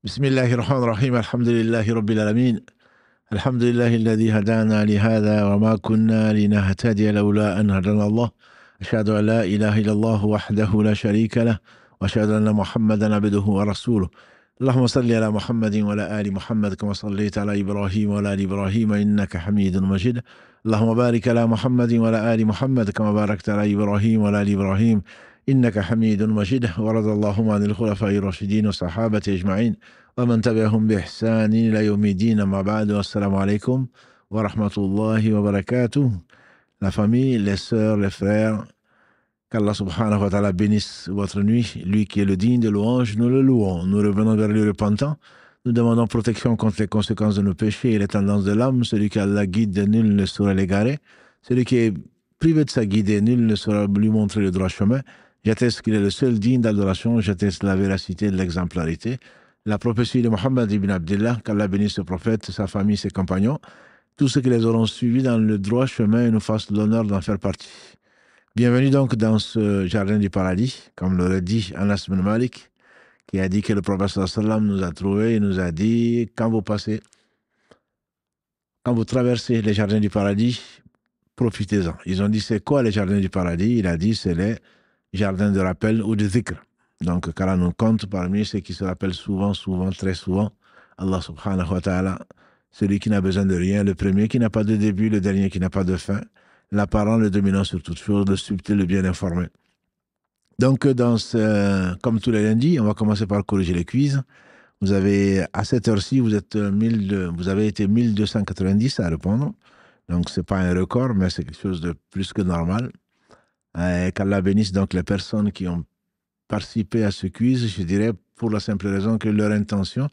بسم الله الرحمن الرحيم الحمد لله رب العالمين الحمد لله الذي هدانا لهذا وما كنا لنهتدي لولا أن هدانا الله أشهد أن لا إله إلا الله وحده لا شريك له وأشهد أن محمدا عبده ورسوله اللهم صل على محمد وعلى آل محمد كما صليت على إبراهيم وعلى آل إبراهيم إنك حميد مجيد اللهم بارك على محمد وعلى آل محمد كما باركت على إبراهيم وعلى آل إبراهيم إنك حميد مجيد ورضى اللهم عن الخلفاء الراشدين والصحابة أجمعين ومن تبعهم بإحسان إلى يوم الدين أما بعد والسلام عليكم ورحمة الله وبركاته. La famille, les sœurs, les frères, qu'Allah subhanahu wa ta'ala bénisse votre nuit, lui qui est le digne de louange, nous le louons, nous revenons vers lui repentant, nous demandons protection contre les conséquences de nos péchés et les tendances de l'âme, celui qui Allah guide, nul ne saura l'égarer, celui qui est privé de sa guidée, nul ne saura lui montrer le droit chemin. J'atteste qu'il est le seul digne d'adoration, j'atteste la véracité de l'exemplarité. La prophétie de Mohammed ibn Abdullah, qu'Allah bénisse ce prophète, sa famille, ses compagnons, tous ceux qui les auront suivis dans le droit chemin et nous fassent l'honneur d'en faire partie. Bienvenue donc dans ce jardin du paradis, comme l'aurait dit Anas bin Malik, qui a dit que le prophète sallam nous a trouvé et nous a dit, quand vous traversez les jardins du paradis, profitez-en. Ils ont dit, c'est quoi les jardins du paradis? Il a dit, c'est les jardins de rappel ou de dhikr. Donc, qu'Allah nous compte parmi ceux qui se rappellent souvent, très souvent, Allah subhanahu wa ta'ala, celui qui n'a besoin de rien, le premier qui n'a pas de début, le dernier qui n'a pas de fin, l'apparent, le dominant sur toute chose, le subtil, le bien informé. Donc, comme tous les lundis, on va commencer par corriger les quiz. Vous avez, à cette heure-ci, vous avez été 1290 à répondre. Donc, ce n'est pas un record, mais c'est quelque chose de plus que normal. Qu'Allah bénisse donc les personnes qui ont participé à ce quiz, je dirais, pour la simple raison que leur intention,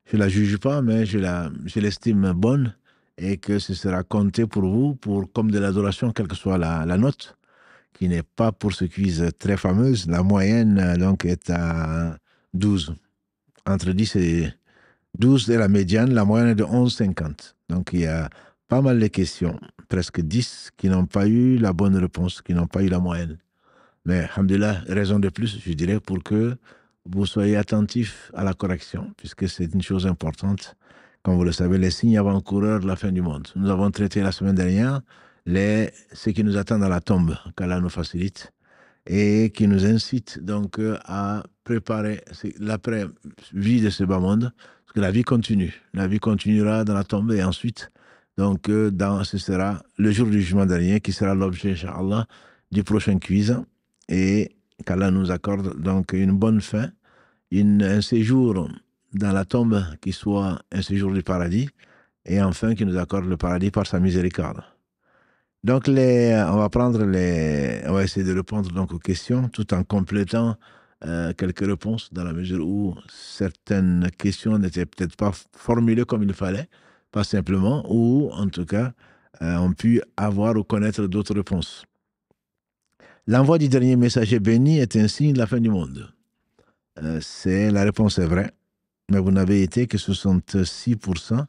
je ne la juge pas, mais je l'estime bonne et que ce sera compté pour vous comme de l'adoration, quelle que soit la note, qui n'est pas pour ce quiz très fameuse. La moyenne donc est à 12. Entre 10 et 12 est la médiane, la moyenne est de 11,50. Donc il y a pas mal de questions, presque 10 qui n'ont pas eu la bonne réponse, qui n'ont pas eu la moyenne. Mais, alhamdoulilah, raison de plus, je dirais, pour que vous soyez attentifs à la correction, puisque c'est une chose importante. Comme vous le savez, les signes avant-coureurs de la fin du monde. Nous avons traité la semaine dernière ce qui nous attend dans la tombe, qu'Allah nous facilite, et qui nous incite donc à préparer l'après-vie de ce bas monde, parce que la vie continue. La vie continuera dans la tombe, et ensuite, donc, ce sera le jour du jugement dernier, qui sera l'objet, Inch'Allah, du prochain quiz. Et qu'Allah nous accorde donc une bonne fin, un séjour dans la tombe qui soit un séjour du paradis, et enfin qu'il nous accorde le paradis par sa miséricorde. Donc on va essayer de répondre donc aux questions tout en complétant quelques réponses dans la mesure où certaines questions n'étaient peut-être pas formulées comme il fallait, pas simplement, ou en tout cas ont pu avoir ou connaître d'autres réponses. L'envoi du dernier messager béni est un signe de la fin du monde. La réponse est vraie, mais vous n'avez été que 66%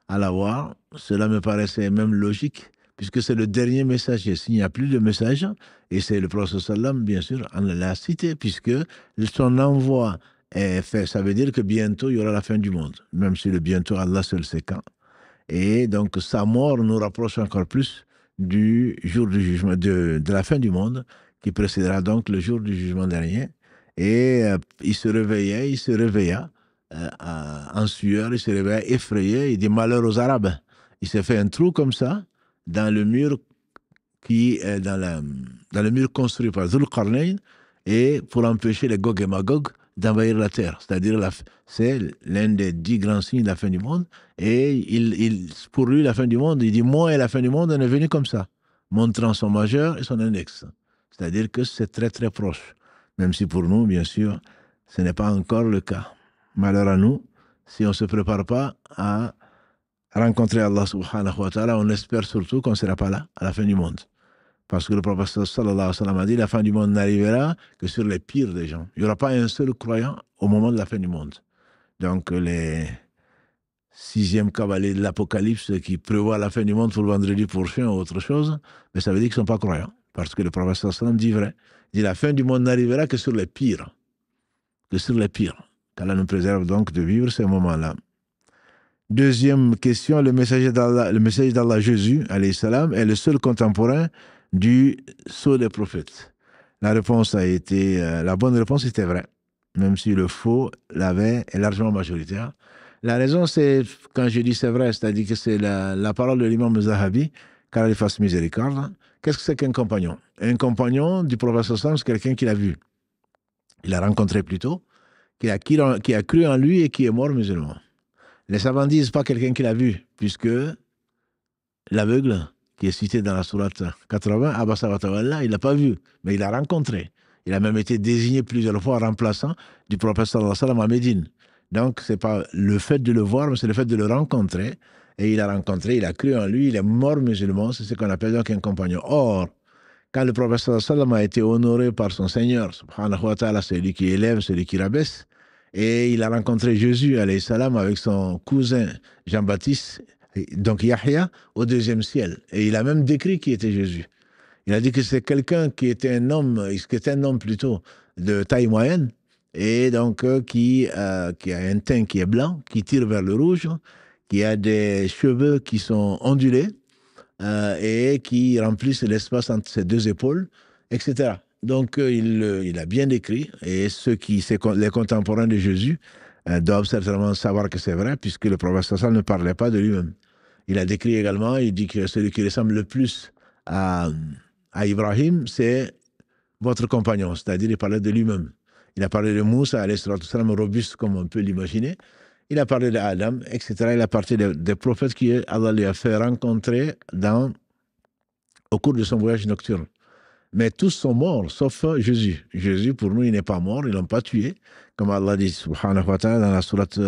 à l'avoir. Cela me paraissait même logique, puisque c'est le dernier messager. S'il n'y a plus de message, et c'est le prophète sallam, bien sûr, on l'a cité, puisque son envoi est fait. Ça veut dire que bientôt, il y aura la fin du monde, même si le bientôt, Allah seul sait quand. Et donc, sa mort nous rapproche encore plus du jour du jugement, de la fin du monde, qui précédera donc le jour du jugement dernier. Et il se réveilla en sueur, il se réveilla effrayé, il dit malheur aux Arabes. Il s'est fait un trou comme ça dans le mur dans le mur construit par Dhul Qarnayn, et pour empêcher les Gog et Magog d'envahir la terre. C'est-à-dire, c'est l'un des 10 grands signes de la fin du monde. Et pour lui, la fin du monde, il dit, moi et la fin du monde, on est venu comme ça, montrant son majeur et son index. C'est-à-dire que c'est très, très proche. Même si pour nous, bien sûr, ce n'est pas encore le cas. Malheur à nous, si on ne se prépare pas à rencontrer Allah subhanahu wa ta'ala, on espère surtout qu'on ne sera pas là à la fin du monde. Parce que le prophète sallallahu alayhi wa sallam a dit, la fin du monde n'arrivera que sur les pires des gens. Il n'y aura pas un seul croyant au moment de la fin du monde. Donc les 6e cavaliers de l'Apocalypse qui prévoient la fin du monde pour le vendredi prochain ou autre chose, mais ça veut dire qu'ils ne sont pas croyants. Parce que le prophète sallallahu alayhi wa sallam dit vrai. Il dit, la fin du monde n'arrivera que sur les pires. Que sur les pires. Qu'Allah nous préserve donc de vivre ces moments-là. Deuxième question, le messager d'Allah Jésus, alayhi salam, est le seul contemporain du sceau des prophètes. La bonne réponse était vraie, même si le faux l'avait est largement majoritaire. La raison, c'est, quand je dis c'est vrai, c'est-à-dire que c'est la parole de l'imam Zahabi, qu'Allah lui fasse miséricorde. Qu'est-ce que c'est qu'un compagnon? Un compagnon du prophète sallam, c'est quelqu'un qu'il a vu. Il a rencontré plutôt, qui a cru en lui et qui est mort musulman. Les savants disent pas quelqu'un qui l'a vu, puisque l'aveugle, qui est cité dans la sourate 80, Abasa wa Tawalla, il l'a pas vu, mais il l'a rencontré. Il a même été désigné plusieurs fois remplaçant du prophète sallallahu alayhi wa sallam à Médine. Donc, c'est pas le fait de le voir, mais c'est le fait de le rencontrer. Et il a rencontré, il a cru en lui, il est mort musulman, c'est ce qu'on appelle donc un compagnon. Or, quand le prophète sallallahu alayhi wa sallam a été honoré par son Seigneur, subhanahu wa ta'ala, c'est lui qui élève, c'est lui qui rabaisse, et il a rencontré Jésus, alayhi salam, avec son cousin Jean-Baptiste, donc Yahya, au deuxième ciel. Et il a même décrit qui était Jésus. Il a dit que c'est quelqu'un qui était un homme plutôt de taille moyenne, et donc qui a un teint qui est blanc, qui tire vers le rouge, qui a des cheveux qui sont ondulés, et qui remplissent l'espace entre ses deux épaules, etc. Donc, il a bien décrit, et les contemporains de Jésus, doivent certainement savoir que c'est vrai, puisque le prophète sallallahu ne parlait pas de lui-même. Il a décrit également, il dit que celui qui ressemble le plus à Ibrahim, c'est votre compagnon, c'est-à-dire il parlait de lui-même. Il a parlé de Moussa, alayhi salam, robuste comme on peut l'imaginer. Il a parlé d'Adam, etc. Il a parlé des prophètes qu'Allah lui a fait rencontrer au cours de son voyage nocturne. Mais tous sont morts, sauf Jésus. Jésus, pour nous, il n'est pas mort, ils ne l'ont pas tué. Comme Allah dit, subhanahu wa ta'ala, dans la sourate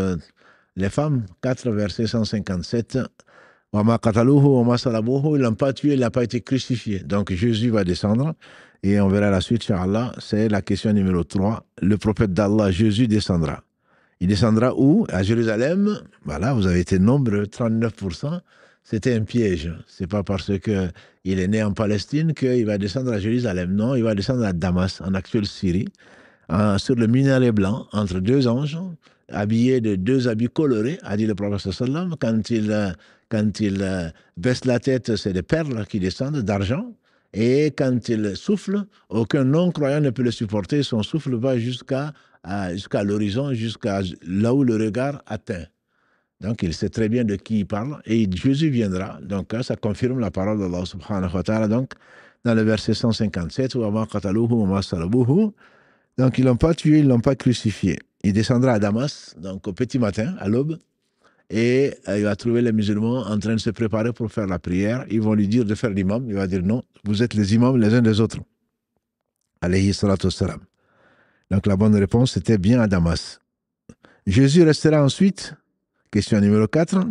Les Femmes, 4, verset 157, « Wa ma qataluhu wa ma salabuhu » ils ne l'ont pas tué, il n'a pas été crucifié. Donc Jésus va descendre, et on verra la suite, Inch'Allah. C'est la question numéro 3. Le prophète d'Allah, Jésus, descendra. Il descendra où? À Jérusalem. Voilà, vous avez été nombreux, 39%. C'était un piège. C'est pas parce qu'il est né en Palestine qu'il va descendre à Jérusalem. Non, il va descendre à Damas, en actuelle Syrie, sur le minaret blanc, entre deux anges, habillés de deux habits colorés, a dit le prophète sallam. Quand il baisse la tête, c'est des perles qui descendent d'argent. Et quand il souffle, aucun non-croyant ne peut le supporter. Son souffle va jusqu'à l'horizon, jusqu'à là où le regard atteint. Donc, il sait très bien de qui il parle. Et Jésus viendra. Donc, ça confirme la parole d'Allah subhanahu wa ta'ala. Donc, dans le verset 157, donc, ils ne l'ont pas tué, ils ne l'ont pas crucifié. Il descendra à Damas, donc au petit matin, à l'aube. Et il va trouver les musulmans en train de se préparer pour faire la prière. Ils vont lui dire de faire l'imam. Il va dire non, vous êtes les imams les uns des autres. Alayhi salatu wassalam. Donc la bonne réponse, c'était bien à Damas. Jésus restera ensuite, question numéro 4,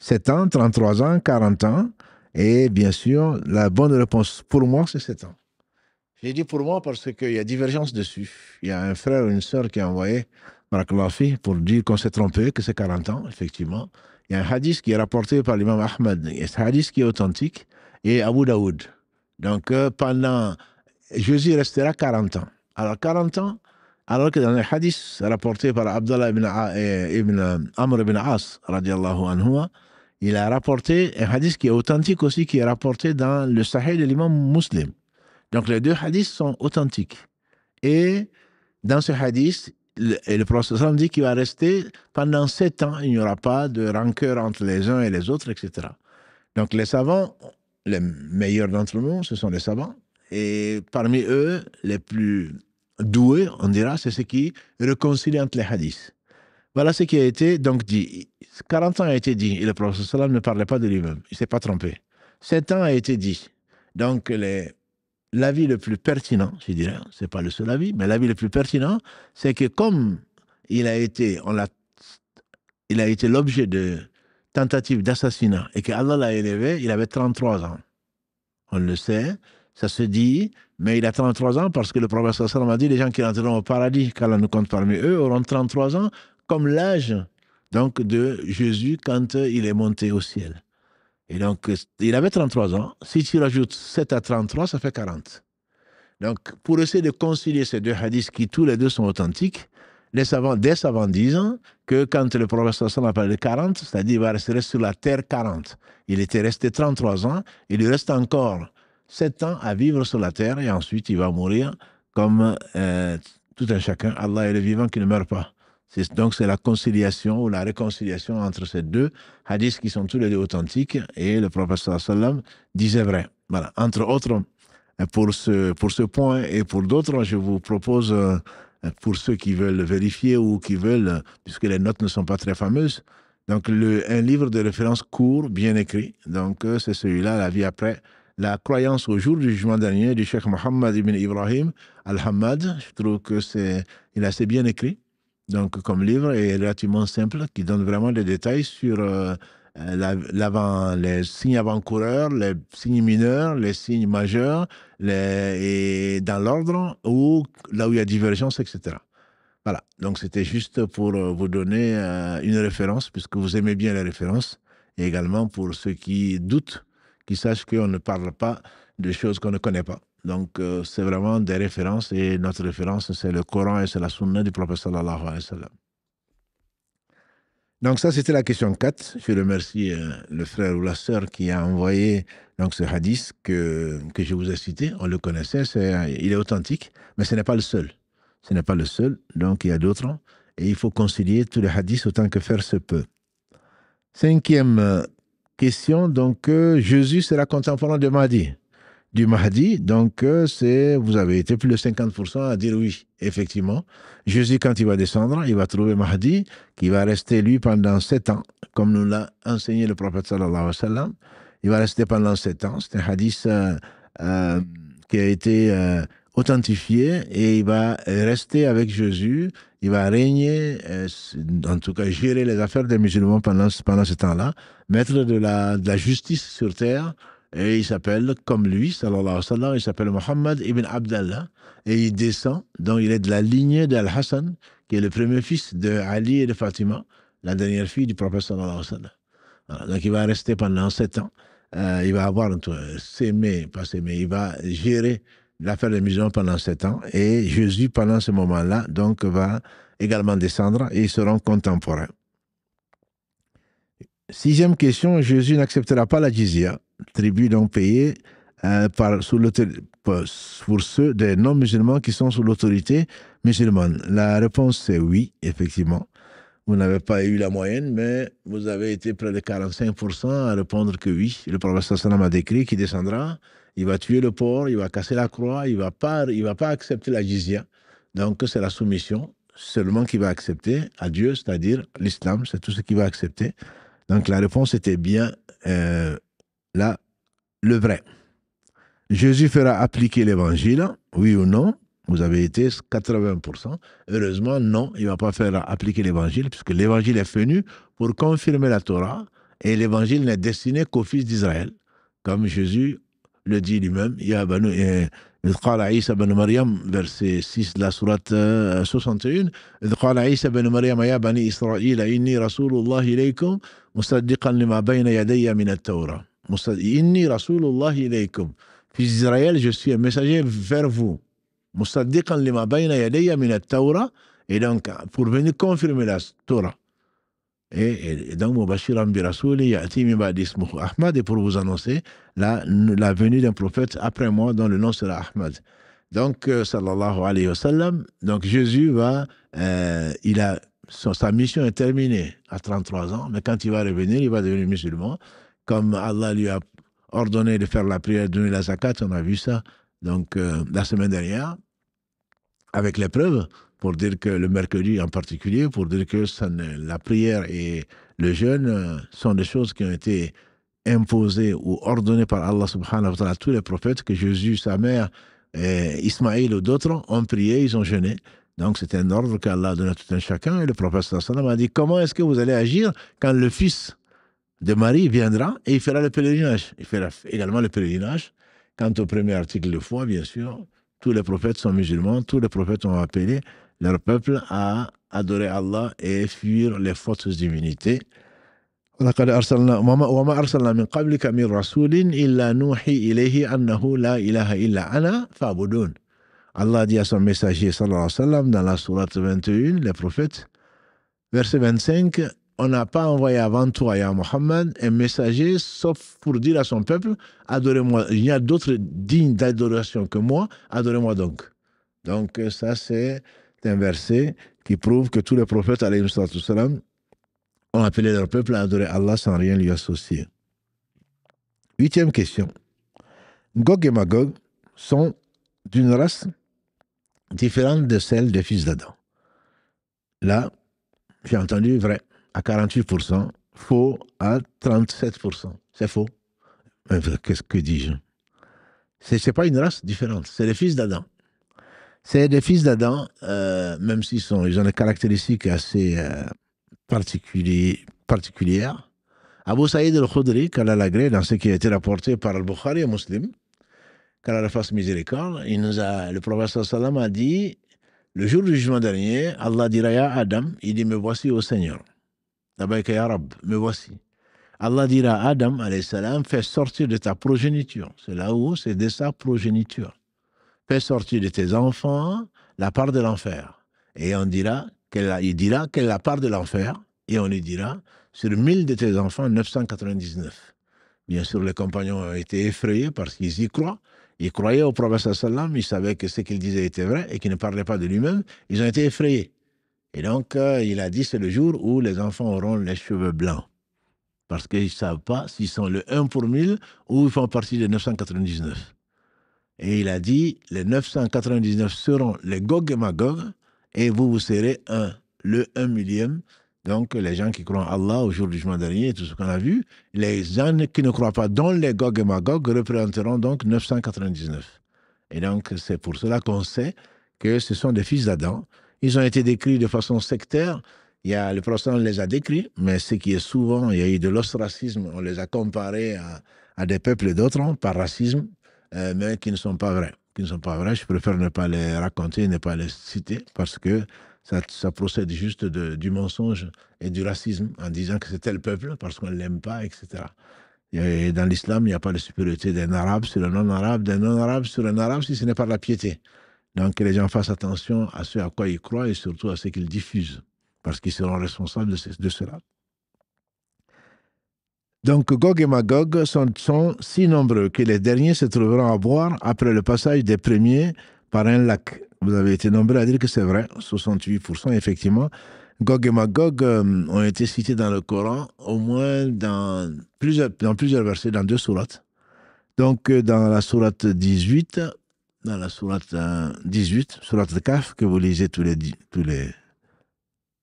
7 ans, 33 ans, 40 ans. Et bien sûr, la bonne réponse pour moi, c'est 7 ans. J'ai dit pour moi parce qu'il y a divergence dessus. Il y a un frère ou une sœur qui a envoyé pour dire qu'on s'est trompé, que c'est 40 ans, effectivement. Il y a un hadith qui est rapporté par l'imam Ahmad. Il y a un hadith qui est authentique et Abu Daoud. Donc, Jésus restera 40 ans. Alors, 40 ans, alors que dans le hadith rapporté par Abdallah ibn Amr ibn As, radiallahu anhu, il a rapporté un hadith qui est authentique aussi, qui est rapporté dans le Sahih de l'imam Muslim. Donc, les deux hadiths sont authentiques. Et dans ce hadith, le prophète dit qu'il va rester pendant 7 ans. Il n'y aura pas de rancœur entre les uns et les autres, etc. Donc, les savants, les meilleurs d'entre nous, ce sont les savants. Et parmi eux, les plus doués, on dira, c'est ceux qui réconcilient entre les hadiths. Voilà ce qui a été donc dit. 40 ans a été dit, et le prophète ne parlait pas de lui-même. Il ne s'est pas trompé. 7 ans a été dit. Donc, l'avis le plus pertinent, je dirais, ce n'est pas le seul avis, mais l'avis le plus pertinent, c'est que comme il a été l'objet de tentatives d'assassinat et qu'Allah l'a élevé, il avait 33 ans. On le sait, ça se dit, mais il a 33 ans parce que le prophète sallallahu alayhi wa sallam a dit les gens qui entreront au paradis, qu'Allah nous compte parmi eux, auront 33 ans, comme l'âge donc, de Jésus quand il est monté au ciel. Et donc, il avait 33 ans. Si tu rajoutes 7 à 33, ça fait 40. Donc, pour essayer de concilier ces deux hadiths qui tous les deux sont authentiques, des savants disent que quand le prophète sallam a parlé de 40, c'est-à-dire il va rester sur la terre 40. Il était resté 33 ans, il lui reste encore 7 ans à vivre sur la terre et ensuite il va mourir comme tout un chacun. Allah est le vivant qui ne meurt pas. Donc c'est la conciliation ou la réconciliation entre ces deux hadiths qui sont tous les deux authentiques et le prophète sallam disait vrai. Voilà. Entre autres, pour ce point et pour d'autres, je vous propose, pour ceux qui veulent vérifier ou qui veulent, puisque les notes ne sont pas très fameuses, donc un livre de référence court, bien écrit. Donc c'est celui-là, La vie après la croyance au jour du jugement dernier du Cheikh Mohammed ibn Ibrahim Al-Hammad. Je trouve que il est assez bien écrit. Donc, comme livre, est relativement simple, qui donne vraiment des détails sur les signes avant-coureurs, les signes mineurs, les signes majeurs, et dans l'ordre, ou là où il y a divergence, etc. Voilà. Donc, c'était juste pour vous donner une référence, puisque vous aimez bien les références, et également pour ceux qui doutent, qui sachent qu'on ne parle pas de choses qu'on ne connaît pas. Donc, c'est vraiment des références et notre référence, c'est le Coran et c'est la Sunna du prophète sallallahu alayhi wa sallam. Donc, ça, c'était la question 4. Je remercie le frère ou la sœur qui a envoyé donc, ce hadith que je vous ai cité. On le connaissait, il est authentique, mais ce n'est pas le seul. Ce n'est pas le seul, donc il y a d'autres. Et il faut concilier tous les hadiths autant que faire se peut. 5e question, donc, Jésus sera contemporain de Mahdi. Du Mahdi, donc vous avez été plus de 50% à dire oui, effectivement. Jésus, quand il va descendre, il va trouver Mahdi, qui va rester lui pendant 7 ans, comme nous l'a enseigné le prophète sallallahu alayhi wa sallam. Il va rester pendant 7 ans. C'est un hadith qui a été authentifié et il va rester avec Jésus. Il va régner, en tout cas gérer les affaires des musulmans pendant ce temps-là, mettre de la justice sur terre. Et il s'appelle, comme lui, sallallahu alayhi wa sallam, il s'appelle Mohammed ibn Abdallah. Et il descend, donc il est de la lignée d'Al-Hassan, qui est le premier fils de Ali et de Fatima, la dernière fille du prophète sallallahu alayhi wa sallam. Voilà, donc il va rester pendant 7 ans. Il va avoir, il va gérer l'affaire des musulmans pendant 7 ans. Et Jésus, pendant ce moment-là, donc va également descendre et ils seront contemporains. 6e question, Jésus n'acceptera pas la jizya, tribut donc payée pour ceux des non-musulmans qui sont sous l'autorité musulmane. La réponse c'est oui, effectivement. Vous n'avez pas eu la moyenne, mais vous avez été près de 45% à répondre que oui. Le prophète sallam a décrit qu'il descendra, il va tuer le porc, il va casser la croix, il va pas accepter la jizya. Donc c'est la soumission seulement qu'il va accepter à Dieu, c'est-à-dire l'islam, c'est tout ce qu'il va accepter. Donc la réponse était bien là, le vrai. Jésus fera appliquer l'évangile, oui ou non? Vous avez été 80%. Heureusement, non, il ne va pas faire appliquer l'évangile, puisque l'évangile est venu pour confirmer la Torah, et l'évangile n'est destiné qu'aux fils d'Israël. Comme Jésus le dit lui-même, il y a إذ قال عيسى بن مريم, verset 6 de la sourate 61, إذ قال عيسى بن مريم يا بني إسرائيل إني رسول الله إليكم مصدقا لما بين يدي من التوراة. إني رسول الله إليكم. Fils d'Israël, je suis un messager vers vous. مصدقا لما بين يدي من التوراة. Et donc, pour venir confirmer la Torah. Et donc, Mubashiran bi Rasuli ya'ti min ba'di ismuhu Ahmad, et pour vous annoncer la venue d'un prophète après moi dont le nom sera Ahmad. Donc, sallallahu alayhi wa sallam, donc Jésus sa mission est terminée à 33 ans, mais quand il va revenir, il va devenir musulman. Comme Allah lui a ordonné de faire la prière, de donner la zakat, on a vu ça donc, la semaine dernière, avec l'épreuve, pour dire que le mercredi en particulier, pour dire que la prière et le jeûne sont des choses qui ont été imposées ou ordonnées par Allah subhanahu wa ta'ala à tous les prophètes, que Jésus, sa mère, Ismaïl ou d'autres ont prié, ils ont jeûné. Donc c'est un ordre qu'Allah a donné à tout un chacun. Et le prophète sallallahu alayhi wa sallam a dit, comment est-ce que vous allez agir quand le fils de Marie viendra et il fera le pèlerinage? Il fera également le pèlerinage. Quant au premier article de foi, bien sûr, tous les prophètes sont musulmans, tous les prophètes ont appelé leur peuple à adorer Allah et fuir les fausses divinités. وَلَقَدْ أَرْسَلْنَا وَمَا أَرْسَلْنَا مِنْ قَبْلِكَ مِنْ رَسُولٍ إِلَّا نُوحِي إِلَيْهِ أَنَّهُ لَا إِلَهَ إِلَّا أَنَا فَاعْبُدُونِ. Allah dit à son messager, sallallahu alayhi wa sallam, dans la sourate 21, les prophètes, verset 25, on n'a pas envoyé avant toi, ya Muhammad, un messager, sauf pour dire à son peuple, adorez-moi. Il y a d'autres dignes d'adoration que moi, adorez-moi donc. Donc ça, c'est un verset qui prouve que tous les prophètes, alayhi salam, ont appelé leur peuple à adorer Allah sans rien lui associer. 8e question. Gog et Magog sont d'une race différente de celle des fils d'Adam. Là, j'ai entendu vrai à 48%, faux à 37%. C'est faux. Qu'est-ce que dis-je? Ce n'est pas une race différente, c'est les fils d'Adam. C'est des fils d'Adam, même s'ils ont des caractéristiques assez particulières. Abu Saïd al-Khudri, qu'Allah dans ce qui a été rapporté par Al-Bukhari et Muslim, qu'Allah le fasse miséricorde, le prophète sallam a dit, le jour du jugement dernier, Allah dira à Adam, il dit, me voici au Seigneur. Tabaïka ya Rab, me voici. Allah dira à Adam, alayhi salam, fais sortir de ta progéniture. C'est là où c'est de sa progéniture. Fais sortir de tes enfants la part de l'enfer. Et il dira quelle est la part de l'enfer. Et on lui dira, sur 1000 de tes enfants, 999. Bien sûr, les compagnons ont été effrayés parce qu'ils y croient. Ils croyaient au prophète sallam, ils savaient que ce qu'il disait était vrai et qu'il ne parlait pas de lui-même. Ils ont été effrayés. Et donc, il a dit, c'est le jour où les enfants auront les cheveux blancs. Parce qu'ils ne savent pas s'ils sont le 1 pour 1000 ou ils font partie des 999. Et il a dit, les 999 seront les Gog et Magog, et vous serez le 1 millième. Donc, les gens qui croient en Allah au jour du jugement dernier, tout ce qu'on a vu, les gens qui ne croient pas, dont les Gog et Magog, représenteront donc 999. Et donc, c'est pour cela qu'on sait que ce sont des fils d'Adam. Ils ont été décrits de façon sectaire. Le prophète les a décrits, mais ce qui est souvent, il y a eu de l'ostracisme, on les a comparés à des peuples d'autres par racisme, mais qui ne sont pas vrais. Je préfère ne pas les raconter, ne pas les citer, parce que ça procède juste du mensonge et du racisme, en disant que c'est tel peuple, parce qu'on ne l'aime pas, etc. Et dans l'islam, il n'y a pas de supériorité d'un arabe sur un non-arabe, d'un non-arabe sur un arabe, si ce n'est pas la piété. Donc que les gens fassent attention à ce à quoi ils croient et surtout à ce qu'ils diffusent, parce qu'ils seront responsables de cela. Donc, Gog et Magog sont si nombreux que les derniers se trouveront à boire après le passage des premiers par un lac. Vous avez été nombreux à dire que c'est vrai, 68% effectivement. Gog et Magog ont été cités dans le Coran, au moins dans plusieurs versets, dans 2 sourates. Donc, dans la sourate 18, sourate de Kaf, que vous lisez tous les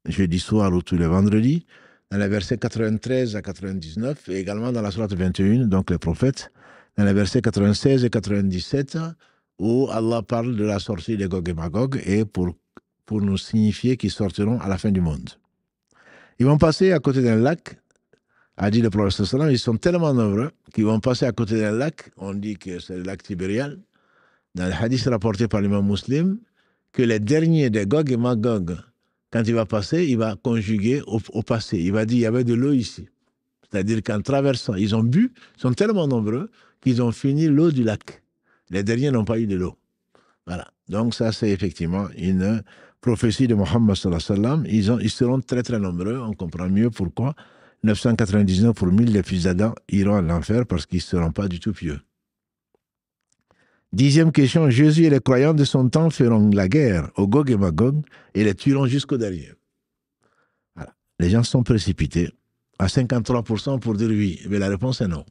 jeudis soirs ou tous les vendredis, dans les versets 93 à 99, et également dans la sourate 21, donc les prophètes, dans les versets 96 et 97, où Allah parle de la sortie des Gog et Magog, et pour nous signifier qu'ils sortiront à la fin du monde. Ils vont passer à côté d'un lac, a dit le prophète sallam, ils sont tellement nombreux qu'ils vont passer à côté d'un lac, on dit que c'est le lac Tibérial, dans le hadith rapporté par l'imam Muslim, que les derniers des Gog et Magog, quand il va passer, il va conjuguer au passé. Il va dire, il y avait de l'eau ici. C'est-à-dire qu'en traversant, ils ont bu, ils sont tellement nombreux qu'ils ont fini l'eau du lac. Les derniers n'ont pas eu de l'eau. Voilà. Donc ça, c'est effectivement une prophétie de Mohammed sallallahu alayhi wa sallam. Ils seront très très nombreux. On comprend mieux pourquoi 999 pour 1000 des fils d'Adam iront à l'enfer parce qu'ils ne seront pas du tout pieux. 10e question, Jésus et les croyants de son temps feront la guerre au Gog et Magog et les tueront jusqu'au dernier. Voilà. Les gens sont précipités à 53% pour dire oui, mais la réponse est non.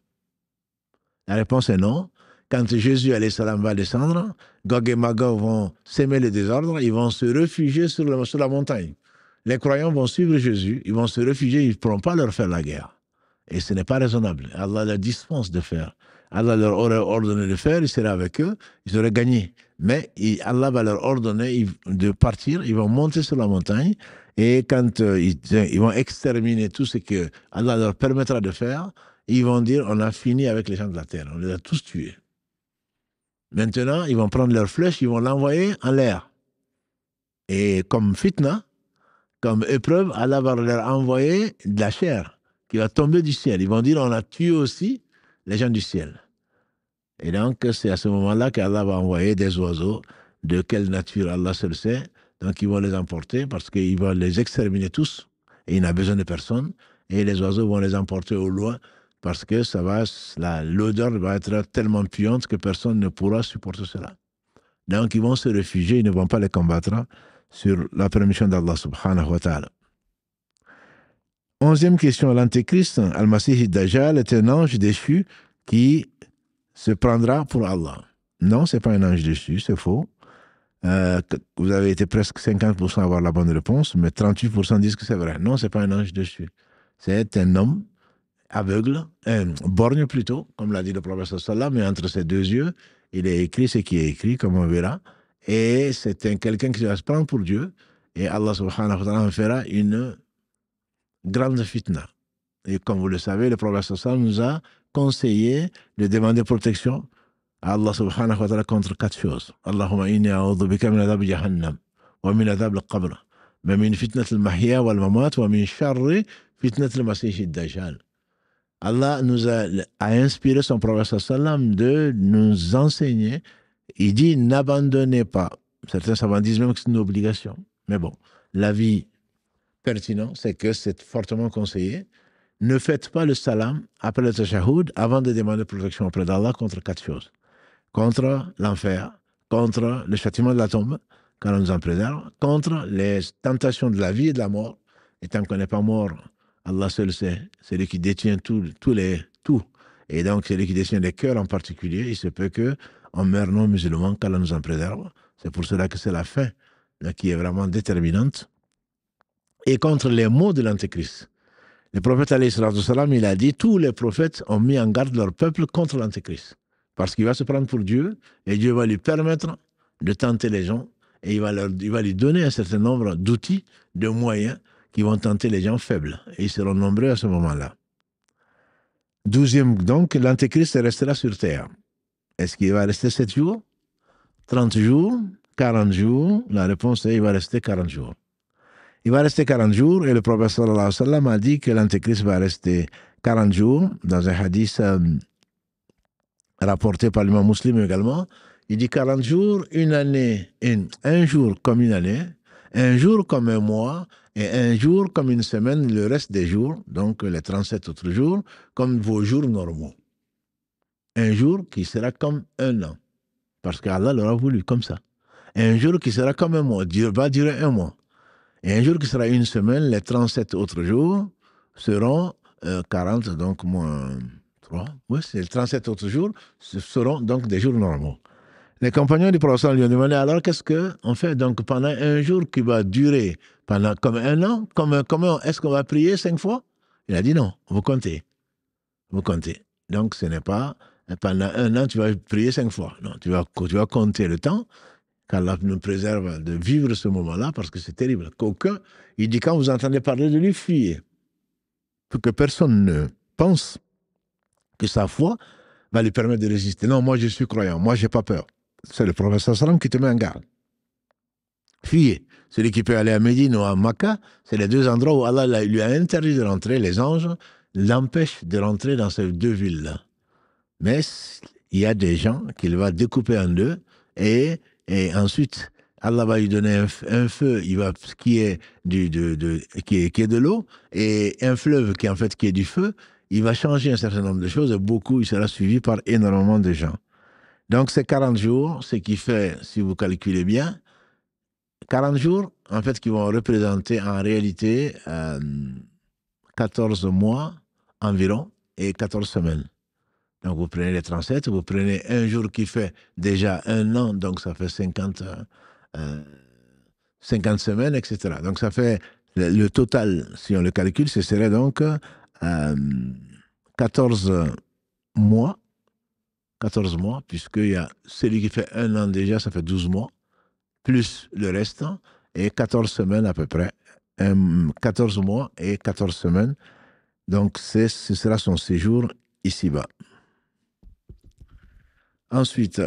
La réponse est non. Quand Jésus alayhi salam va descendre, Gog et Magog vont s'aimer le désordre, ils vont se réfugier sur la montagne. Les croyants vont suivre Jésus, ils vont se réfugier, ils ne pourront pas leur faire la guerre. Et ce n'est pas raisonnable. Allah leur dispense de faire. Allah leur aurait ordonné de faire, il serait avec eux, ils auraient gagné. Mais Allah va leur ordonner de partir, ils vont monter sur la montagne, et quand ils vont exterminer tout ce que Allah leur permettra de faire, ils vont dire, on a fini avec les gens de la terre, on les a tous tués. Maintenant, ils vont prendre leurs flèches, ils vont l'envoyer en l'air. Et comme fitna, comme épreuve, Allah va leur envoyer de la chair qui va tomber du ciel. Ils vont dire, on a tué aussi les gens du ciel. Et donc, c'est à ce moment-là qu'Allah va envoyer des oiseaux, de quelle nature Allah seul sait. Donc ils vont les emporter parce qu'ils vont les exterminer tous et il n'a besoin de personne. Et les oiseaux vont les emporter au loin parce que l'odeur va être tellement puante que personne ne pourra supporter cela. Donc ils vont se réfugier, ils ne vont pas les combattre sur la permission d'Allah subhanahu wa ta'ala. 11e question, l'antéchrist, Al-Masih Dajjal, est un ange déchu qui se prendra pour Allah. Non, ce n'est pas un ange déchu, c'est faux. Vous avez été presque 50% à avoir la bonne réponse, mais 38% disent que c'est vrai. Non, ce n'est pas un ange déchu. C'est un homme aveugle, borgne plutôt, comme l'a dit le prophète sallallahu, mais entre ses deux yeux, il est écrit ce qui est écrit, comme on verra. Et c'est quelqu'un qui va se prendre pour Dieu. Et Allah subhanahu wa ta'ala en fera une grande fitna. Et comme vous le savez, le prophète sallallahu nous a conseillé de demander protection à Allah subhanahu wa ta'ala contre 4 choses. Allahumma inni a'udhu bika min adhab jahannam, wa min adhab al-qabr, wa min fitnat al-mahya wal-mamat, wa min sharri fitnat al-masih ad-dajjal. Allah nous a inspiré son prophète sallam de nous enseigner. Il dit n'abandonnez pas. Certains savants disent même que c'est une obligation. Mais bon, l'avis pertinent, c'est que c'est fortement conseillé. Ne faites pas le salam après le tashahoud avant de demander protection auprès d'Allah contre 4 choses. Contre l'enfer, contre le châtiment de la tombe, quand on nous en préserve, contre les tentations de la vie et de la mort. Et tant qu'on n'est pas mort, Allah seul sait, c'est lui qui détient tout. Et donc, c'est lui qui détient les cœurs en particulier. Il se peut qu'on meure non musulman, qu'Allah nous en préserve. C'est pour cela que c'est la fin là, qui est vraiment déterminante. Et contre les mots de l'Antéchrist. Le prophète, alayhi salatu wassalam, il a dit, tous les prophètes ont mis en garde leur peuple contre l'Antéchrist. Parce qu'il va se prendre pour Dieu, et Dieu va lui permettre de tenter les gens, et il va lui donner un certain nombre d'outils, de moyens, qui vont tenter les gens faibles. Et ils seront nombreux à ce moment-là. 12e, donc, l'Antéchrist restera sur terre. Est-ce qu'il va rester 7 jours, 30 jours, 40 jours? La réponse est, il va rester 40 jours. Il va rester 40 jours, et le prophète sallallahu alayhi wa sallam a dit que l'Antéchrist va rester 40 jours, dans un hadith rapporté par l'imam Muslim également. Il dit 40 jours, une année, un jour comme une année, un jour comme un mois, et un jour comme une semaine, le reste des jours, donc les 37 autres jours, comme vos jours normaux. Un jour qui sera comme un an, parce qu'Allah l'aura voulu comme ça. Un jour qui sera comme un mois, va durer un mois. Et un jour qui sera une semaine, les 37 autres jours seront 40, donc moins 3. Oui, c'est les 37 autres jours seront donc des jours normaux. Les compagnons du prophète lui ont demandé, alors qu'est-ce qu'on fait donc pendant un jour qui va durer pendant comme un an, comment est-ce qu'on va prier 5 fois? Il a dit non, vous comptez. Vous comptez. Donc ce n'est pas pendant un an tu vas prier 5 fois. Non, tu vas compter le temps qu'Allah nous préserve de vivre ce moment-là parce que c'est terrible. Qu'aucun, il dit quand vous entendez parler de lui, fuyez. Pour que personne ne pense que sa foi va lui permettre de résister. Non, moi je suis croyant, moi je n'ai pas peur. C'est le prophète sallam qui te met en garde. Fuyez. Celui qui peut aller à Médine ou à Makkah, c'est les 2 endroits où Allah lui a interdit de rentrer. Les anges l'empêchent de rentrer dans ces 2 villes-là. Mais il y a des gens qu'il va découper en 2 et ensuite Allah va lui donner un feu qui est de l'eau et un fleuve qui est du feu. Il va changer un certain nombre de choses et il sera suivi par énormément de gens. Donc c'est 40 jours, ce qui fait, si vous calculez bien, 40 jours, en fait, qui vont représenter en réalité 14 mois environ et 14 semaines. Donc vous prenez les 37, vous prenez un jour qui fait déjà un an, donc ça fait 50 semaines, etc. Donc ça fait le total, si on le calcule, ce serait donc 14 mois. 14 mois, puisqu'il y a celui qui fait un an déjà, ça fait 12 mois, plus le restant, et 14 semaines à peu près. 14 mois et 14 semaines. Donc, ce sera son séjour ici-bas. Ensuite,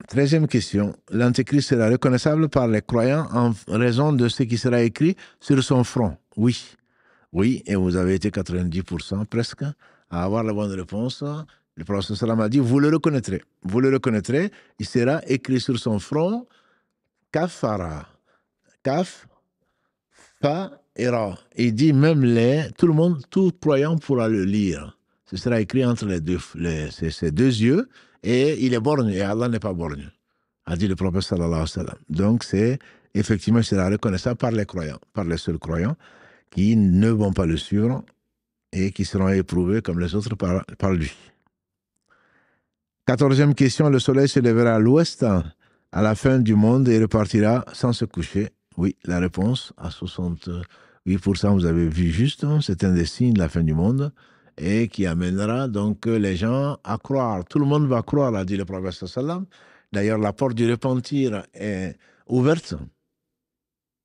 13e question. L'Antéchrist sera reconnaissable par les croyants en raison de ce qui sera écrit sur son front. Oui. Oui, et vous avez été 90% presque à avoir la bonne réponse. Le prophète sallam a dit, vous le reconnaîtrez. Vous le reconnaîtrez, il sera écrit sur son front, kafara. Kaf, fa et ra. Il dit même tout le monde, tout croyant pourra le lire. Ce sera écrit entre ses deux yeux et il est borgne et Allah n'est pas borgne, a dit le prophète sallallahu alayhi wa sallam. Donc c'est effectivement, c'est reconnaissable par les croyants, par les seuls croyants qui ne vont pas le suivre et qui seront éprouvés comme les autres par lui. 14e question, le soleil se lèvera à l'ouest à la fin du monde et repartira sans se coucher. Oui, la réponse à 68%, vous avez vu juste, c'est un des signes de la fin du monde et qui amènera donc les gens à croire. Tout le monde va croire, a dit le prophète sallam. D'ailleurs, la porte du repentir est ouverte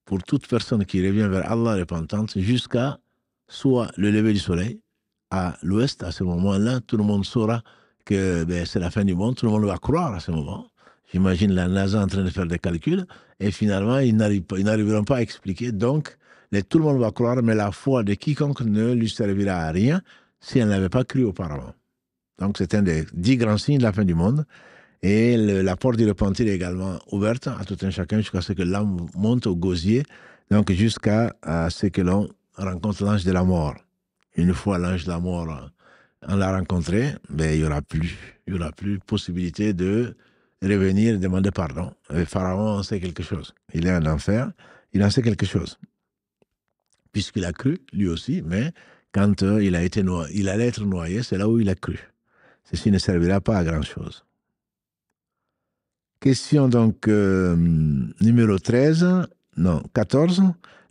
pour toute personne qui revient vers Allah repentante jusqu'à soit le lever du soleil à l'ouest. À ce moment-là, tout le monde saura que c'est la fin du monde, tout le monde va croire à ce moment. J'imagine la NASA en train de faire des calculs et finalement, ils n'arriveront pas à expliquer. Donc, tout le monde va croire, mais la foi de quiconque ne lui servira à rien si elle n'avait pas cru auparavant. Donc, c'est un des 10 grands signes de la fin du monde. Et la porte du repentir est également ouverte à tout un chacun jusqu'à ce que l'âme monte au gosier, donc jusqu'à ce que l'on rencontre l'ange de la mort. Une fois l'ange de la mort, on l'a rencontré, il n'y aura plus possibilité de revenir et demander pardon. Le Pharaon en sait quelque chose. Il est en enfer, il en sait quelque chose. Puisqu'il a cru, lui aussi, mais quand il allait être noyé, c'est là où il a cru. Ceci ne servira pas à grand-chose. Question donc numéro 14.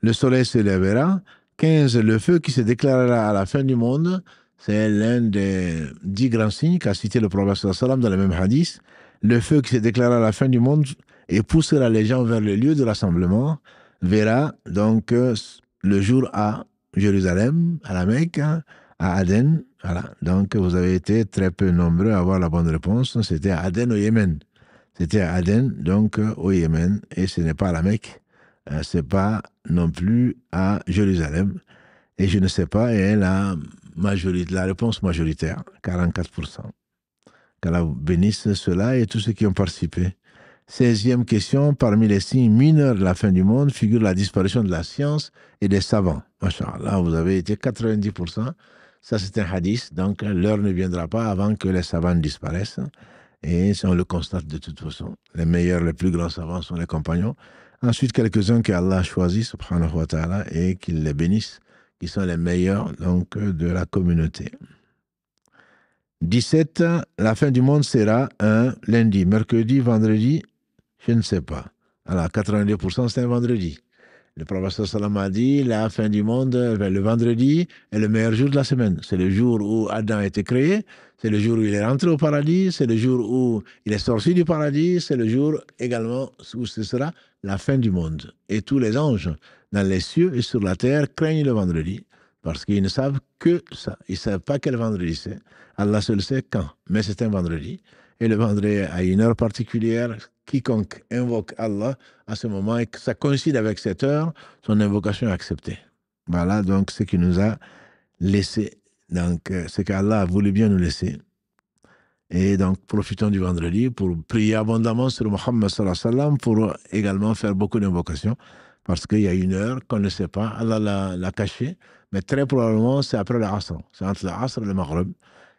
Le soleil se lèvera. 15. Le feu qui se déclarera à la fin du monde. C'est l'un des 10 grands signes qu'a cité le prophète sallam dans le même hadith. Le feu qui se déclarera à la fin du monde et poussera les gens vers le lieu de rassemblement verra donc le jour à Jérusalem, à la Mecque, à Aden. Voilà. Donc vous avez été très peu nombreux à avoir la bonne réponse. C'était à Aden au Yémen. C'était à Aden, donc au Yémen, et ce n'est pas à la Mecque, ce n'est pas non plus à Jérusalem. Et je ne sais pas, et la réponse majoritaire, 44%. Qu'Allah bénisse ceux-là et tous ceux qui ont participé. 16e question, parmi les signes mineurs de la fin du monde figure la disparition de la science et des savants. Masha'Allah, vous avez été 90%. Ça, c'est un hadith, donc l'heure ne viendra pas avant que les savants disparaissent. Et on le constate de toute façon. Les meilleurs, les plus grands savants sont les compagnons. Ensuite, quelques-uns qu'Allah a choisis, subhanahu wa ta'ala, et qu'il les bénisse, qui sont les meilleurs donc, de la communauté. 17, la fin du monde sera un lundi, mercredi, vendredi, je ne sais pas. Alors, 90%, c'est un vendredi. Le prophète sallam a dit, la fin du monde, le vendredi est le meilleur jour de la semaine. C'est le jour où Adam a été créé, c'est le jour où il est rentré au paradis, c'est le jour où il est sorti du paradis, c'est le jour également où ce sera la fin du monde. Et tous les anges dans les cieux et sur la terre craignent le vendredi parce qu'ils ne savent que ça. Ils ne savent pas quel vendredi c'est. Allah seul sait quand, mais c'est un vendredi. Et le vendredi a une heure particulière. Quiconque invoque Allah à ce moment et que ça coïncide avec cette heure, son invocation est acceptée. Voilà donc ce qui nous a laissé, donc ce qu'Allah a voulu bien nous laisser. Et donc profitons du vendredi pour prier abondamment sur Muhammad sallallahu alayhi wa sallam, pour également faire beaucoup d'invocations, parce qu'il y a une heure qu'on ne sait pas, Allah l'a cachée, mais très probablement c'est après le Asr, c'est entre le Asr et le Maghrib.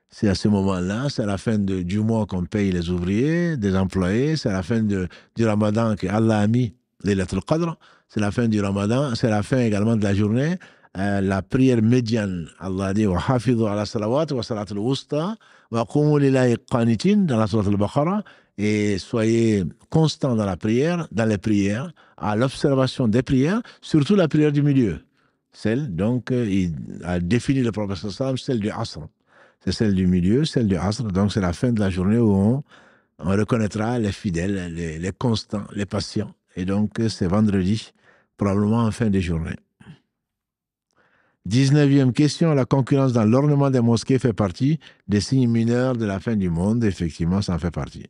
C'est à ce moment-là, c'est à la fin du mois qu'on paye les ouvriers, des employés, c'est à la fin du Ramadan qu'Allah a mis Laylatul Qadr, c'est la fin du Ramadan, c'est la fin également de la journée, la prière médiane. Allah dit wa hafidhu ala salawat wa salatul wusta wa qumu lillahi qanitin dans la sourate al-Baqarah, et soyez constants dans la prière, dans les prières, à l'observation des prières, surtout la prière du milieu. Celle, donc, il a défini le prophète sallallahu alayhi wa sallam, celle du Asr. C'est celle du milieu, celle du Asr. Donc, c'est la fin de la journée où on reconnaîtra les fidèles, les constants, les patients. Et donc, c'est vendredi, probablement en fin de journée. 19e question. La concurrence dans l'ornement des mosquées fait partie des signes mineurs de la fin du monde. Effectivement, ça en fait partie.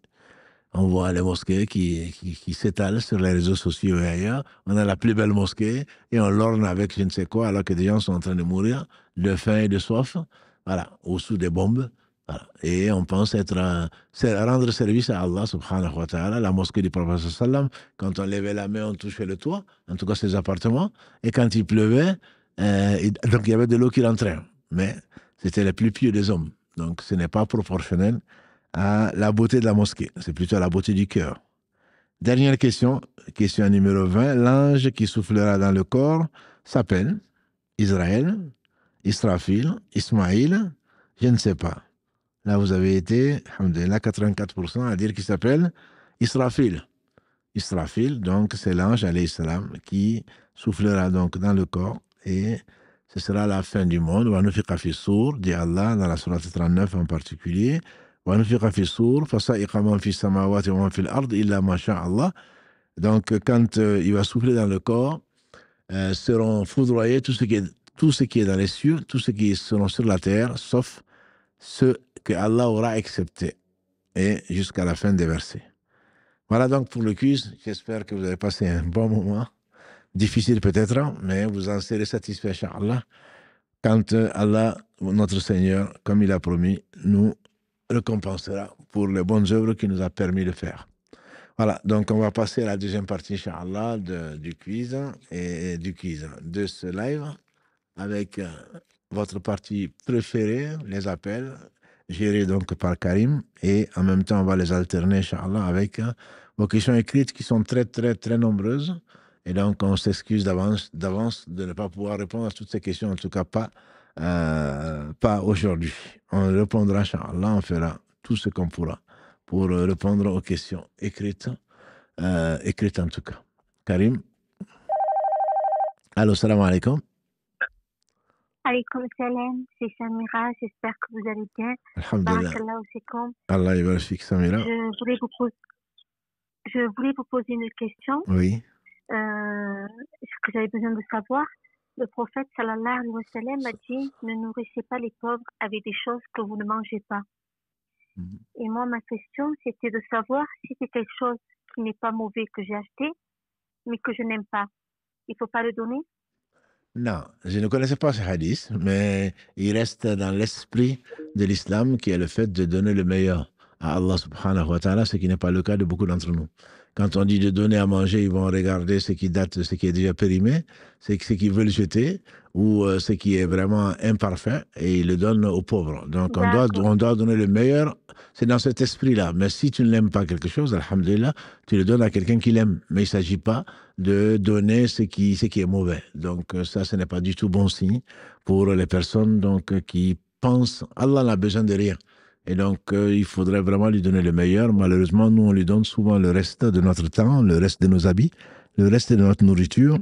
On voit les mosquées qui s'étalent sur les réseaux sociaux et ailleurs. On a la plus belle mosquée et on l'orne avec je ne sais quoi alors que des gens sont en train de mourir de faim et de soif. Voilà, ou sous des bombes. Voilà. Et on pense rendre service à Allah subhanahu wa ta'ala, la mosquée du prophète sallam. Quand on levait la main, on touchait le toit, en tout cas ses appartements. Et quand il pleuvait, donc il y avait de l'eau qui rentrait. Mais c'était le plus pieux des hommes. Donc ce n'est pas proportionnel à la beauté de la mosquée. C'est plutôt à la beauté du cœur. Dernière question, question numéro 20. L'ange qui soufflera dans le corps s'appelle Israël, Israfil, Ismaïl, je ne sais pas. Là, vous avez été, alhamdoulilah, 84% à dire qu'il s'appelle Israfil. Israfil, donc c'est l'ange, alayhi salam, qui soufflera donc dans le corps et ce sera la fin du monde. Wa nufiqa fi sour, dit Allah dans la sourate 39 en particulier. Wa nufiqa fi sour, fasa'iqa man fi samawati wa man fil ard illa ma sha Allah. Donc, quand il va souffler dans le corps, seront foudroyés tout ce qui est dans les cieux, tout ce qui seront sur la terre, sauf ceux que Allah aura acceptés. Et jusqu'à la fin des versets. Voilà donc pour le quiz. J'espère que vous avez passé un bon moment. Difficile peut-être, mais vous en serez satisfait, Inch'Allah, quand Allah, notre Seigneur, comme il a promis, nous récompensera pour les bonnes œuvres qu'il nous a permis de faire. Voilà, donc on va passer à la deuxième partie, Inch'Allah, du quiz de ce live, avec votre partie préférée, les appels, gérés donc par Karim, et en même temps, on va les alterner, Inch'Allah, avec vos questions écrites qui sont très, très, très nombreuses. Et donc, on s'excuse d'avance de ne pas pouvoir répondre à toutes ces questions, en tout cas pas aujourd'hui. On répondra, Inch'Allah, on fera tout ce qu'on pourra pour répondre aux questions écrites en tout cas. Karim. Allô, salam alaikum. Alaykoum salam, c'est Samira, j'espère que vous allez bien. Alhamdulillah. Barakallahu fikum. Allah yabarak fik, Samira. Je voulais vous poser une question. Oui. Ce que j'avais besoin de savoir, le prophète sallallahu alayhi wa sallam a dit ne nourrissez pas les pauvres avec des choses que vous ne mangez pas. Et moi, ma question, c'était de savoir si c'est quelque chose qui n'est pas mauvais que j'ai acheté, mais que je n'aime pas. Il ne faut pas le donner? Non, je ne connaissais pas ce hadith, mais il reste dans l'esprit de l'islam qui est le fait de donner le meilleur à Allah subhanahu wa ta'ala, ce qui n'est pas le cas de beaucoup d'entre nous. Quand on dit de donner à manger, ils vont regarder ce qui date, ce qui est déjà périmé, ce qu'ils veulent jeter, ou ce qui est vraiment imparfait, et ils le donnent aux pauvres. Donc on doit donner le meilleur, c'est dans cet esprit-là. Mais si tu ne l'aimes pas quelque chose, alhamdulillah, tu le donnes à quelqu'un qui l'aime. Mais il ne s'agit pas de donner ce qui est mauvais. Donc ça, ce n'est pas du tout bon signe pour les personnes donc, qui pensent Allah n'a besoin de rien. Et donc, il faudrait vraiment lui donner le meilleur. Malheureusement, nous, on lui donne souvent le reste de notre temps, le reste de nos habits, le reste de notre nourriture.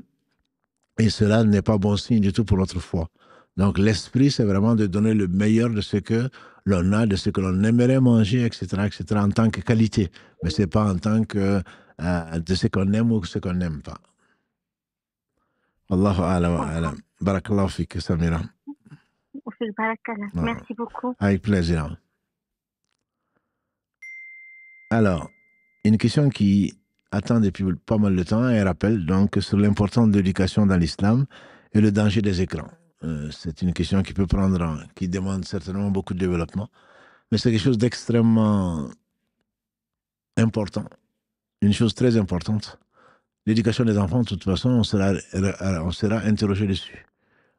Et cela n'est pas bon signe du tout pour notre foi. Donc, l'esprit, c'est vraiment de donner le meilleur de ce que l'on a, de ce que l'on aimerait manger, etc., en tant que qualité. Mais ce n'est pas en tant que de ce qu'on aime ou ce qu'on n'aime pas. Allahu a'lam. Barakallahu fik, Samira. Merci beaucoup. Avec plaisir. Alors, une question qui attend depuis pas mal de temps, un rappel donc sur l'importance de l'éducation dans l'islam et le danger des écrans. C'est une question qui qui demande certainement beaucoup de développement, mais c'est quelque chose d'extrêmement important, une chose très importante. L'éducation des enfants, de toute façon, on sera interrogé dessus.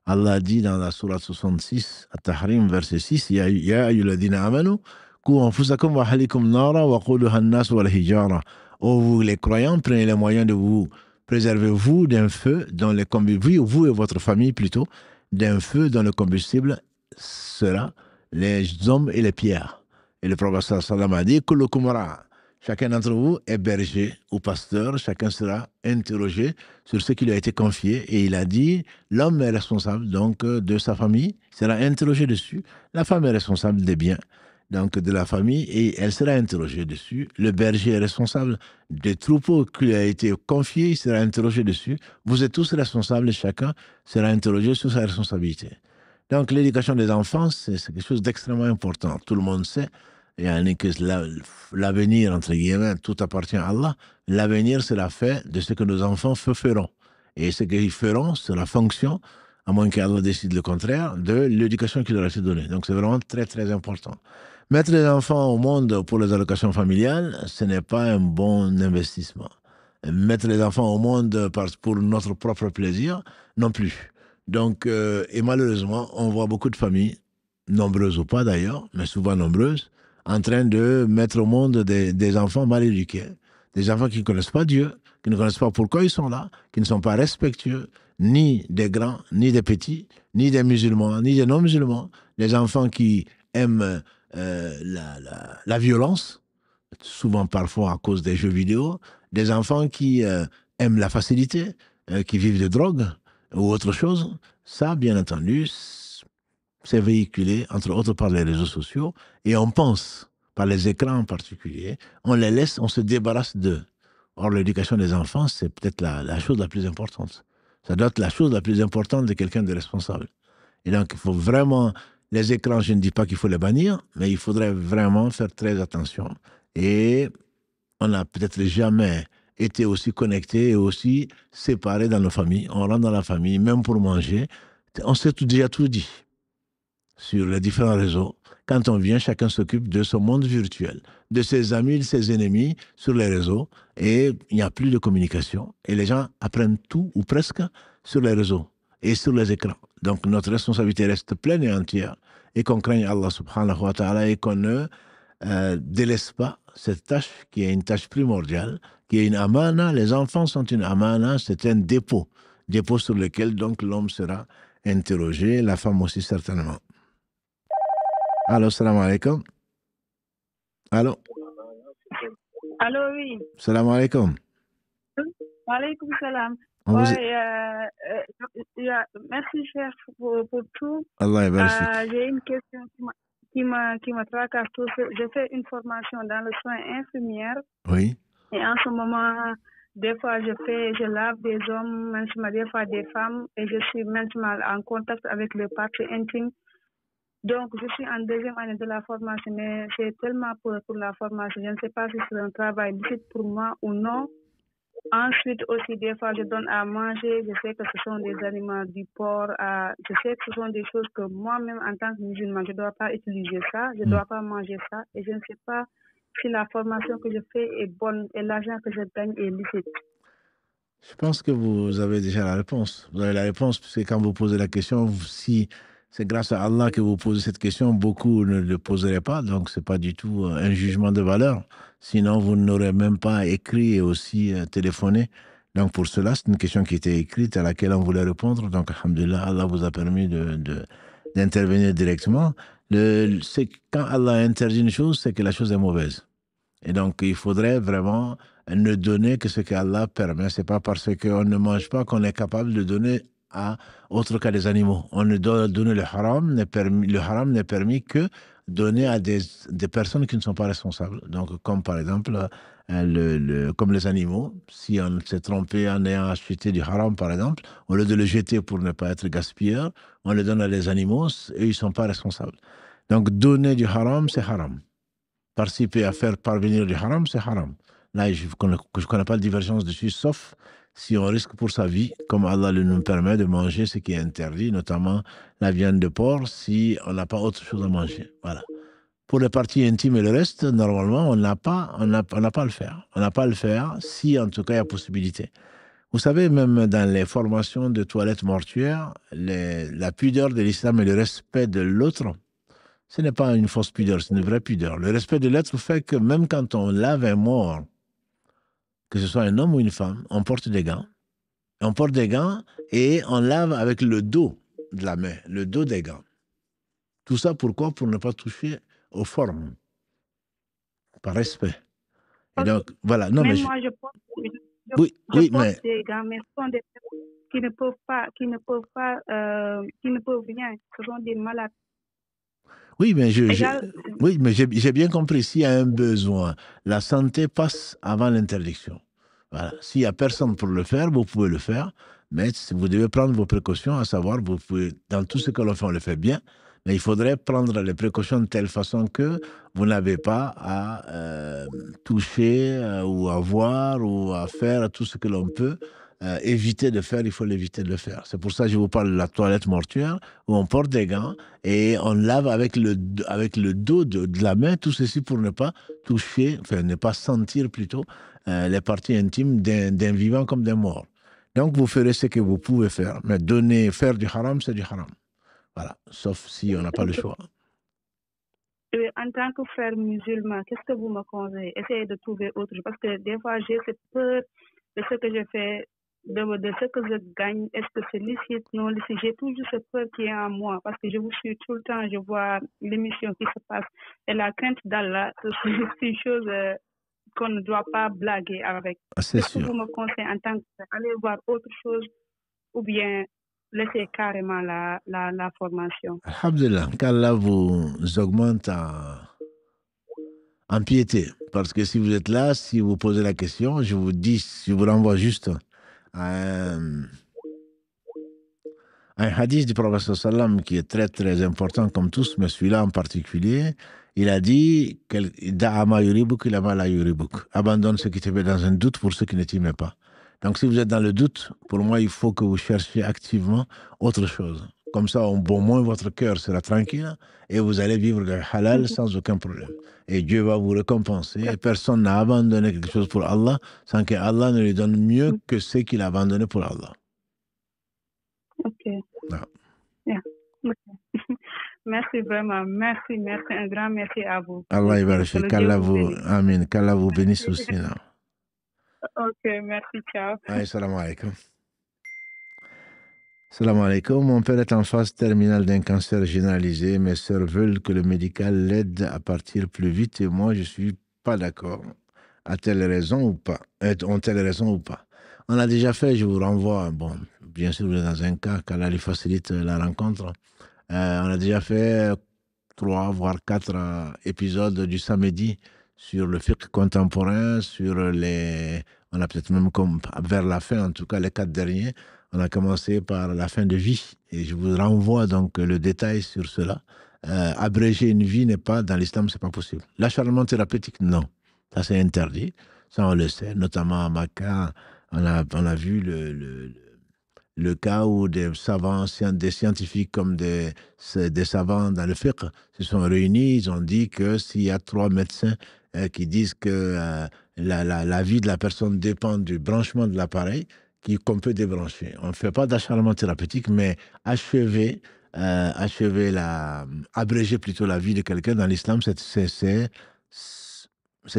Allah dit dans la sourate 66, At-Tahrim, verset 6, Ya ayyuhalladhina amanu, Qu anfusakum wa ahlikum nara wa quluha an-nas wal hijara. Ô vous les croyants, prenez les moyens de vous préserver, vous, d'un feu dont le combustible, vous et votre famille plutôt, d'un feu dont le combustible sera les hommes et les pierres. Et le prophète sallallahu alayhi wa sallam a dit, Kullukum ra'a. Chacun d'entre vous est berger ou pasteur, chacun sera interrogé sur ce qui lui a été confié. Et il a dit, l'homme est responsable donc de sa famille, il sera interrogé dessus. La femme est responsable des biens donc de la famille et elle sera interrogée dessus. Le berger est responsable des troupeaux qui lui a été confié, il sera interrogé dessus. Vous êtes tous responsables, chacun sera interrogé sur sa responsabilité. Donc l'éducation des enfants, c'est quelque chose d'extrêmement important. Tout le monde sait. Il y a que l'avenir, entre guillemets, tout appartient à Allah. L'avenir, c'est la fait de ce que nos enfants feront. Et ce qu'ils feront, c'est la fonction, à moins qu'Allah décide le contraire, de l'éducation qui leur a été donnée. Donc c'est vraiment très, très important. Mettre les enfants au monde pour les allocations familiales, ce n'est pas un bon investissement. Mettre les enfants au monde pour notre propre plaisir, non plus. Donc, et malheureusement, on voit beaucoup de familles, nombreuses ou pas d'ailleurs, mais souvent nombreuses, en train de mettre au monde des enfants mal éduqués, des enfants qui ne connaissent pas Dieu, qui ne connaissent pas pourquoi ils sont là, qui ne sont pas respectueux, ni des grands, ni des petits, ni des musulmans, ni des non-musulmans, des enfants qui aiment la violence, souvent parfois à cause des jeux vidéo, des enfants qui aiment la facilité, qui vivent de drogue ou autre chose. Ça, bien entendu, c'est véhiculé, entre autres, par les réseaux sociaux, et on pense, par les écrans en particulier, on les laisse, on se débarrasse d'eux. Or, l'éducation des enfants, c'est peut-être la chose la plus importante. Ça doit être la chose la plus importante de quelqu'un de responsable. Et donc, il faut vraiment... Les écrans, je ne dis pas qu'il faut les bannir, mais il faudrait vraiment faire très attention. Et on n'a peut-être jamais été aussi connectés et aussi séparés dans nos familles. On rentre dans la famille, même pour manger. On s'est déjà tout dit sur les différents réseaux. Quand on vient, chacun s'occupe de son monde virtuel, de ses amis, de ses ennemis sur les réseaux. Et il n'y a plus de communication. Et les gens apprennent tout, ou presque, sur les réseaux et sur les écrans. Donc notre responsabilité reste pleine et entière. Et qu'on craigne Allah subhanahu wa ta'ala et qu'on ne délaisse pas cette tâche qui est une tâche primordiale, qui est une amana. Les enfants sont une amana, c'est un dépôt. Dépôt sur lequel donc l'homme sera interrogé, la femme aussi certainement. Allô, salam alaikum. Allô. Allô, oui. Salam alaikum. Alaikum salam. Merci, chef, pour tout. Allah est j'ai une question qui me tracasse. Je fais une formation dans le soin infirmière. Oui. Et en ce moment, des fois, je lave des hommes, même des fois des femmes, et je suis maintenant en contact avec le partie intime. Donc, je suis en deuxième année de la formation, mais j'ai tellement peur pour la formation. Je ne sais pas si c'est un travail licite pour moi ou non. Ensuite, aussi, des fois, je donne à manger. Je sais que ce sont des aliments du porc. Je sais que ce sont des choses que moi-même, en tant que musulman, je ne dois pas utiliser ça. Je ne dois pas manger ça. Et je ne sais pas si la formation que je fais est bonne et l'argent que je gagne est licite. Je pense que vous avez déjà la réponse. Vous avez la réponse, parce que quand vous posez la question, si c'est grâce à Allah que vous posez cette question, beaucoup ne le poseraient pas. Donc, ce n'est pas du tout un jugement de valeur. Sinon, vous n'aurez même pas écrit et aussi téléphoné. Donc, pour cela, c'est une question qui était écrite à laquelle on voulait répondre. Donc, alhamdulillah, Allah vous a permis d'intervenir directement. Quand Allah interdit une chose, c'est que la chose est mauvaise. Et donc, il faudrait vraiment ne donner que ce qu'Allah permet. Ce n'est pas parce qu'on ne mange pas qu'on est capable de donner à autre qu'à des animaux. On ne doit donner le haram n'est permis que donner à des personnes qui ne sont pas responsables. Donc, comme par exemple, comme les animaux, si on s'est trompé en ayant acheté du haram, par exemple, au lieu de le jeter pour ne pas être gaspilleur, on le donne à des animaux et ils ne sont pas responsables. Donc, donner du haram, c'est haram. Participer à faire parvenir du haram, c'est haram. Là, je ne connais pas de divergence dessus, sauf si on risque pour sa vie, comme Allah nous permet de manger ce qui est interdit, notamment la viande de porc, si on n'a pas autre chose à manger. Voilà. Pour les parties intimes et le reste, normalement, on n'a pas à le faire. On n'a pas à le faire si, en tout cas, il y a possibilité. Vous savez, même dans les formations de toilettes mortuaires, la pudeur de l'islam et le respect de l'autre, ce n'est pas une fausse pudeur, c'est une vraie pudeur. Le respect de l'être fait que même quand on lave un mort, que ce soit un homme ou une femme, on porte des gants. On porte des gants et on lave avec le dos de la main, le dos des gants. Tout ça pourquoi? Pour ne pas toucher aux formes, par respect. Et donc, voilà. Non, mais moi, je porte des gants, mais ce sont des personnes qui ne peuvent rien. Ce sont des malades. Oui, mais j'ai bien compris. S'il y a un besoin, la santé passe avant l'interdiction. Voilà. S'il n'y a personne pour le faire, vous pouvez le faire, mais vous devez prendre vos précautions, à savoir, vous pouvez, dans tout ce que l'on fait, on le fait bien, mais il faudrait prendre les précautions de telle façon que vous n'avez pas à toucher ou à voir ou à faire tout ce que l'on peut éviter de faire, il faut l'éviter de le faire. C'est pour ça que je vous parle de la toilette mortuaire, où on porte des gants et on lave avec le dos de la main, tout ceci pour ne pas toucher, enfin ne pas sentir plutôt les parties intimes d'un vivant comme d'un mort. Donc vous ferez ce que vous pouvez faire, mais faire du haram, c'est du haram. Voilà, sauf si on n'a pas le choix. Et en tant que frère musulman, qu'est-ce que vous me conseillez? Essayez de trouver autre chose. Parce que des fois, j'ai cette peur de ce que je fais, de ce que je gagne. Est-ce que c'est licite? Non, licite. J'ai toujours cette peur qui est en moi. Parce que je vous suis tout le temps, je vois l'émission qui se passe. Et la crainte d'Allah, c'est une chose qu'on ne doit pas blaguer avec. C'est Qu'est-ce que vous me conseillez en tant que frère? Aller voir autre chose ou bien laisser carrément la formation? Alhamdulillah, qu'Allah vous augmente en piété. Parce que si vous êtes là, si vous posez la question, je vous renvoie juste à un hadith du prophète sallam qui est très très important comme tous, mais celui-là en particulier. Il a dit abandonne ce qui te met dans un doute pour ceux qui ne t'y mettent pas. Donc si vous êtes dans le doute, pour moi, il faut que vous cherchiez activement autre chose. Comme ça, au moins, votre cœur sera tranquille et vous allez vivre le halal sans aucun problème. Et Dieu va vous récompenser. Et personne n'a abandonné quelque chose pour Allah sans que Allah ne lui donne mieux que ce qu'il a abandonné pour Allah. Ok. Yeah. Okay. Merci vraiment. Merci. Un grand merci à vous. Allah y qu'Allah vous bénisse aussi. Là. Ok, merci. Ciao. Assalamu alaikum. Salam alaikum. Mon père est en phase terminale d'un cancer généralisé. Mes sœurs veulent que le médical l'aide à partir plus vite et moi, je ne suis pas d'accord. A-t-elle raison ou pas? Ont-elles raison ou pas? On a déjà fait, je vous renvoie, bon, bien sûr, vous êtes dans un cas, qu'Allah lui facilite la rencontre. On a déjà fait 3 voire 4 épisodes du samedi sur le fiqh contemporain, on a peut-être même comme vers la fin, en tout cas les 4 derniers, on a commencé par la fin de vie. Et je vous renvoie donc le détail sur cela. Abréger une vie n'est pas, dans l'islam, c'est pas possible. L'acharnement thérapeutique, non. Ça, c'est interdit. Ça, on le sait. Notamment à Makkah, on a vu le cas où des savants, des scientifiques comme des savants dans le fiqh se sont réunis. Ils ont dit que s'il y a 3 médecins qui disent que la vie de la personne dépend du branchement de l'appareil, qu'on peut débrancher. On ne fait pas d'acharnement thérapeutique, mais abréger plutôt la vie de quelqu'un dans l'islam, c'est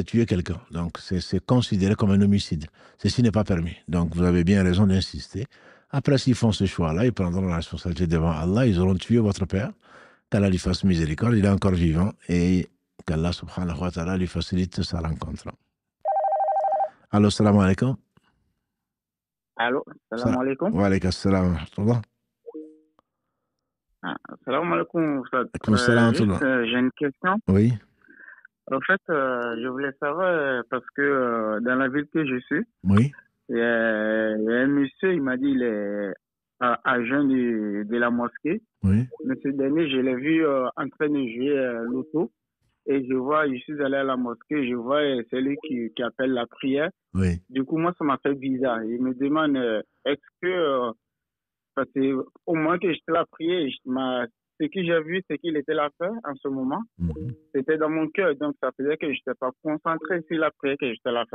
tuer quelqu'un. Donc, c'est considéré comme un homicide. Ceci n'est pas permis. Donc, vous avez bien raison d'insister. Après, s'ils font ce choix-là, ils prendront la responsabilité devant Allah. Ils auront tué votre père. Qu'Allah lui fasse miséricorde. Il est encore vivant. Et qu'Allah, subhanahu wa ta'ala, lui facilite sa rencontre. Allô, salam alaikum. Allô, salam alaikum. Wa alaikum salam wa rahmatullah. Salam alaikum. J'ai une question. Oui. En fait, je voulais savoir, parce que dans la ville que je suis, oui. Il y a un monsieur, il m'a dit il est agent de la mosquée. Oui. Monsieur dernier, je l'ai vu en train de jouer l'auto. Et je suis allé à la mosquée, je vois celui qui appelle la prière. Oui. Du coup, moi, ça m'a fait bizarre. Il me demande, est-ce que, parce que au moins que j'étais la prière, ce que j'ai vu, c'est qu'il était là en ce moment. C'était dans mon cœur, donc ça faisait que je n'étais pas concentré sur la prière que j'étais là.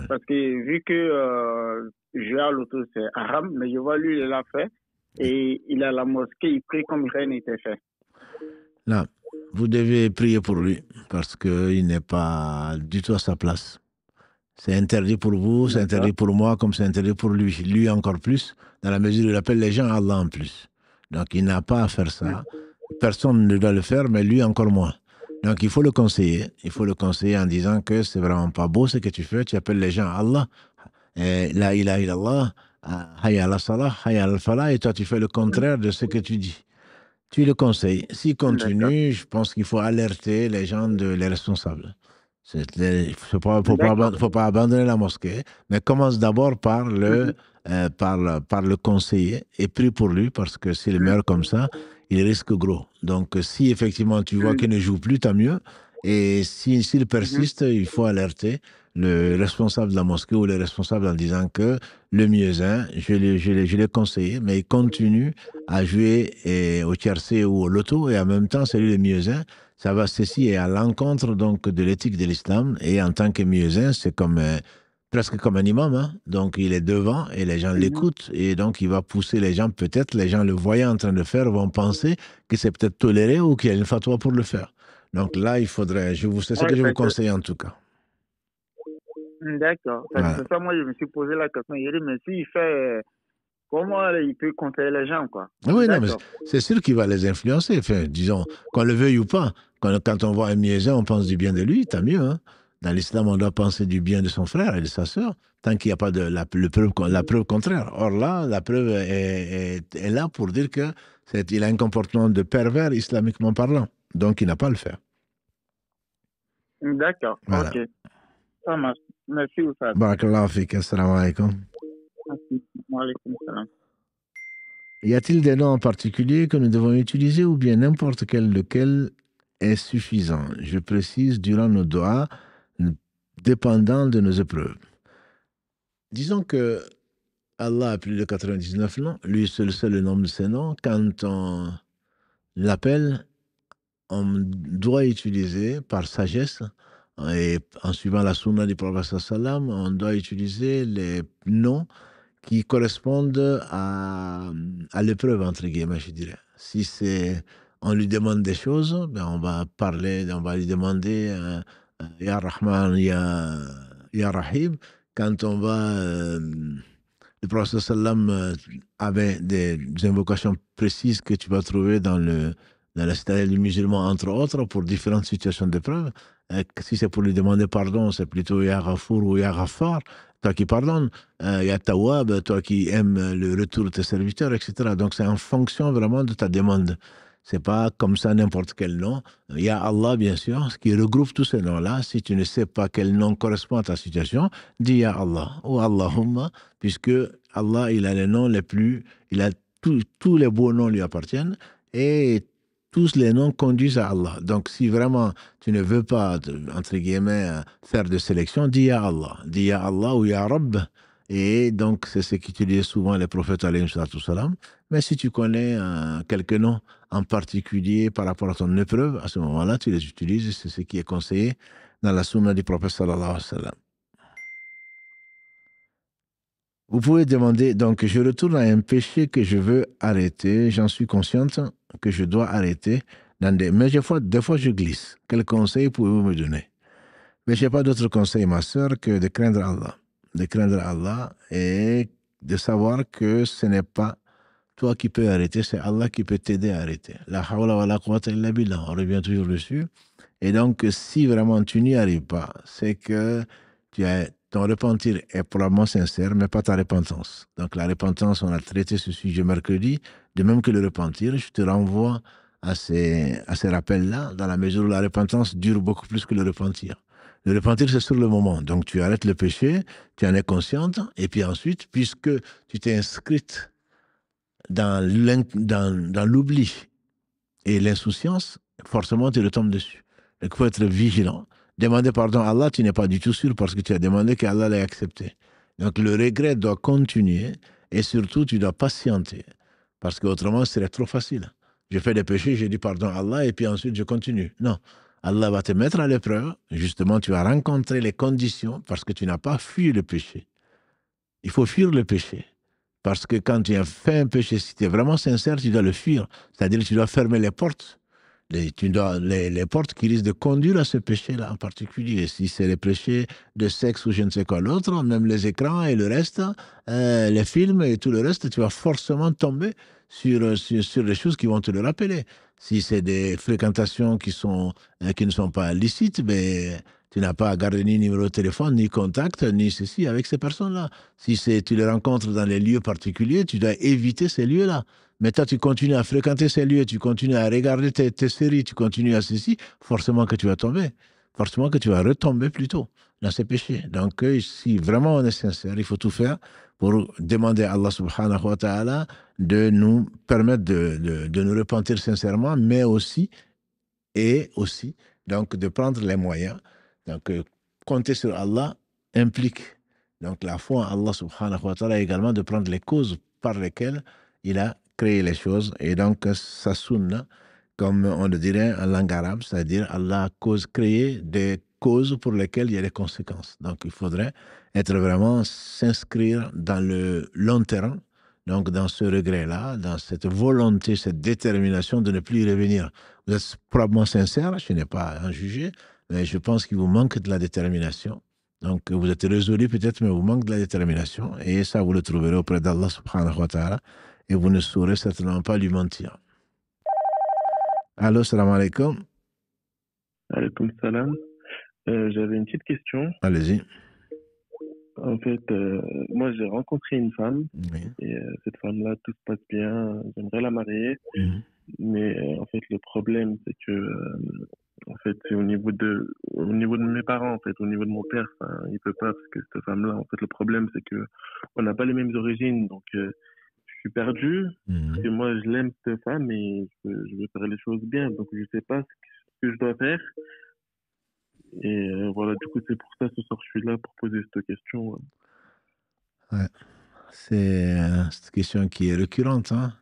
Parce que vu que jouer à l'auto, c'est haram, mais je vois lui, il l'a fait. Et il est à la mosquée, il prie comme rien n'était fait. Là, vous devez prier pour lui, parce qu'il n'est pas du tout à sa place. C'est interdit pour vous, c'est interdit pour moi, comme c'est interdit pour lui. Lui encore plus, dans la mesure où il appelle les gens Allah en plus. Donc il n'a pas à faire ça. Personne ne doit le faire, mais lui encore moins. Donc il faut le conseiller. Il faut le conseiller en disant que c'est vraiment pas beau ce que tu fais. Tu appelles les gens Allah. La ilaha illallah, hayya ala salah, hayya ala falah, et toi tu fais le contraire de ce que tu dis. Tu le conseilles. S'il continue, je pense qu'il faut alerter les gens, les responsables. Il ne faut pas abandonner la mosquée, mais commence d'abord par le conseiller et prie pour lui, parce que s'il meurt comme ça, il risque gros. Donc, si effectivement tu vois qu'il ne joue plus, tant mieux. Et s'il persiste, il faut alerter le responsable de la mosquée ou le responsable en disant que le muezzin, je l'ai conseillé, mais il continue à jouer au tiercé ou au loto, et en même temps, c'est lui le muezzin. Ceci est à l'encontre donc de l'éthique de l'islam, et en tant que muezzin, c'est comme presque comme un imam, hein. Donc il est devant et les gens l'écoutent, et donc il va pousser les gens, peut-être les gens le voyant en train de faire vont penser que c'est peut-être toléré ou qu'il y a une fatwa pour le faire. Donc là, il faudrait, c'est ce que je vous conseille en tout cas. D'accord. Voilà. C'est ça, moi, je me suis posé la question. Il dit, mais s'il fait, comment il peut conseiller les gens, quoi? Oui, non, mais c'est sûr qu'il va les influencer. Enfin, disons, qu'on le veuille ou pas. Quand on voit un muezzin, on pense du bien de lui, tant mieux. Hein. Dans l'islam, on doit penser du bien de son frère et de sa sœur, tant qu'il n'y a pas de la preuve contraire. Or là, la preuve est là pour dire qu'il a un comportement de pervers islamiquement parlant. Donc, il n'a pas à le faire. D'accord. Voilà. OK. Ça marche. Merci, Oussad. Barakallahu fik. Assalamu alaikum. Wa alaykoum salam. Y a-t-il des noms en particulier que nous devons utiliser ou bien n'importe lequel est suffisant? Je précise, durant nos doigts, dépendant de nos épreuves. Disons que Allah a plus de 99 noms, lui seul sait le nombre de ses noms. Quand on l'appelle, on doit utiliser par sagesse et en suivant la sunna du prophète sallam, on doit utiliser les noms qui correspondent à l'épreuve, entre guillemets, je dirais. Si on lui demande des choses, ben on va lui demander Ya Rahman, Ya Rahim. Quand on va... le prophète sallam avait des invocations précises que tu vas trouver dans la citadelle du musulman, entre autres, pour différentes situations d'épreuve. Si c'est pour lui demander pardon, c'est plutôt Ya Ghafour ou Ya Ghaffar, toi qui pardonnes, Ya Tawwab, toi qui aimes le retour de tes serviteurs, etc. Donc c'est en fonction vraiment de ta demande. C'est pas comme ça n'importe quel nom. Il y a Allah, bien sûr, qui regroupe tous ces noms-là. Si tu ne sais pas quel nom correspond à ta situation, dis Ya Allah ou Allahumma, puisque Allah, il a les noms les plus... tous les beaux noms lui appartiennent et tous les noms conduisent à Allah. Donc, si vraiment tu ne veux pas, entre guillemets, faire de sélection, dis Ya Allah. Dis Ya Allah ou Ya Rabb. Et donc, c'est ce qu'utilisent souvent les prophètes, alayhi salam. Mais si tu connais quelques noms en particulier par rapport à ton épreuve, à ce moment-là, tu les utilises. C'est ce qui est conseillé dans la sunna du prophète sallallahu alayhi wa sallam. Vous pouvez demander, donc je retourne à un péché que je veux arrêter, j'en suis consciente que je dois arrêter, mais des fois je glisse. Quel conseil pouvez-vous me donner? Mais je n'ai pas d'autre conseil, ma sœur, que de craindre Allah. De craindre Allah et de savoir que ce n'est pas toi qui peux arrêter, c'est Allah qui peut t'aider à arrêter. La hawla wa la quwwata illa billah, on revient toujours dessus. Et donc, si vraiment tu n'y arrives pas, c'est que ton repentir est probablement sincère, mais pas ta repentance. Donc la repentance, on a traité ce sujet mercredi, de même que le repentir. Je te renvoie à ces rappels-là, dans la mesure où la repentance dure beaucoup plus que le repentir. Le repentir, c'est sur le moment. Donc tu arrêtes le péché, tu en es consciente, et puis ensuite, puisque tu t'es inscrite dans l'oubli et l'insouciance, forcément tu retombes dessus. Donc il faut être vigilant. Demander pardon à Allah, tu n'es pas du tout sûr parce que tu as demandé qu'Allah l'ait accepté. Donc le regret doit continuer et surtout tu dois patienter parce qu'autrement ce serait trop facile. Je fais des péchés, je dis pardon à Allah et puis ensuite je continue. Non, Allah va te mettre à l'épreuve. Justement, tu vas rencontrer les conditions parce que tu n'as pas fui le péché. Il faut fuir le péché. Parce que quand tu as fait un péché, si tu es vraiment sincère, tu dois le fuir. C'est-à-dire que tu dois fermer les portes. Les portes qui risquent de conduire à ce péché-là en particulier. Si c'est les péchés de sexe ou je ne sais quoi l'autre, même les écrans et le reste, les films et tout le reste, tu vas forcément tomber sur les choses qui vont te le rappeler. Si c'est des fréquentations qui ne sont pas licites, ben, tu n'as pas à garder ni numéro de téléphone, ni contact, ni ceci avec ces personnes-là. Si tu les rencontres dans les lieux particuliers, tu dois éviter ces lieux-là. Mais toi, tu continues à fréquenter ces lieux, tu continues à regarder tes séries, tu continues à ceci, forcément que tu vas tomber. Forcément que tu vas retomber plutôt dans ces péchés. Donc, si vraiment on est sincère, il faut tout faire pour demander à Allah subhanahu wa ta'ala de nous permettre de nous repentir sincèrement, mais aussi, donc, de prendre les moyens. Donc, compter sur Allah implique donc la foi en Allah subhanahu wa ta'ala, également de prendre les causes par lesquelles il a créé les choses. Et donc, sa sunna, comme on le dirait en langue arabe, c'est-à-dire Allah a créé des causes pour lesquelles il y a des conséquences. Donc, il faudrait être vraiment s'inscrire dans le long terme, donc dans ce regret-là, dans cette volonté, cette détermination de ne plus y revenir. Vous êtes probablement sincère, je n'ai pas à en juger, mais je pense qu'il vous manque de la détermination. Donc, vous êtes résolu peut-être, mais vous manque de la détermination. Et ça, vous le trouverez auprès d'Allah subhanahu wa ta'ala. Et vous ne saurez certainement pas lui mentir. Allô, salam alaikum. Alaikum salam. J'avais une petite question. Allez-y. En fait, moi, j'ai rencontré une femme. Oui. Et cette femme-là, tout se passe bien. J'aimerais la marier. Mais en fait, le problème, c'est que en fait, c'est au niveau de mes parents, en fait, au niveau de mon père, il peut pas parce que cette femme-là, en fait, le problème, c'est que on n'a pas les mêmes origines, donc je suis perdu. Parce que moi, je l'aime cette femme et je veux faire les choses bien, donc je sais pas ce que je dois faire. Et voilà, du coup, c'est pour ça ce soir, je suis là pour poser cette question. Ouais. C'est cette question qui est récurrente, hein.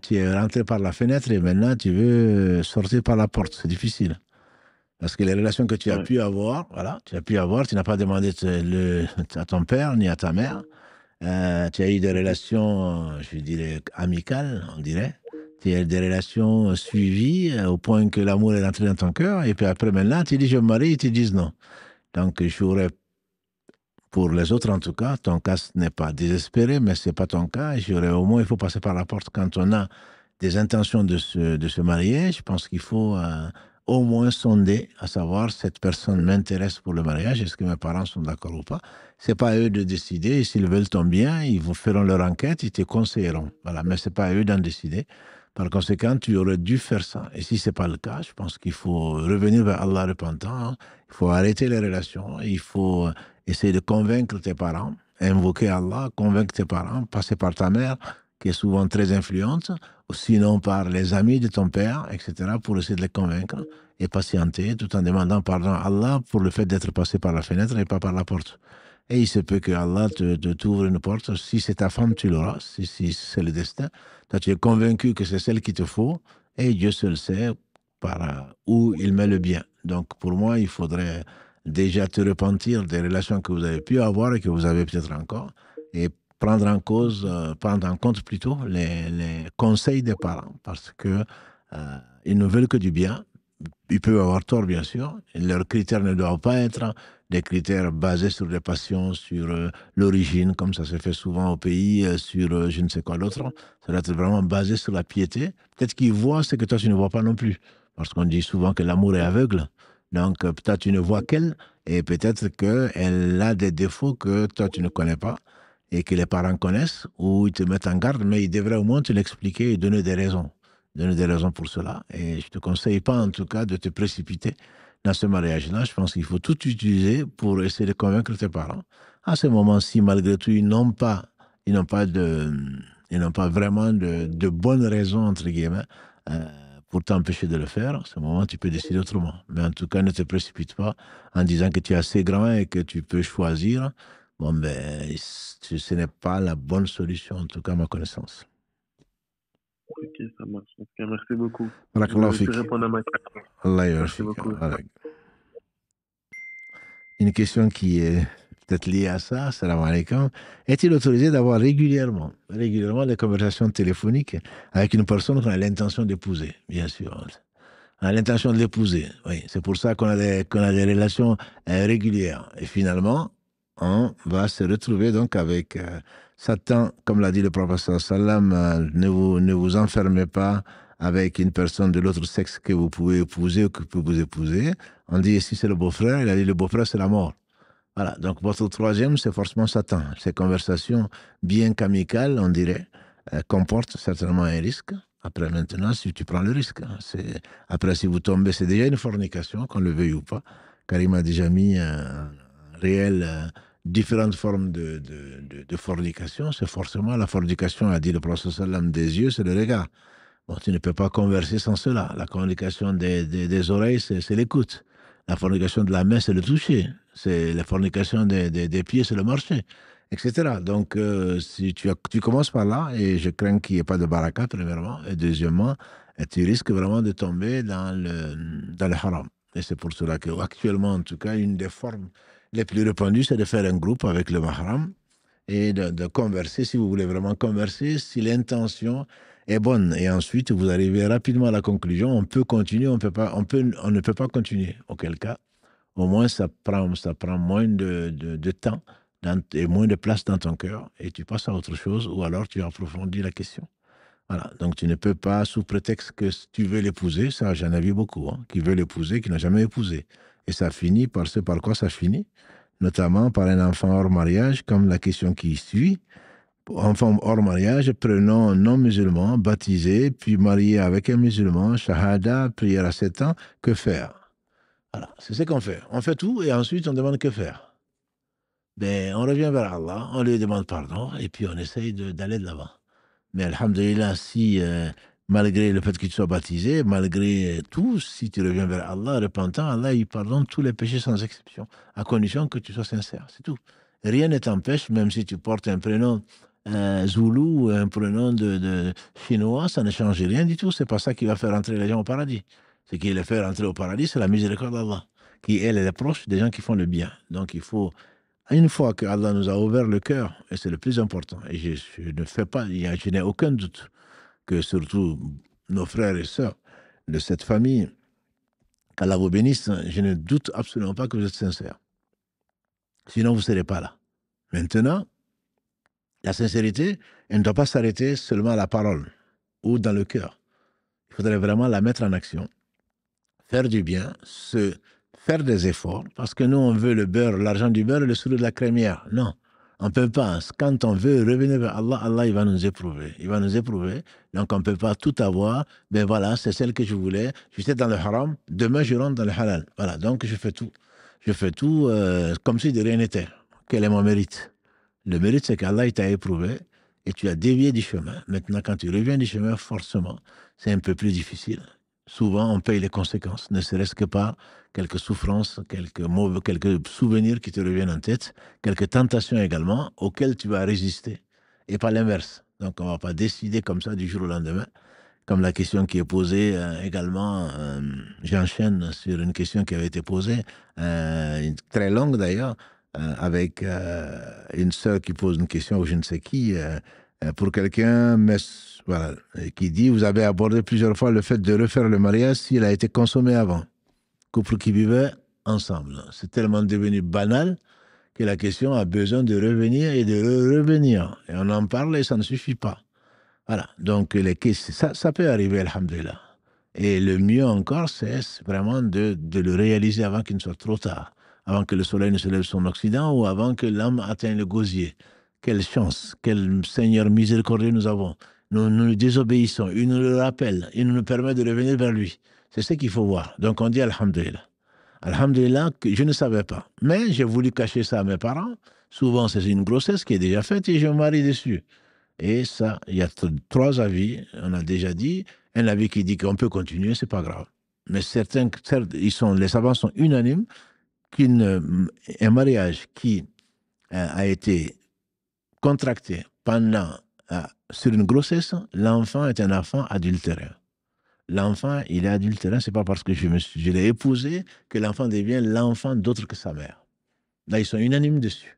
Tu es rentré par la fenêtre et maintenant tu veux sortir par la porte. C'est difficile. Parce que les relations que tu as pu avoir, tu n'as pas demandé à ton père ni à ta mère. Tu as eu des relations, je dirais, amicales, on dirait. Tu as eu des relations suivies au point que l'amour est rentré dans ton cœur. Et puis après, maintenant, tu dis je me marie, ils te disent non. Donc, j'aurais, pour les autres en tout cas, ton cas n'est pas désespéré, mais ce n'est pas ton cas. J'aurais au moins, il faut passer par la porte. Quand on a des intentions de se marier, je pense qu'il faut au moins sonder, à savoir, cette personne m'intéresse pour le mariage, est-ce que mes parents sont d'accord ou pas. Ce n'est pas à eux de décider. S'ils veulent ton bien, ils vous feront leur enquête, ils te conseilleront. Voilà. Mais ce n'est pas à eux d'en décider. Par conséquent, tu aurais dû faire ça. Et si ce n'est pas le cas, je pense qu'il faut revenir vers Allah repentant. Hein. Il faut arrêter les relations. Il faut essayer de convaincre tes parents, invoquer Allah, convaincre tes parents, passer par ta mère, qui est souvent très influente, ou sinon par les amis de ton père, etc., pour essayer de les convaincre et patienter, tout en demandant pardon à Allah pour le fait d'être passé par la fenêtre et pas par la porte. Et il se peut que Allah t'ouvre une porte. Si c'est ta femme, tu l'auras. Si c'est le destin, toi, tu es convaincu que c'est celle qu'il te faut, et Dieu seul sait par où il met le bien. Donc, pour moi, il faudrait déjà te repentir des relations que vous avez pu avoir et que vous avez peut-être encore, et prendre en compte plutôt les conseils des parents, parce que ils ne veulent que du bien. Ils peuvent avoir tort, bien sûr. Leurs critères ne doivent pas être des critères basés sur les passions, sur l'origine, comme ça se fait souvent au pays, sur je ne sais quoi d'autre. Ça doit être vraiment basé sur la piété. Peut-être qu'ils voient ce que toi, tu ne vois pas non plus. Parce qu'on dit souvent que l'amour est aveugle. Donc, peut-être tu ne vois qu'elle, et peut-être qu'elle a des défauts que toi, tu ne connais pas, et que les parents connaissent, ou ils te mettent en garde, mais ils devraient au moins te l'expliquer et donner des raisons. Donner des raisons pour cela. Et je ne te conseille pas, en tout cas, de te précipiter dans ce mariage-là. Je pense qu'il faut tout utiliser pour essayer de convaincre tes parents. À ce moment-ci, malgré tout, ils n'ont pas vraiment de bonnes raisons, entre guillemets, pour t'empêcher de le faire. À ce moment, tu peux décider autrement. Mais en tout cas, ne te précipite pas en disant que tu es assez grand et que tu peux choisir. Bon, ben, ce n'est pas la bonne solution, en tout cas, à ma connaissance. Ok, ça marche. En tout cas, merci beaucoup. Barakallahu Je fik. vais répondre à ma question. Allah Merci beaucoup. Une question qui est peut-être liée à ça, salam alaikum. Est-il autorisé d'avoir régulièrement des conversations téléphoniques avec une personne qu'on a l'intention d'épouser? Bien sûr. On a l'intention de l'épouser, oui. C'est pour ça qu'on a des relations régulières. Et finalement, on va se retrouver donc avec Satan, comme l'a dit le prophète sallam, ne vous enfermez pas avec une personne de l'autre sexe que vous pouvez épouser ou que vous épouser. On dit ici c'est le beau-frère, il a dit le beau-frère c'est la mort. Voilà, donc votre troisième c'est forcément Satan. Ces conversations bien qu'amicales, on dirait, comportent certainement un risque. Après maintenant, si tu prends le risque, après si vous tombez, c'est déjà une fornication, qu'on le veuille ou pas, car il m'a déjà mis un réel... différentes formes de fornication. C'est forcément la fornication, a dit le prophète sallam, des yeux, c'est le regard. Bon, tu ne peux pas converser sans cela. La fornication des oreilles, c'est l'écoute. La fornication de la main, c'est le toucher. C'est la fornication des pieds, c'est le marché, etc. Donc, si tu commences par là, et je crains qu'il n'y ait pas de baraka, premièrement, et deuxièmement, tu risques vraiment de tomber dans le haram. Et c'est pour cela qu'actuellement, en tout cas, une des formes les plus répandues, c'est de faire un groupe avec le mahram et de converser, si vous voulez vraiment converser, si l'intention est bonne. Et ensuite, vous arrivez rapidement à la conclusion, on peut continuer, on ne peut pas continuer. Auquel cas, au moins, ça prend moins de temps et moins de place dans ton cœur, et tu passes à autre chose, ou alors tu approfondis la question. Voilà, donc tu ne peux pas, sous prétexte que tu veux l'épouser, ça j'en ai vu beaucoup, qui veulent l'épouser, qui n'ont jamais épousé. Et ça finit par ce par quoi ça finit, notamment par un enfant hors mariage, comme la question qui suit. Enfant hors mariage, prénom non musulman, baptisé, puis marié avec un musulman, shahada, prière à 7 ans, que faire? Voilà, c'est ce qu'on fait. On fait tout et ensuite on demande que faire. Ben, on revient vers Allah, on lui demande pardon et puis on essaye d'aller de l'avant. Mais alhamdulillah, si malgré le fait que tu sois baptisé, malgré tout, si tu reviens vers Allah, repentant, Allah il pardonne tous les péchés sans exception, à condition que tu sois sincère, c'est tout. Rien ne t'empêche, même si tu portes un prénom zoulou ou un prénom de chinois, ça ne change rien du tout. C'est pas ça qui va faire entrer les gens au paradis. Ce qui les fait rentrer au paradis, c'est la miséricorde d'Allah, qui elle est proche des gens qui font le bien. Donc il faut, une fois que Allah nous a ouvert le cœur, et c'est le plus important, et je n'ai aucun doute que surtout nos frères et sœurs de cette famille, qu'Allah vous bénisse, je ne doute absolument pas que vous êtes sincères. Sinon, vous ne serez pas là. Maintenant, la sincérité, elle ne doit pas s'arrêter seulement à la parole ou dans le cœur. Il faudrait vraiment la mettre en action, faire du bien, faire des efforts, parce que nous, on veut le beurre, l'argent du beurre et le sourire de la crémière. Non, on ne peut pas. Quand on veut revenir vers Allah, Allah, il va nous éprouver. Il va nous éprouver. Donc, on ne peut pas tout avoir. Ben voilà, c'est celle que je voulais. J'étais dans le haram. Demain, je rentre dans le halal. Voilà, donc je fais tout. Je fais tout comme si de rien n'était. Quel est mon mérite? Le mérite, c'est qu'Allah, il t'a éprouvé et tu as dévié du chemin. Maintenant, quand tu reviens du chemin, forcément, c'est un peu plus difficile. Souvent, on paye les conséquences, ne serait-ce que par quelques souffrances, quelques souvenirs qui te reviennent en tête, quelques tentations également, auxquelles tu vas résister, et pas l'inverse. Donc, on ne va pas décider comme ça du jour au lendemain, comme la question qui est posée également, j'enchaîne sur une question qui avait été posée, très longue d'ailleurs, avec une sœur qui pose une question, ou je ne sais qui, pour quelqu'un, voilà, qui dit, vous avez abordé plusieurs fois le fait de refaire le mariage s'il a été consommé avant. Couple qui vivait ensemble. C'est tellement devenu banal que la question a besoin de revenir et de revenir. Et on en parle et ça ne suffit pas. Voilà, donc ça peut arriver, alhamdulillah. Et le mieux encore, c'est vraiment de le réaliser avant qu'il ne soit trop tard, avant que le soleil ne se lève son occident ou avant que l'âme atteigne le gosier. Quelle chance, quel Seigneur miséricordieux nous avons. Nous nous désobéissons, il nous le rappelle, il nous permet de revenir vers lui. C'est ce qu'il faut voir. Donc on dit alhamdulillah. Alhamdulillah, que je ne savais pas. Mais j'ai voulu cacher ça à mes parents. Souvent, c'est une grossesse qui est déjà faite et je me marie dessus. Et ça, il y a 3 avis, on a déjà dit. Un avis qui dit qu'on peut continuer, c'est pas grave. Mais certains, les savants sont unanimes qu'un mariage qui a été contracté sur une grossesse, l'enfant est un enfant adultérin. L'enfant, il est adultérin, c'est pas parce que je l'ai épousé que l'enfant devient l'enfant d'autre que sa mère. Là, ils sont unanimes dessus.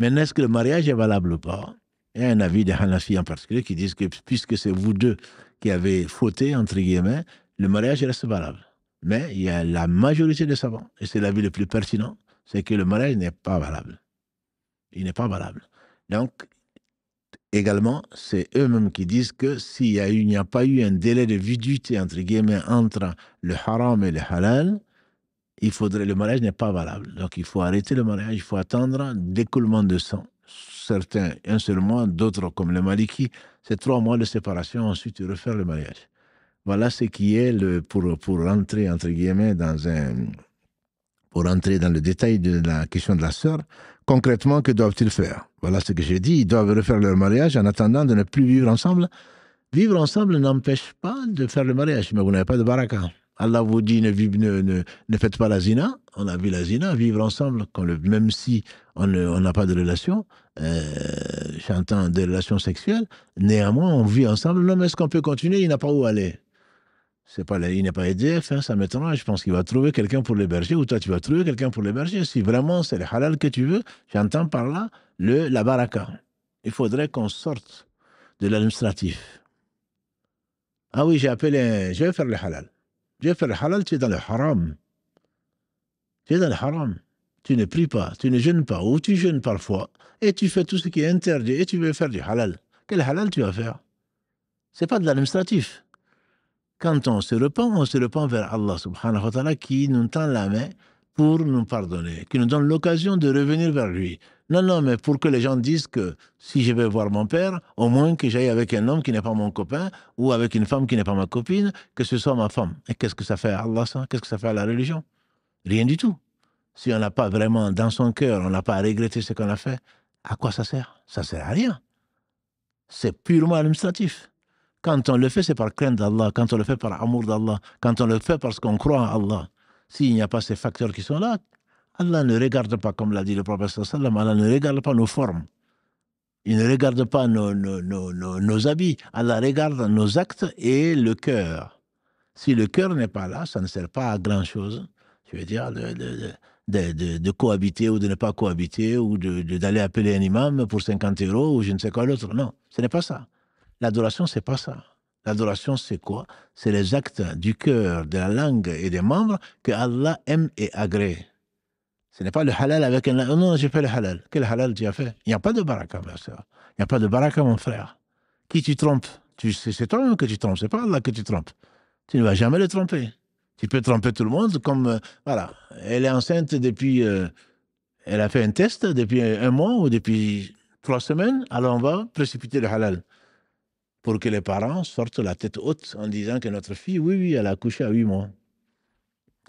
Maintenant, est-ce que le mariage est valable ou pas? Il y a un avis des Hanafi en particulier qui disent que puisque c'est vous deux qui avez fauté, entre guillemets, le mariage reste valable. Mais il y a la majorité des savants, et c'est l'avis le plus pertinent, c'est que le mariage n'est pas valable. Il n'est pas valable. Donc, également, c'est eux-mêmes qui disent que s'il n'y a pas eu un délai de viduité, entre guillemets, entre le haram et le halal, le mariage n'est pas valable. Donc, il faut arrêter le mariage, il faut attendre l'écoulement de sang. Certains, un seul mois, d'autres, comme les Maliki, c'est 3 mois de séparation, ensuite refaire le mariage. Voilà ce qui est pour rentrer, entre guillemets, pour entrer dans le détail de la question de la sœur. Concrètement, que doivent-ils faire? Voilà ce que j'ai dit. Ils doivent refaire leur mariage en attendant de ne plus vivre ensemble. Vivre ensemble n'empêche pas de faire le mariage, mais vous n'avez pas de baraka. Allah vous dit ne faites pas la zina. On a vu la zina, vivre ensemble, même si on n'a pas de relation, j'entends des relations sexuelles, néanmoins on vit ensemble. L'homme, est-ce qu'on peut continuer? Il n'a pas où aller. Il n'est pas EDF, hein, ça m'étonnera. Je pense qu'il va trouver quelqu'un pour l'héberger, ou toi tu vas trouver quelqu'un pour l'héberger. Si vraiment c'est le halal que tu veux, j'entends par là la baraka. Il faudrait qu'on sorte de l'administratif. Ah oui, je vais faire le halal. Je vais faire le halal, tu es dans le haram. Tu es dans le haram. Tu ne pries pas, tu ne jeûnes pas, ou tu jeûnes parfois, et tu fais tout ce qui est interdit, et tu veux faire du halal. Quel halal tu vas faire? C'est pas de l'administratif. Quand on se repent vers Allah subhanahu wa ta'ala qui nous tend la main pour nous pardonner, qui nous donne l'occasion de revenir vers lui. Non, mais pour que les gens disent que si je vais voir mon père, au moins que j'aille avec un homme qui n'est pas mon copain, ou avec une femme qui n'est pas ma copine, que ce soit ma femme. Et qu'est-ce que ça fait à Allah, ça? Qu'est-ce que ça fait à la religion? Rien du tout. Si on n'a pas vraiment, dans son cœur, on n'a pas à regretter ce qu'on a fait, à quoi ça sert? Ça sert à rien. C'est purement administratif. Quand on le fait, c'est par crainte d'Allah. Quand on le fait par amour d'Allah. Quand on le fait parce qu'on croit en Allah. S'il n'y a pas ces facteurs qui sont là, Allah ne regarde pas, comme l'a dit le prophète sallallahu alayhi wa sallam, Allah ne regarde pas nos formes. Il ne regarde pas nos habits. Allah regarde nos actes et le cœur. Si le cœur n'est pas là, ça ne sert pas à grand-chose. Je veux dire, de cohabiter ou de ne pas cohabiter, ou d'aller appeler un imam pour 50 € ou je ne sais quoi d'autre. Non, ce n'est pas ça. L'adoration, c'est pas ça. L'adoration, c'est quoi? C'est les actes du cœur, de la langue et des membres que Allah aime et agrée. Ce n'est pas le halal avec un... Non, j'ai fait le halal. Quel halal tu as fait? Il n'y a pas de baraka, ma soeur. Il n'y a pas de baraka, mon frère. Qui tu trompes? C'est toi-même que tu trompes. C'est pas Allah que tu trompes. Tu ne vas jamais le tromper. Tu peux tromper tout le monde comme... voilà. Elle est enceinte depuis... elle a fait un test depuis 1 mois ou depuis 3 semaines. Alors on va précipiter le halal. Pour que les parents sortent la tête haute en disant que notre fille, oui, elle a accouché à 8 mois.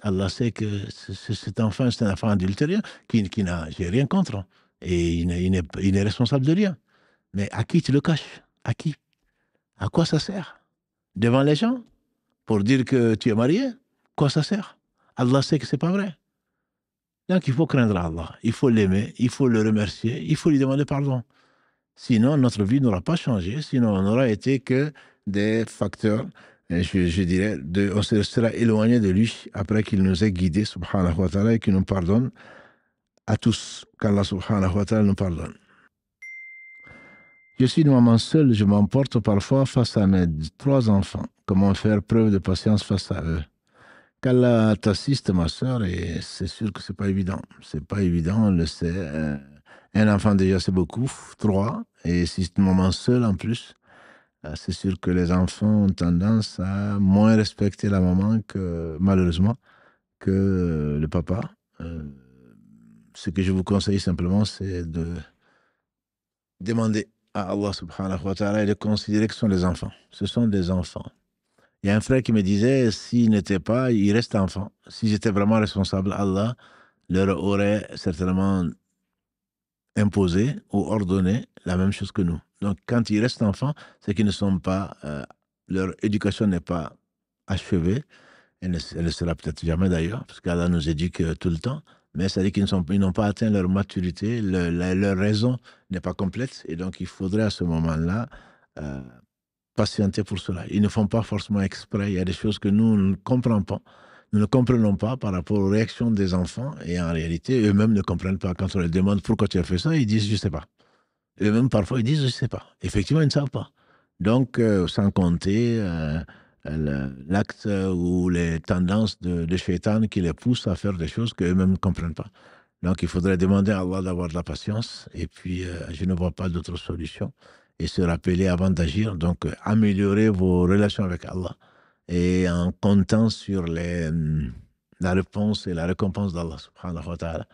Allah sait que cet enfant, c'est un enfant adultérien qui n'a, j'ai rien contre. Et il n'est responsable de rien. Mais à qui tu le caches? À qui? À quoi ça sert? Devant les gens? Pour dire que tu es marié? Quoi ça sert? Allah sait que c'est pas vrai. Donc il faut craindre Allah. Il faut l'aimer, il faut le remercier, il faut lui demander pardon. Sinon, notre vie n'aura pas changé. Sinon, on n'aura été que des facteurs, je dirais, on se sera éloigné de lui après qu'il nous ait guidés, subhanahu wa ta'ala, et qu'il nous pardonne à tous. Qu'Allah subhanahu wa ta'ala nous pardonne. Je suis une maman seule, je m'emporte parfois face à mes 3 enfants. Comment faire preuve de patience face à eux? Qu'Allah t'assiste, ma sœur, et c'est sûr que c'est pas évident. C'est pas évident, on le sait. Un enfant déjà, c'est beaucoup. 3. Et si c'est une maman seule en plus, c'est sûr que les enfants ont tendance à moins respecter la maman malheureusement, que le papa. Ce que je vous conseille simplement, c'est de demander à Allah subhanahu wa ta'ala et de considérer que ce sont des enfants. Ce sont des enfants. Il y a un frère qui me disait, s'il n'était pas, il reste enfant. Si j'étais vraiment responsable, Allah leur aurait certainement imposé ou ordonné la même chose que nous. Donc, quand ils restent enfants, c'est qu'ils ne sont pas... leur éducation n'est pas achevée. Elle ne sera peut-être jamais d'ailleurs, parce qu'Allah nous éduque tout le temps. Mais ça dit qu'ils n'ont pas atteint leur maturité, leur raison n'est pas complète. Et donc, il faudrait à ce moment-là patienter pour cela. Ils ne font pas forcément exprès. Il y a des choses que nous ne comprenons pas. Nous ne comprenons pas par rapport aux réactions des enfants. Et en réalité, eux-mêmes ne comprennent pas. Quand on leur demande pourquoi tu as fait ça, ils disent « je ne sais pas ». Eux-mêmes, parfois, ils disent « je ne sais pas ». Effectivement, ils ne savent pas. Donc, sans compter l'acte ou les tendances de Shaitan qui les poussent à faire des choses qu'eux-mêmes ne comprennent pas. Donc, il faudrait demander à Allah d'avoir de la patience. Et puis, je ne vois pas d'autre solution. Et se rappeler avant d'agir. Donc, améliorer vos relations avec Allah. Et en comptant sur la réponse et la récompense d'Allah subhanahu wa ta'ala.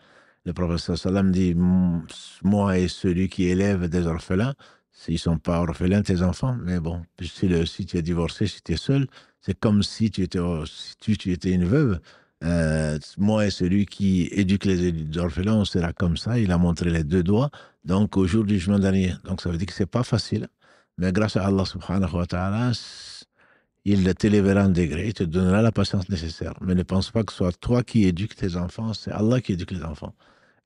Le prophète sallam dit « Moi et celui qui élève des orphelins, s'ils ne sont pas orphelins, tes enfants, mais bon, si tu es divorcé, si tu es seul, c'est comme si tu étais une veuve. Moi et celui qui éduque les orphelins, on sera comme ça. » Il a montré les 2 doigts. Donc, au jour du jugement dernier. Donc, ça veut dire que ce n'est pas facile. Mais grâce à Allah subhanahu wa ta'ala, il t'élèvera en degré, il te donnera la patience nécessaire. Mais ne pense pas que ce soit toi qui éduques tes enfants, c'est Allah qui éduque les enfants.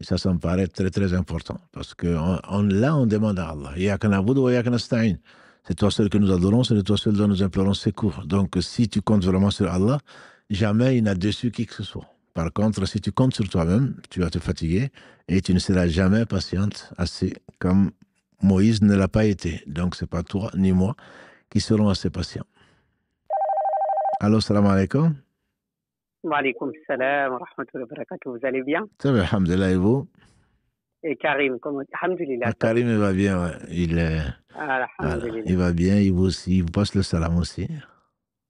Et ça me paraît très, très important. Parce que là, on demande à Allah. Iyyaka na'budu wa iyyaka nasta'in. C'est toi seul que nous adorons, c'est toi seul dont nous implorons secours. Donc, si tu comptes vraiment sur Allah, jamais il n'a dessus qui que ce soit. Par contre, si tu comptes sur toi-même, tu vas te fatiguer et tu ne seras jamais patiente assez comme Moïse ne l'a pas été. Donc, ce n'est pas toi ni moi qui seront assez patients. Allô, salam alaikum. Wa alaikum salam wa rahmatullahi wa barakatuh. Vous allez bien? Ça va, alhamdulillah, et vous? Et Karim, comment? Alhamdulillah. Karim, il va bien, ouais. Voilà, il va bien, il vous aussi. Il vous passe le salam aussi.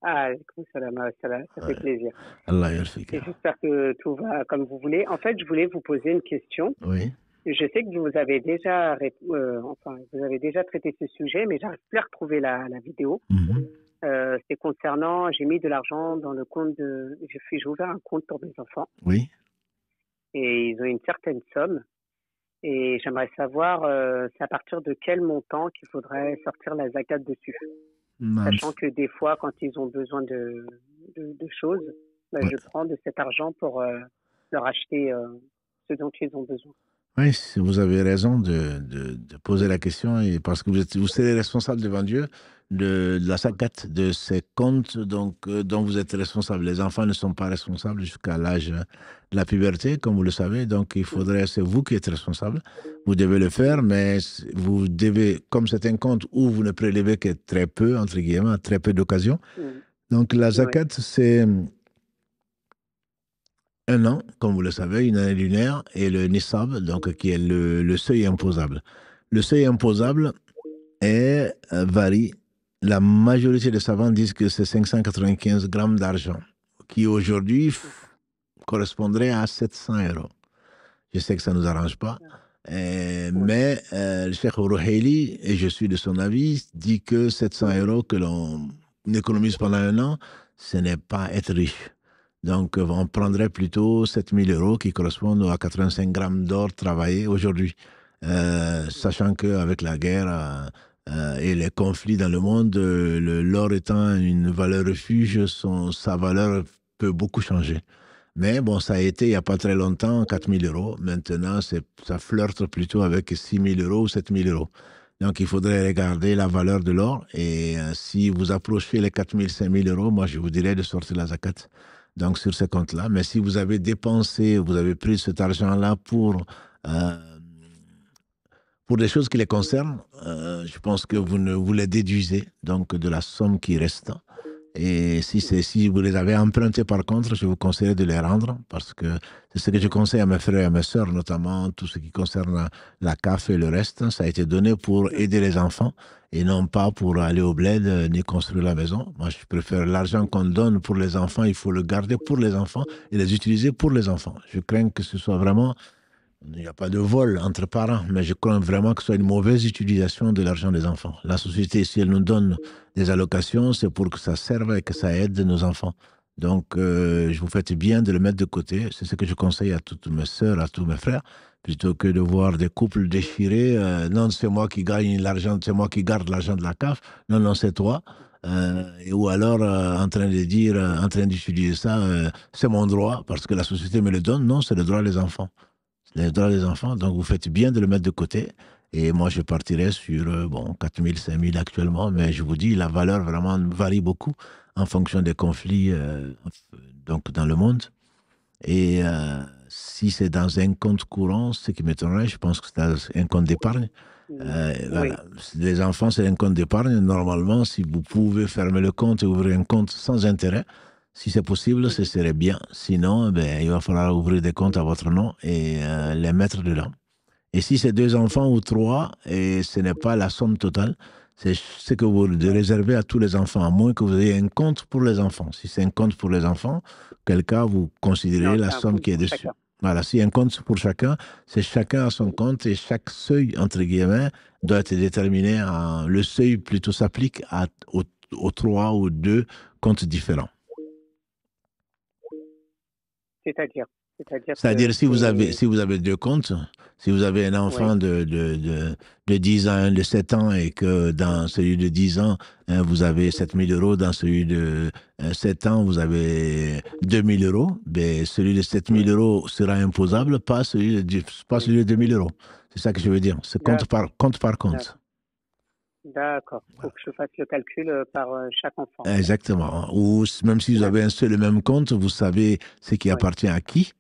Alaikum salam, ça fait plaisir. Allah yarfik. J'espère que tout va comme vous voulez. En fait, je voulais vous poser une question. Oui. Je sais que vous avez déjà, vous avez déjà traité ce sujet, mais j'arrive plus à retrouver la vidéo. C'est concernant, j'ai mis de l'argent dans le compte j'ai ouvert un compte pour mes enfants. Oui. Et ils ont une certaine somme. Et j'aimerais savoir, c'est à partir de quel montant qu'il faudrait sortir la zakat dessus. Sachant que des fois, quand ils ont besoin de choses, je prends de cet argent pour leur acheter ce dont ils ont besoin. Oui, vous avez raison de poser la question, et parce que vous serez responsable devant Dieu de la zakat, de ces comptes dont vous êtes responsable. Les enfants ne sont pas responsables jusqu'à l'âge de la puberté, comme vous le savez. Donc, c'est vous qui êtes responsable. Vous devez le faire, mais vous devez, comme c'est un compte où vous ne prélevez que très peu, entre guillemets, à très peu d'occasions. Donc, la zakat, c'est un an, comme vous le savez, une année lunaire, et le nisab, donc, qui est le seuil imposable. Le seuil imposable varie. La majorité des savants disent que c'est 595 grammes d'argent, qui aujourd'hui correspondrait à 700 €. Je sais que ça ne nous arrange pas, mais le Cheikh Rouhaili, et je suis de son avis, dit que 700 € que l'on économise pendant un an, ce n'est pas être riche. Donc, on prendrait plutôt 7000 € qui correspondent à 85 grammes d'or travaillé aujourd'hui. Sachant qu'avec la guerre et les conflits dans le monde, l'or étant une valeur refuge, sa valeur peut beaucoup changer. Mais bon, ça a été il n'y a pas très longtemps, 4000 €. Maintenant, ça flirte plutôt avec 6000 € ou 7000 €. Donc, il faudrait regarder la valeur de l'or. Et si vous approchez les 4000, 5000 €, moi, je vous dirais de sortir la zakat. Donc, sur ce compte-là. Mais si vous avez dépensé, vous avez pris cet argent-là pour des choses qui les concernent, je pense que vous les déduisez donc de la somme qui reste. Et si vous les avez empruntés, par contre, je vous conseillerais de les rendre, parce que c'est ce que je conseille à mes frères et à mes sœurs, notamment tout ce qui concerne la CAF et le reste. Ça a été donné pour aider les enfants et non pas pour aller au bled ni construire la maison. Moi, je préfère l'argent qu'on donne pour les enfants, il faut le garder pour les enfants et les utiliser pour les enfants. Je crains que ce soit vraiment... Il n'y a pas de vol entre parents, mais je crois vraiment que ce soit une mauvaise utilisation de l'argent des enfants. La société, si elle nous donne des allocations, c'est pour que ça serve et que ça aide nos enfants. Donc, je vous fais bien de le mettre de côté. C'est ce que je conseille à toutes mes sœurs, à tous mes frères, plutôt que de voir des couples déchirés. Non, c'est moi qui gagne l'argent, c'est moi qui garde l'argent de la CAF. Non, non, c'est toi. Ou alors en train d'utiliser ça, c'est mon droit parce que la société me le donne. Non, c'est le droit des enfants. Les droits des enfants, donc vous faites bien de le mettre de côté. Et moi, je partirais sur 4000, 5000 actuellement, mais je vous dis, la valeur vraiment varie beaucoup en fonction des conflits donc dans le monde. Et si c'est dans un compte courant, ce qui m'étonnerait, je pense que c'est dans un compte d'épargne. Voilà. Les enfants, c'est un compte d'épargne. Normalement, si vous pouvez fermer le compte et ouvrir un compte sans intérêt, si c'est possible, ce serait bien. Sinon, il va falloir ouvrir des comptes à votre nom et les mettre dedans. Et si c'est 2 enfants ou 3, et ce n'est pas la somme totale, c'est ce que vous réservez à tous les enfants, à moins que vous ayez un compte pour les enfants. Si c'est un compte pour les enfants, quel cas vous considérez la somme qui est dessus. Voilà, si un compte pour chacun, c'est chacun à son compte et chaque seuil, entre guillemets, doit être déterminé. Le seuil plutôt s'applique aux 3 ou 2 comptes différents. C'est-à-dire C'est-à-dire si vous avez deux comptes, si vous avez un enfant de 10 ans, un de 7 ans, et que dans celui de 10 ans, vous avez 7 000 €, dans celui de 7 ans, vous avez 2 000 €, ben, celui de 7 000 € sera imposable, pas celui de 2 000 €. C'est ça que je veux dire. C'est compte par compte. D'accord. Il faut que je fasse le calcul par chaque enfant. Exactement. Ou même si vous avez un seul et même compte, vous savez ce qui appartient à qui.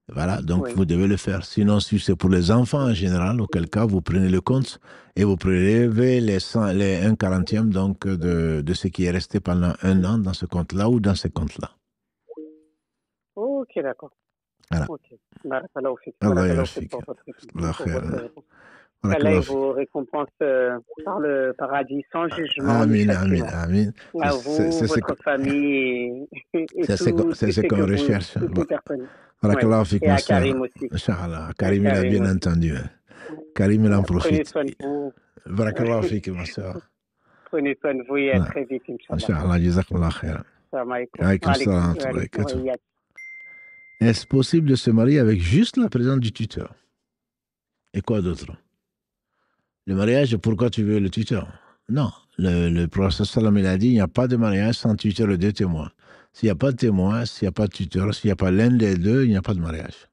Voilà, donc vous devez le faire. Sinon, si c'est pour les enfants en général, auquel cas vous prenez le compte et vous prélevez les 1/40e donc de ce qui est resté pendant un an dans ce compte-là ou dans ce compte-là. Ok, d'accord. Voilà. Ok. Barakallahu fik. Barakallahu fik pour votre réponse. Allah vous récompense par le paradis sans jugement. Amin, amin, amin. À vous, votre famille et c'est ce qu'on recherche. Barakallahu fik, et à Karim aussi. Inch'Allah. Karim, il a bien entendu. Karim, il en profite. Prenez soin de vous. Barakallahu fik, ma soeur. Prenez soin de vous et à très vite, Inch'Allah. Inch'Allah, jazakallah khair. Salam Alaykoum salam. Est-ce possible de se marier avec juste la présence du tuteur? Et quoi d'autre? Le mariage, pourquoi tu veux le tuteur? Non. Le prophète sallam, il a dit, il n'y a pas de mariage sans tuteur et deux témoins. S'il n'y a pas de témoin, s'il n'y a pas de tuteur, s'il n'y a pas l'un des deux, il n'y a pas de mariage.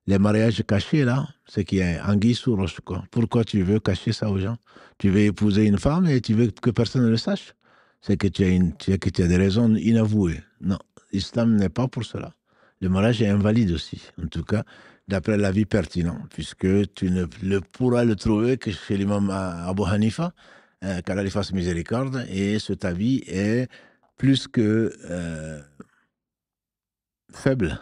Les mariages cachés, là, c'est qu'il y a anguille sous roche, quoi. Pourquoi tu veux cacher ça aux gens? Tu veux épouser une femme et tu veux que personne ne le sache? C'est que tu as des raisons inavouées. Non, l'islam n'est pas pour cela. Le mariage est invalide aussi, en tout cas, d'après l'avis pertinent, puisque tu ne pourras le trouver que chez l'imam Abu Hanifa, qu'Allah lui fasse miséricorde, et cet avis est plus que faible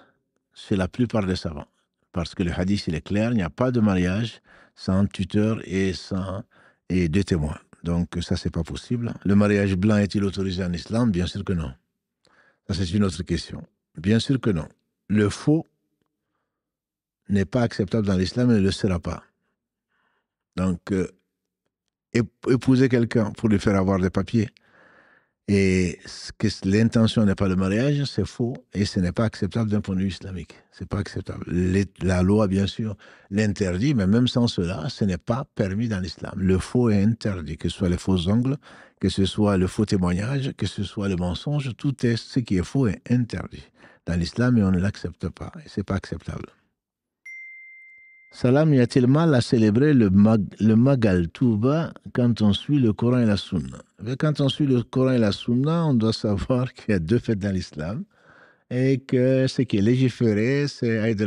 chez la plupart des savants. Parce que le hadith, il est clair, il n'y a pas de mariage sans tuteur et deux témoins. Donc ça, c'est pas possible. Le mariage blanc est-il autorisé en islam? Bien sûr que non. Ça, c'est une autre question. Bien sûr que non. Le faux n'est pas acceptable dans l'islam et ne le sera pas. Donc, épouser quelqu'un pour lui faire avoir des papiers et que l'intention n'est pas le mariage, c'est faux et ce n'est pas acceptable d'un point de vue islamique. C'est pas acceptable. La loi, bien sûr, l'interdit, mais même sans cela, ce n'est pas permis dans l'islam. Le faux est interdit, que ce soit les faux ongles, que ce soit le faux témoignage, que ce soit le mensonge, tout ce qui est faux est interdit dans l'islam et on ne l'accepte pas. Et c'est pas acceptable. Salam, y a-t-il mal à célébrer le Magal Touba quand on suit le Coran et la Sunna? Quand on suit le Coran et la Sunna, on doit savoir qu'il y a deux fêtes dans l'islam et que ce qui est légiféré, c'est Aïd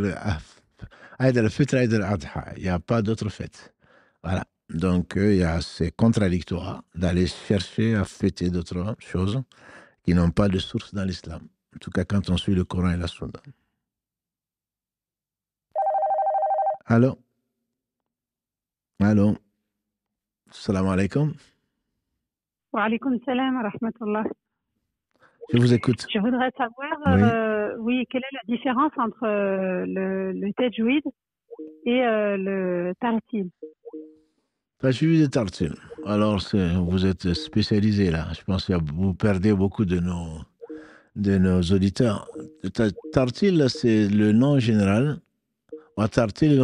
al-Fitr et Aïd al-Adha. Il n'y a pas d'autre fête. Voilà. Donc, c'est contradictoire d'aller chercher à fêter d'autres choses qui n'ont pas de source dans l'islam. En tout cas, quand on suit le Coran et la Sunna. Allô? Allô? Salam alaikum. Wa alaikum salam wa rahmatullah. Je vous écoute. Je voudrais savoir, quelle est la différence entre le tajwid et le tartil? Tajwid et tartil. Alors, vous êtes spécialisé là. Je pense que vous perdez beaucoup de nos auditeurs. Tartil, c'est le nom général. Warattil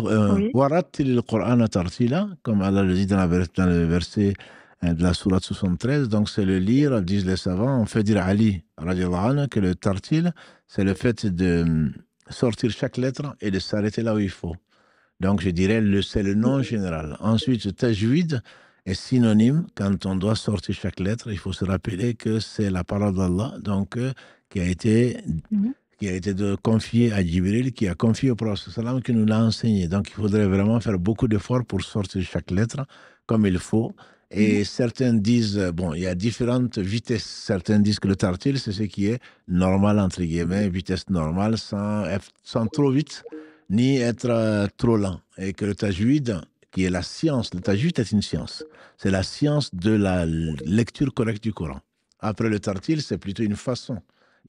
al-Qur'an tartila, comme Allah le dit dans le verset de la sourate 73. Donc, c'est le lire, disent les savants. On fait dire à Ali, radiallahu anhu, que le tartil, c'est le fait de sortir chaque lettre et de s'arrêter là où il faut. Donc, je dirais, c'est le nom général. Ensuite, tajwid est synonyme. Quand on doit sortir chaque lettre, il faut se rappeler que c'est la parole d'Allah, donc, qui a été confiée à Jibril, qui a confié au prophète sallam, qui nous l'a enseigné. Donc, il faudrait vraiment faire beaucoup d'efforts pour sortir chaque lettre comme il faut. Et certains disent, il y a différentes vitesses. Certains disent que le tartil, c'est ce qui est normal, entre guillemets, vitesse normale, sans trop vite, ni être trop lent. Et que le tajwid, qui est la science, le tajwid est une science. C'est la science de la lecture correcte du Coran. Après le tartil, c'est plutôt une façon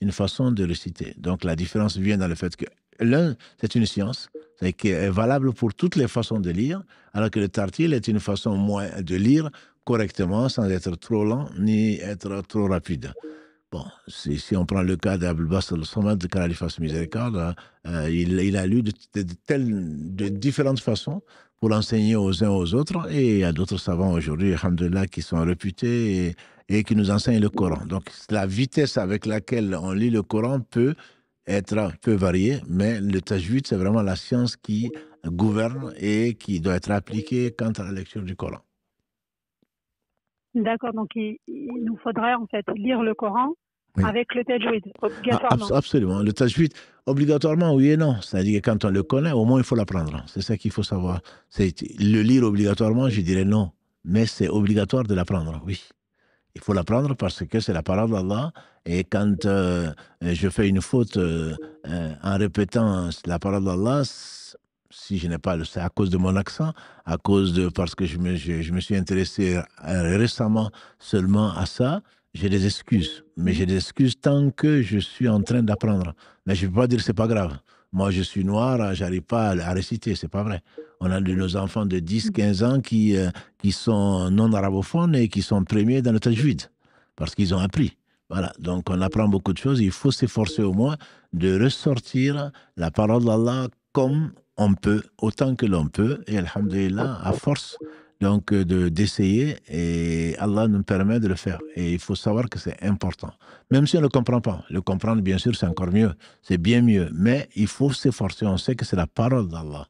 de réciter. Donc la différence vient dans le fait que l'un, c'est une science, c'est qui est valable pour toutes les façons de lire, alors que le tartil est une façon de lire correctement, sans être trop lent, ni être trop rapide. Bon, si on prend le cas d'Abul Basr al-Samad, qu'Allah lui fasse miséricorde, il a lu de différentes façons pour l'enseigner aux uns aux autres. Et il y a d'autres savants aujourd'hui, alhamdoulilah, qui sont réputés et qui nous enseignent le Coran. Donc, la vitesse avec laquelle on lit le Coran peut varier, mais le tajwid, c'est vraiment la science qui gouverne et qui doit être appliquée quant à la lecture du Coran. D'accord, donc il nous faudrait en fait lire le Coran avec le tajwid, obligatoirement. Absolument. Le tajwid, obligatoirement, oui et non. C'est-à-dire que quand on le connaît, au moins il faut l'apprendre. C'est ça qu'il faut savoir. Le lire obligatoirement, je dirais non. Mais c'est obligatoire de l'apprendre, oui. Il faut l'apprendre parce que c'est la parole d'Allah. Et quand je fais une faute en répétant la parole d'Allah, si je n'ai pas, c'est à cause de mon accent, parce que je me suis intéressé récemment seulement à ça, j'ai des excuses. Mais j'ai des excuses tant que je suis en train d'apprendre. Mais je ne peux pas dire que ce n'est pas grave. Moi, je suis noir, je n'arrive pas à réciter, ce n'est pas vrai. On a de nos enfants de 10, 15 ans qui sont non arabophones et qui sont premiers dans le tajwid, parce qu'ils ont appris. Voilà, donc on apprend beaucoup de choses. Il faut s'efforcer au moins de ressortir la parole d'Allah comme on peut, autant que l'on peut, et alhamdulillah, à force donc d'essayer, et Allah nous permet de le faire. Et il faut savoir que c'est important. Même si on ne le comprend pas. Le comprendre, bien sûr, c'est encore mieux. C'est bien mieux. Mais il faut s'efforcer. On sait que c'est la parole d'Allah.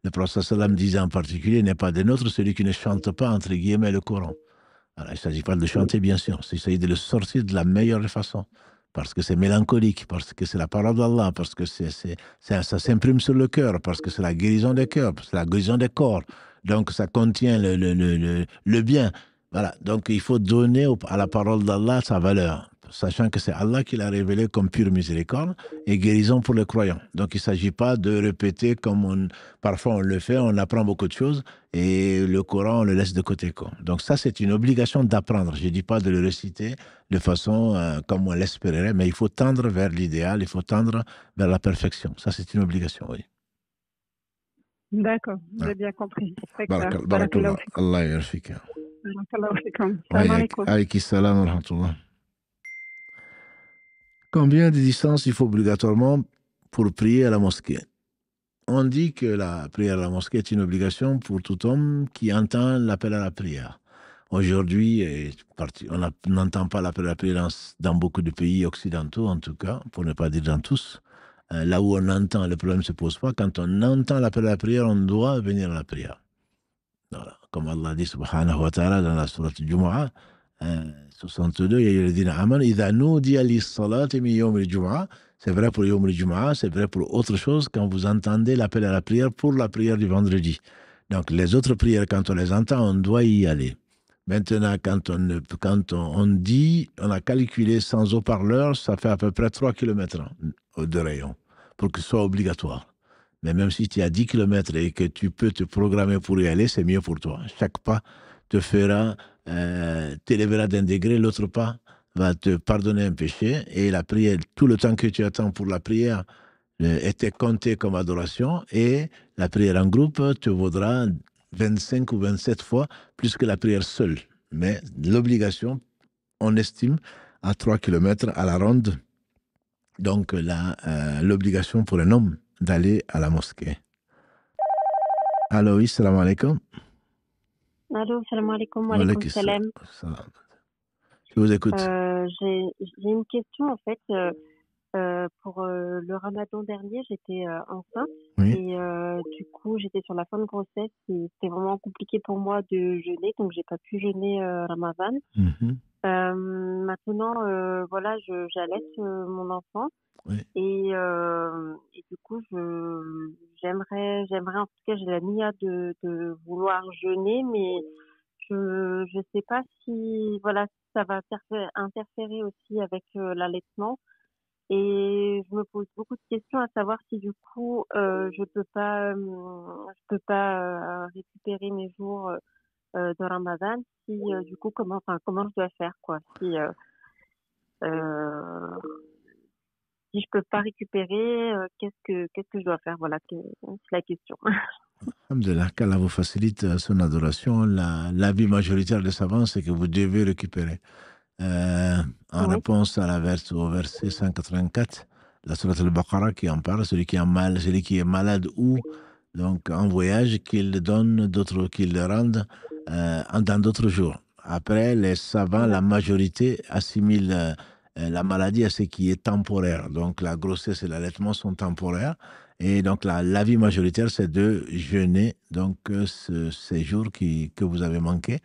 Le prophète sallam disait en particulier, n'est pas des nôtres celui qui ne chante pas, entre guillemets, le Coran. Alors, il ne s'agit pas de le chanter, bien sûr. Il s'agit de le sortir de la meilleure façon. Parce que c'est mélancolique, parce que c'est la parole d'Allah, parce que ça s'imprime sur le cœur, parce que c'est la guérison des cœurs, c'est la guérison des corps. Donc, ça contient le bien. Voilà. Donc, il faut donner à la parole d'Allah sa valeur, sachant que c'est Allah qui l'a révélé comme pure miséricorde et guérison pour les croyants. Donc, il ne s'agit pas de répéter comme parfois on le fait, on apprend beaucoup de choses et le Coran, on le laisse de côté. Donc, ça, c'est une obligation d'apprendre. Je ne dis pas de le réciter de façon comme on l'espérait, mais il faut tendre vers l'idéal, il faut tendre vers la perfection. Ça, c'est une obligation, oui. D'accord, j'ai bien compris. Barakallah. Allah yarfik. Salam alaykum salam wa rahmatullah. Combien de distance il faut obligatoirement pour prier à la mosquée? On dit que la prière à la mosquée est une obligation pour tout homme qui entend l'appel à la prière. Aujourd'hui, on n'entend pas l'appel à la prière dans beaucoup de pays occidentaux, en tout cas, pour ne pas dire dans tous. Là où on entend, le problème ne se pose pas. Quand on entend l'appel à la prière, on doit venir à la prière. Voilà. Comme Allah dit, subhanahu wa ta'ala, dans la sourate Jumu'ah, 62, c'est vrai pour Yawm al-Jumu'ah, c'est vrai pour autre chose quand vous entendez l'appel à la prière pour la prière du vendredi. Donc les autres prières, quand on les entend, on doit y aller. Maintenant, quand on dit, on a calculé sans haut-parleur, ça fait à peu près 3 km de rayon pour que ce soit obligatoire. Mais même si tu as 10 km et que tu peux te programmer pour y aller, c'est mieux pour toi. Chaque pas te fera, t'élèvera d'un degré, l'autre pas va te pardonner un péché. Et la prière, tout le temps que tu attends pour la prière était compté comme adoration. Et la prière en groupe te vaudra 25 ou 27 fois plus que la prière seule. Mais l'obligation, on estime, à 3 km à la ronde. Donc, l'obligation pour un homme d'aller à la mosquée. Allô, oui, salam alaikum. Allô, salam alaikum, wa alaikum salam. Je vous écoute. J'ai une question, en fait. Pour le ramadan dernier, j'étais enceinte. Oui. Et du coup, j'étais sur la fin de grossesse. Et c'était vraiment compliqué pour moi de jeûner, donc j'ai pas pu jeûner ramadan. Maintenant, voilà, j'allaite mon enfant. Oui. Et du coup, j'aimerais, en tout cas, j'ai la nia de vouloir jeûner, mais je sais pas si, voilà, ça va interférer aussi avec l'allaitement. Et je me pose beaucoup de questions à savoir si du coup, je peux pas récupérer mes jours de Ramadan. Si du coup, comment je dois faire, quoi. Si je peux pas récupérer, qu'est-ce que je dois faire? Voilà, c'est la question. Alhamdulillah, qu'Allah vous facilite son adoration. L'avis majoritaire des savants, c'est que vous devez récupérer. en réponse à au verset 184, la sourate al-Baqarah qui en parle, celui qui est malade ou donc en voyage, qu'il le rende dans d'autres jours. Après, les savants, la majorité assimile la maladie à ce qui est temporaire. Donc la grossesse et l'allaitement sont temporaires. Et donc l'avis majoritaire, c'est de jeûner donc ces jours que vous avez manqués.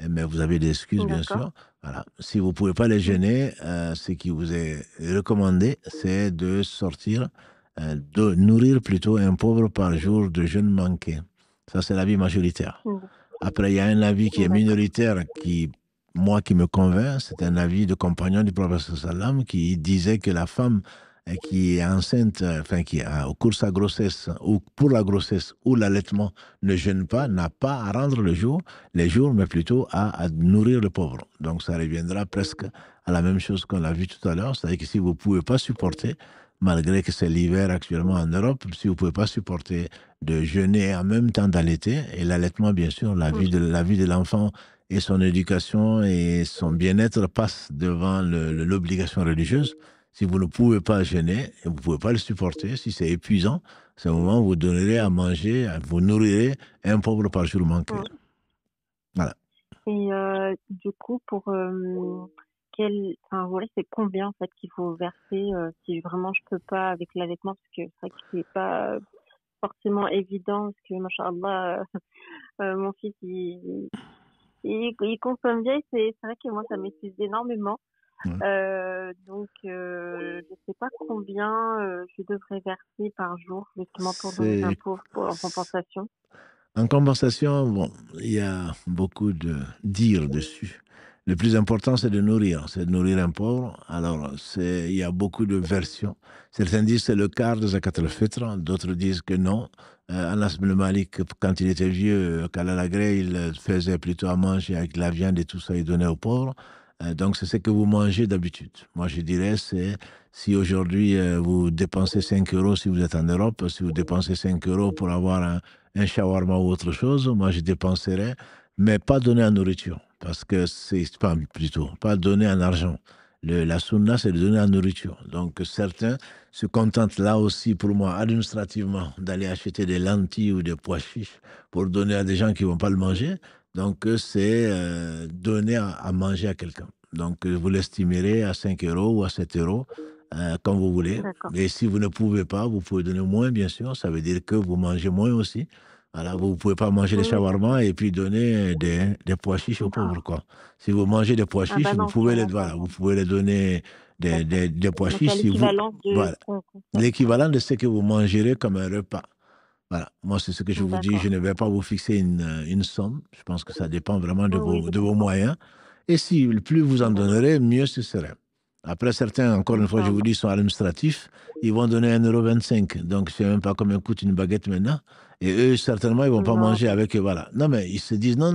Mais vous avez des excuses, bien sûr. Voilà. Si vous ne pouvez pas les jeûner, ce qui vous est recommandé, c'est de sortir, de nourrir plutôt un pauvre par jour de jeûne manqué. Ça, c'est l'avis majoritaire. Après, il y a un avis qui est minoritaire, qui me convainc. C'est un avis de compagnon du prophète sallam qui disait que la femme qui est enceinte, enfin qui a au cours de sa grossesse ou pour la grossesse ou l'allaitement ne jeûne pas, n'a pas à rendre les jours, mais plutôt à nourrir le pauvre. Donc ça reviendra presque à la même chose qu'on a vu tout à l'heure, c'est-à-dire que si vous ne pouvez pas supporter, malgré que c'est l'hiver actuellement en Europe, si vous ne pouvez pas supporter de jeûner en même temps d'allaiter, et l'allaitement bien sûr, la vie de l'enfant et son éducation et son bien-être passent devant l'obligation religieuse. Si vous ne pouvez pas jeûner, et vous ne pouvez pas le supporter, si c'est épuisant, c'est un moment où vous donnerez à manger, vous nourrirez un pauvre par jour manqué. Voilà. Et du coup, pour c'est combien en fait qu'il faut verser si vraiment je peux pas avec l'allaitement, parce que c'est vrai que c'est pas forcément évident, parce que machallah, mon fils il consomme bien, c'est vrai que moi ça m'épuise énormément. Donc, je sais pas combien je devrais verser par jour, justement pour donner un pauvre en compensation. En compensation, bon, il y a beaucoup de dire dessus. Le plus important, c'est de nourrir un pauvre. Alors, il y a beaucoup de versions. Certains disent que c'est le quart de Zakat al-Fitr, d'autres disent que non. Anas ibn Malik, quand il était vieux, qu'Allah l'agrée, il faisait plutôt à manger avec la viande et tout ça, il donnait aux pauvres. Donc, c'est ce que vous mangez d'habitude. Moi, je dirais, c'est si aujourd'hui vous dépensez 5 euros, si vous êtes en Europe, si vous dépensez 5 euros pour avoir un shawarma ou autre chose, moi, je dépenserais, mais pas donner en nourriture. Parce que pas donner en argent. La sunna, c'est de donner en nourriture. Donc, certains se contentent là aussi, pour moi, administrativement, d'aller acheter des lentilles ou des pois chiches pour donner à des gens qui ne vont pas le manger. Donc, c'est donner à manger à quelqu'un. Donc, vous l'estimerez à 5 euros ou à 7 euros, comme vous voulez. Et si vous ne pouvez pas, vous pouvez donner moins, bien sûr. Ça veut dire que vous mangez moins aussi. Voilà, vous ne pouvez pas manger les shawarma et puis donner des pois chiches aux pauvres, quoi. Si vous mangez des pois chiches, vous pouvez les donner des pois chiches. L'équivalent de ce que vous mangerez comme un repas. Voilà, moi c'est ce que je vous dis, je ne vais pas vous fixer une somme, je pense que ça dépend vraiment de vos moyens, et si plus vous en donnerez, mieux ce serait. Après certains, encore une fois je vous dis, sont administratifs, ils vont donner 1,25 €, donc je ne sais même pas combien coûte une baguette maintenant, et eux certainement ils ne vont pas manger avec, voilà. Non mais ils se disent non,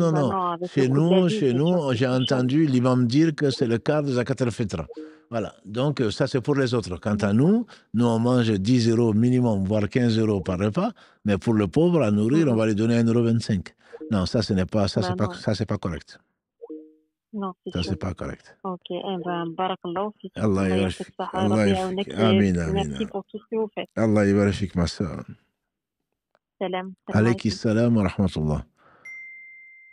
chez nous j'ai entendu l'imam dire que c'est le quart de Zakat al-Fitr. Voilà, donc ça c'est pour les autres. Quant à nous on mange 10 euros minimum, voire 15 euros par repas, mais pour le pauvre, à nourrir, on va lui donner 1,25 €. Non, ça ce n'est pas, ça c'est pas correct. Non, ça c'est pas correct. Ok, barakallahu fik. Allah yabarak. Amin. Merci pour tout ce que vous faites. Allah yabarak, ma sœur. Salam. Alayki salam wa rahmatullah.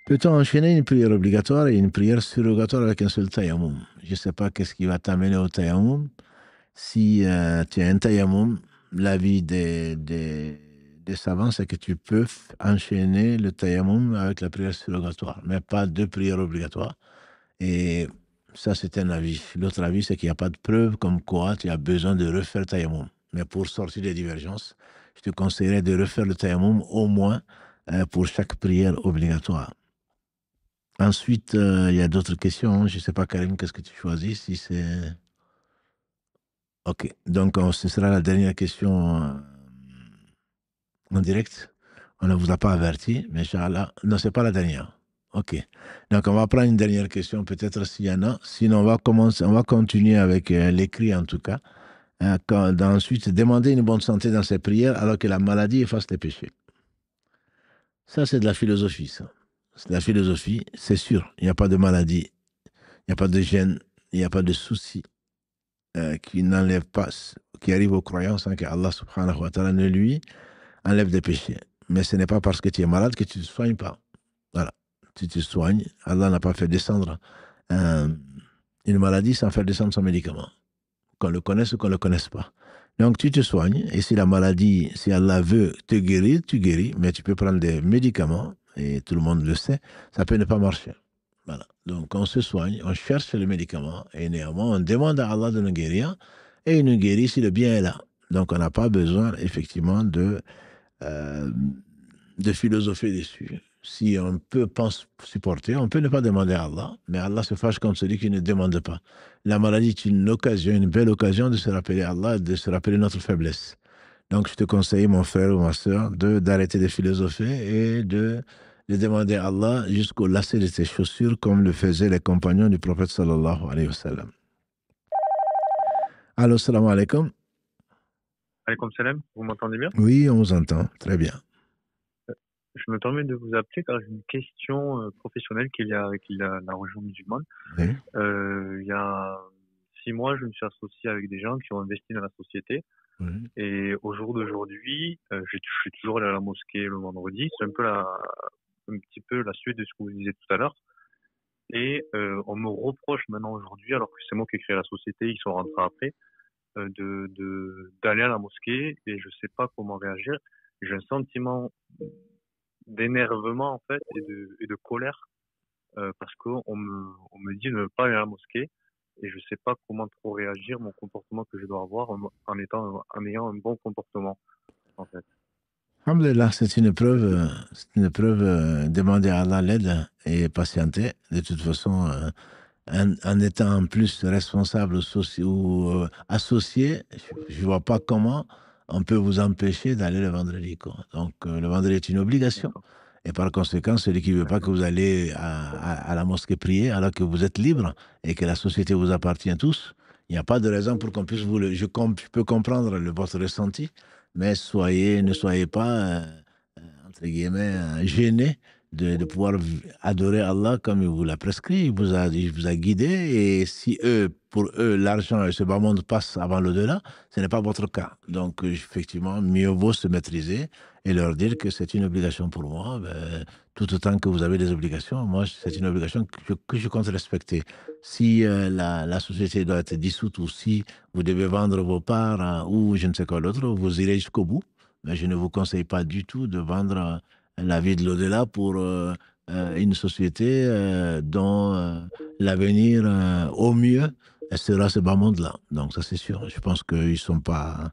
Peut-on enchaîner une prière obligatoire et une prière surrogatoire avec un seul tayammum? Je ne sais pas qu'est-ce qui va t'amener au tayammum. Si tu as un tayammum, l'avis des savants, c'est que tu peux enchaîner le tayammum avec la prière surrogatoire, mais pas deux prières obligatoires. Et ça, c'est un avis. L'autre avis, c'est qu'il n'y a pas de preuve comme quoi tu as besoin de refaire le tayammum. Mais pour sortir des divergences, je te conseillerais de refaire le tayammum au moins pour chaque prière obligatoire. Ensuite, il y a d'autres questions. Je ne sais pas, Karim, qu'est-ce que tu choisis, si c'est... Ok, donc ce sera la dernière question en direct. On ne vous a pas averti, mais Inch'Allah, non, ce n'est pas la dernière. Ok, donc on va prendre une dernière question, peut-être s'il y en a. Sinon, on va continuer avec l'écrit en tout cas. Ensuite, demander une bonne santé dans ses prières alors que la maladie efface les péchés. Ça, c'est de la philosophie, ça. C'est de la philosophie, c'est sûr. Il n'y a pas de maladie, il n'y a pas de gêne, il n'y a pas de souci qui n'enlève pas, qui arrive aux croyants sans que Allah subhanahu wa ta'ala ne lui enlève des péchés. Mais ce n'est pas parce que tu es malade que tu ne te soignes pas. Voilà. Tu te soignes. Allah n'a pas fait descendre une maladie sans faire descendre son médicament. Qu'on le connaisse ou qu'on ne le connaisse pas. Donc tu te soignes. Et si la maladie, si Allah veut te guérir, tu guéris. Mais tu peux prendre des médicaments. Et tout le monde le sait. Ça peut ne pas marcher. Voilà. Donc on se soigne. On cherche le médicament. Et néanmoins, on demande à Allah de nous guérir. Et il nous guérit si le bien est là. Donc on n'a pas besoin, effectivement, de philosopher dessus. Si on peut pas supporter, on peut ne pas demander à Allah, mais Allah se fâche contre celui qui ne demande pas. La maladie est une occasion, une belle occasion de se rappeler Allah, de se rappeler notre faiblesse. Donc je te conseille, mon frère ou ma soeur, d'arrêter de philosopher et de demander à Allah jusqu'au lacet de tes chaussures, comme le faisaient les compagnons du prophète sallallahu alayhi wa sallam. Allô, salam alaikum. Alaykoum salam, vous m'entendez bien? Oui, on vous entend, très bien. Je me permets de vous appeler car j'ai une question professionnelle qu'il y a avec la religion musulmane. Oui. Il y a 6 mois, je me suis associé avec des gens qui ont investi dans la société. Oui. Et au jour d'aujourd'hui, je suis toujours allé à la mosquée le vendredi. C'est un petit peu la suite de ce que vous disiez tout à l'heure. Et on me reproche maintenant aujourd'hui, alors que c'est moi qui ai créé la société, ils sont rentrés après, d'aller à la mosquée et je sais pas comment réagir. J'ai un sentiment d'énervement en fait et de colère parce qu'on me dit de ne pas aller à la mosquée et je sais pas comment trop réagir, mon comportement que je dois avoir en ayant un bon comportement en fait. Alhamdulillah, c'est une preuve, demander à Allah l'aide et patienter. De toute façon, en étant en plus responsable ou associé, je ne vois pas comment on peut vous empêcher d'aller le vendredi, quoi. Donc, le vendredi est une obligation. Et par conséquent, celui qui ne veut pas que vous allez à la mosquée prier, alors que vous êtes libre et que la société vous appartient tous, il n'y a pas de raison pour qu'on puisse vous le... Je peux comprendre votre ressenti, mais ne soyez pas, entre guillemets, gênés de pouvoir adorer Allah comme il vous l'a prescrit, il vous a guidé, et si pour eux, l'argent et ce bas monde passent avant l'au-delà, ce n'est pas votre cas. Donc, effectivement, mieux vaut se maîtriser et leur dire que c'est une obligation pour moi, tout autant que vous avez des obligations. Moi, c'est une obligation que je compte respecter. Si la société doit être dissoute ou si vous devez vendre vos parts ou je ne sais quoi d'autre, vous irez jusqu'au bout. Mais je ne vous conseille pas du tout de vendre la vie de l'au-delà pour une société dont l'avenir, au mieux, sera ce bas monde-là. Donc ça, c'est sûr. Je pense qu'ils ne sont pas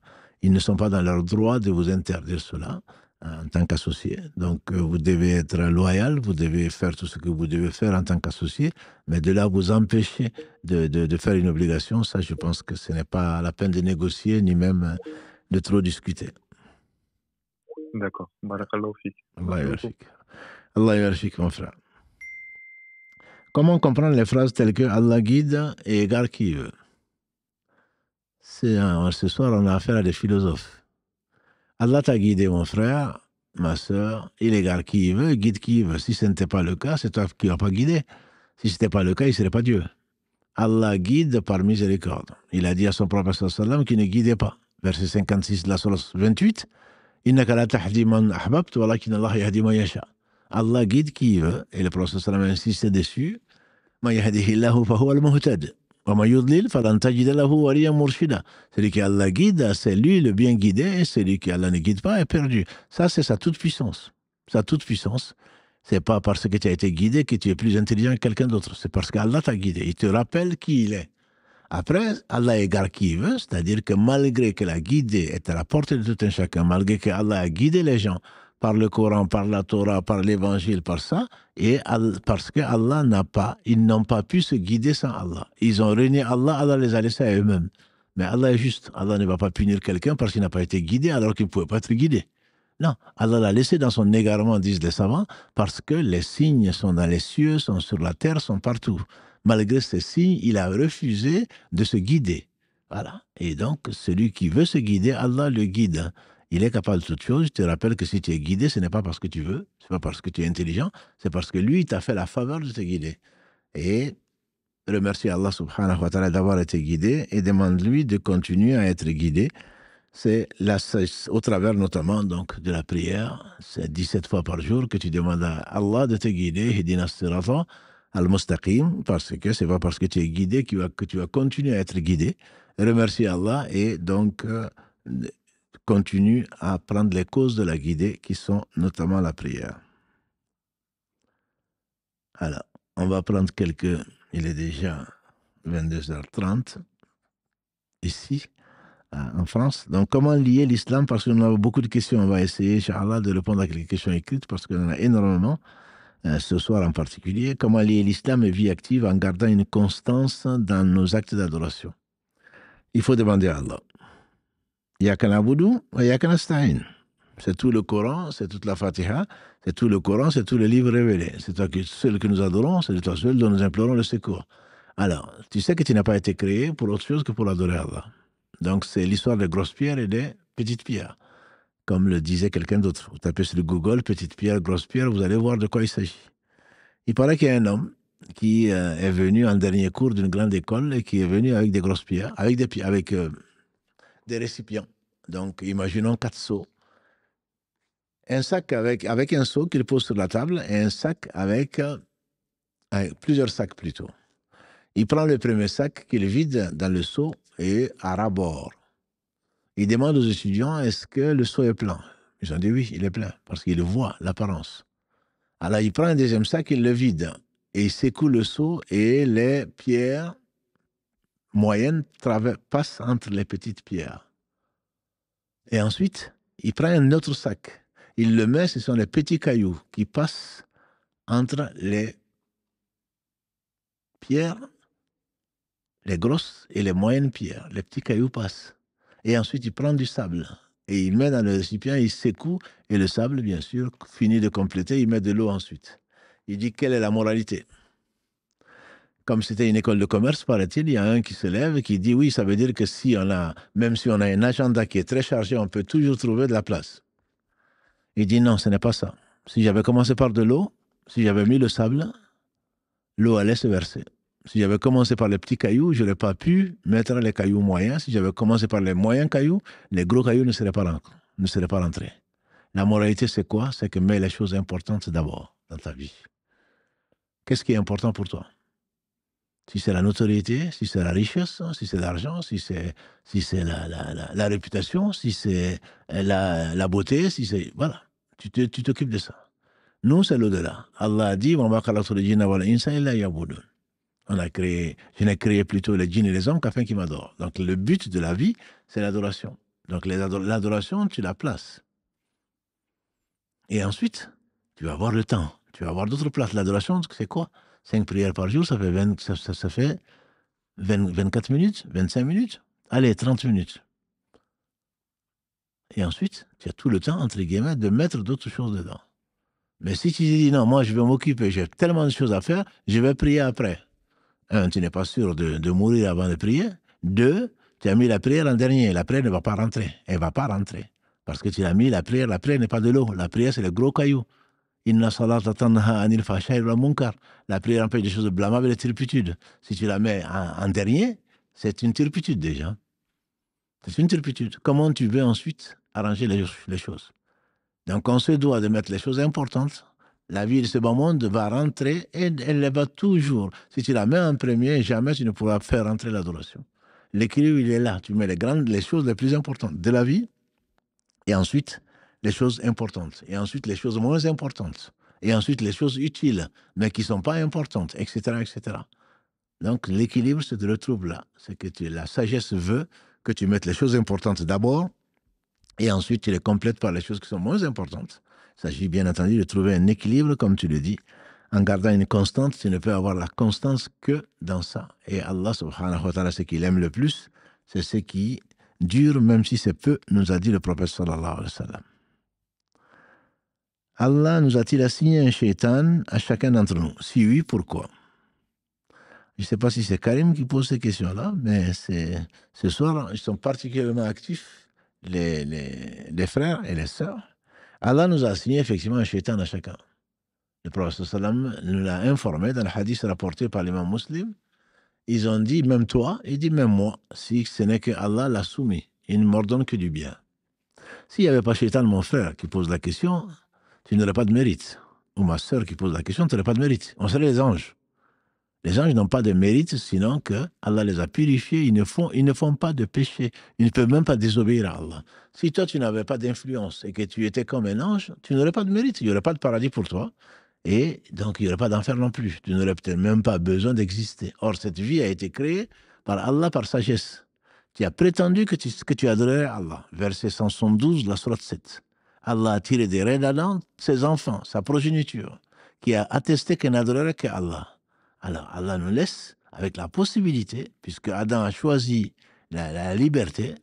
dans leur droit de vous interdire cela en tant qu'associé. Donc vous devez être loyal, vous devez faire tout ce que vous devez faire en tant qu'associé, mais de là vous empêcher de faire une obligation, ça, je pense que ce n'est pas la peine de négocier, ni même de trop discuter. D'accord. Barakallahu fik. Allah yarfik, mon frère. Comment comprendre les phrases telles que Allah guide et égare qui veut? Ce soir, on a affaire à des philosophes. Allah t'a guidé, mon frère, ma soeur, il égare qui il veut, guide qui il veut. Si ce n'était pas le cas, c'est toi qui n'as pas guidé. Si ce n'était pas le cas, il ne serait pas Dieu. Allah guide par miséricorde. Il a dit à son prophète sallam qu'il ne guidait pas. Verset 56 de la sourate 28. Allah guide qui il veut, et le prophète sallam insiste dessus. Celui qui Allah guide, c'est lui le bien guidé, et celui qui Allah ne guide pas est perdu. Ça, c'est sa toute puissance. Sa toute puissance, c'est pas parce que tu as été guidé que tu es plus intelligent que quelqu'un d'autre. C'est parce qu'Allah t'a guidé. Il te rappelle qui il est. Après, Allah égare qui il veut, c'est-à-dire que malgré que la guidée est à la portée de tout un chacun, malgré que Allah a guidé les gens par le Coran, par la Torah, par l'évangile, par ça, et parce que ils n'ont pas pu se guider sans Allah. Ils ont renié Allah, Allah les a laissés à eux-mêmes. Mais Allah est juste. Allah ne va pas punir quelqu'un parce qu'il n'a pas été guidé alors qu'il ne pouvait pas être guidé. Non, Allah l'a laissé dans son égarement, disent les savants, parce que les signes sont dans les cieux, sont sur la terre, sont partout. Malgré ces signes, il a refusé de se guider. Voilà. Et donc, celui qui veut se guider, Allah le guide. Il est capable de toute chose. Je te rappelle que si tu es guidé, ce n'est pas parce que tu veux, ce n'est pas parce que tu es intelligent, c'est parce que lui, il t'a fait la faveur de te guider. Et remercie Allah subhanahu wa ta'ala d'avoir été guidé et demande-lui de continuer à être guidé. C'est au travers notamment donc, de la prière. C'est 17 fois par jour que tu demandes à Allah de te guider. Hidina sirata al-mustaqim, parce que c'est pas parce que tu es guidé que tu vas continuer à être guidé. Remercie Allah et donc continue à prendre les causes de la guidée qui sont notamment la prière. Alors, on va prendre il est déjà 22h30 ici. En France. Donc, comment lier l'islam? Parce qu'on a beaucoup de questions. On va essayer, Inch'Allah, de répondre à quelques questions écrites parce qu'on en a énormément, ce soir en particulier. Comment lier l'islam et vie active en gardant une constance dans nos actes d'adoration? Il faut demander à Allah. Yaka na'budu wa yaka nasta'in. C'est tout le Coran, c'est toute la Fatiha, c'est tout le Coran, c'est tout le livre révélé. C'est toi seul que nous adorons, c'est toi seul dont nous implorons le secours. Alors, tu sais que tu n'as pas été créé pour autre chose que pour adorer Allah. Donc, c'est l'histoire des grosses pierres et des petites pierres, comme le disait quelqu'un d'autre. Vous tapez sur Google, petite pierre, grosse pierre, vous allez voir de quoi il s'agit. Il paraît qu'il y a un homme qui est venu en dernier cours d'une grande école et qui est venu avec des grosses pierres, avec des récipients. Donc, imaginons 4 seaux. Un sac avec un seau qu'il pose sur la table et un sac avec plusieurs sacs plutôt. Il prend le premier sac qu'il vide dans le seau et à ras-bord. Il demande aux étudiants, est-ce que le seau est plein? Ils ont dit oui, il est plein, parce qu'il voit l'apparence. Alors il prend un deuxième sac, il le vide, et il secoue le seau, et les pierres moyennes passent entre les petites pierres. Et ensuite, il prend un autre sac. Il le met, ce sont les petits cailloux qui passent entre les pierres, les grosses et les moyennes pierres. Les petits cailloux passent. Et ensuite, il prend du sable. Et il met dans le récipient, il secoue. Et le sable, bien sûr, finit de compléter, il met de l'eau ensuite. Il dit, quelle est la moralité? Comme c'était une école de commerce, paraît-il, il y a un qui se lève et qui dit, oui, ça veut dire que même si on a un agenda qui est très chargé, on peut toujours trouver de la place. Il dit, non, ce n'est pas ça. Si j'avais commencé par de l'eau, si j'avais mis le sable, l'eau allait se verser. Si j'avais commencé par les petits cailloux, je n'aurais pas pu mettre les cailloux moyens. Si j'avais commencé par les moyens cailloux, les gros cailloux ne seraient pas rentrés. La moralité, c'est quoi? C'est que mets les choses importantes d'abord dans ta vie. Qu'est-ce qui est important pour toi? Si c'est la notoriété, si c'est la richesse, si c'est l'argent, si c'est la réputation, si c'est la beauté, si c'est... Voilà, tu t'occupes de ça. Nous, c'est l'au-delà. Allah a dit, je n'ai créé plutôt les djinns et les hommes qu'afin qu'ils m'adorent. Donc le but de la vie, c'est l'adoration. Donc l'adoration, tu la places. Et ensuite, tu vas avoir le temps. Tu vas avoir d'autres places. L'adoration, c'est quoi? 5 prières par jour, ça fait 24 minutes, 25 minutes. Allez, 30 minutes. Et ensuite, tu as tout le temps, entre guillemets, de mettre d'autres choses dedans. Mais si tu dis, non, moi je vais m'occuper, j'ai tellement de choses à faire, je vais prier après. 1, tu n'es pas sûr de mourir avant de prier. 2, tu as mis la prière en dernier. La prière ne va pas rentrer. Elle ne va pas rentrer. Parce que tu as mis la prière n'est pas de l'eau. La prière, c'est le gros caillou. Inna salata tanha anil fahsha'i wal munkar. La prière empêche des choses blâmables et des turpitudes. Si tu la mets en dernier, c'est une turpitude déjà. C'est une turpitude. Comment tu veux ensuite arranger les choses? Donc on se doit de mettre les choses importantes. La vie de ce bon monde va rentrer et elle va toujours. Si tu la mets en premier, jamais tu ne pourras faire rentrer l'adoration. L'équilibre, il est là. Tu mets les choses les plus importantes de la vie et ensuite les choses importantes. Et ensuite les choses moins importantes. Et ensuite les choses utiles, mais qui ne sont pas importantes, etc., etc. Donc l'équilibre se retrouve là. C'est que la sagesse veut que tu mettes les choses importantes d'abord et ensuite tu les complètes par les choses qui sont moins importantes. Il s'agit bien entendu de trouver un équilibre, comme tu le dis. En gardant une constante, tu ne peux avoir la constance que dans ça. Et Allah subhanahu wa ta'ala, ce qu'il aime le plus, c'est ce qui dure, même si c'est peu, nous a dit le prophète sallallahu alayhi wa sallam. Allah nous a-t-il assigné un shaitan à chacun d'entre nous? Si oui, pourquoi? Je ne sais pas si c'est Karim qui pose ces questions-là, mais ce soir, ils sont particulièrement actifs, les frères et les sœurs. Allah nous a assigné effectivement un shaitan à chacun. Le prophète sallam nous l'a informé dans le hadith rapporté par l'imam Muslim ils ont dit, même toi, il dit, même moi, si ce n'est que Allah l'a soumis, il ne m'ordonne que du bien. S'il n'y avait pas Shaitan, mon frère, qui pose la question, tu n'aurais pas de mérite. Ou ma sœur qui pose la question, tu n'aurais pas de mérite. On serait les anges. Les anges n'ont pas de mérite, sinon que Allah les a purifiés, ils ne font pas de péché, ils ne peuvent même pas désobéir à Allah. Si toi, tu n'avais pas d'influence et que tu étais comme un ange, tu n'aurais pas de mérite, il n'y aurait pas de paradis pour toi, et donc il n'y aurait pas d'enfer non plus. Tu n'aurais peut-être même pas besoin d'exister. Or, cette vie a été créée par Allah, par sagesse. Tu as prétendu que tu adorerais Allah. Verset 172, la sourate 7. Allah a tiré des raies d'Adam, ses enfants, sa progéniture, qui a attesté qu'il n'adorerait qu'Allah. Alors, Allah nous laisse avec la possibilité, puisque Adam a choisi la liberté,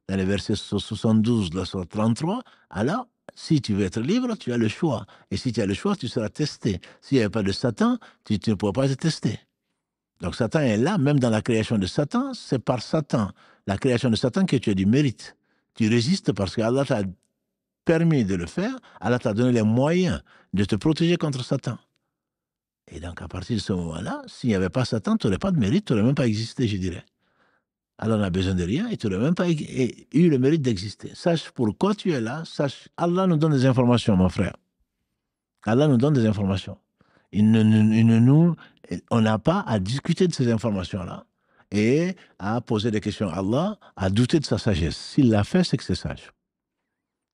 dans le verset 72 de la sourate 33, alors, si tu veux être libre, tu as le choix. Et si tu as le choix, tu seras testé. S'il n'y avait pas de Satan, tu ne pourras pas être testé. Donc, Satan est là, même dans la création de Satan, c'est par Satan, la création de Satan, que tu as du mérite. Tu résistes parce qu'Allah t'a permis de le faire, Allah t'a donné les moyens de te protéger contre Satan. Et donc, à partir de ce moment-là, s'il n'y avait pas Satan, tu n'aurais pas de mérite, tu n'aurais même pas existé, je dirais. Alors, on n'a besoin de rien et tu n'aurais même pas eu le mérite d'exister. Sache pourquoi tu es là, sache, Allah nous donne des informations, mon frère. Allah nous donne des informations. On n'a pas à discuter de ces informations-là et à poser des questions à Allah, à douter de sa sagesse. S'il l'a fait, c'est que c'est sage.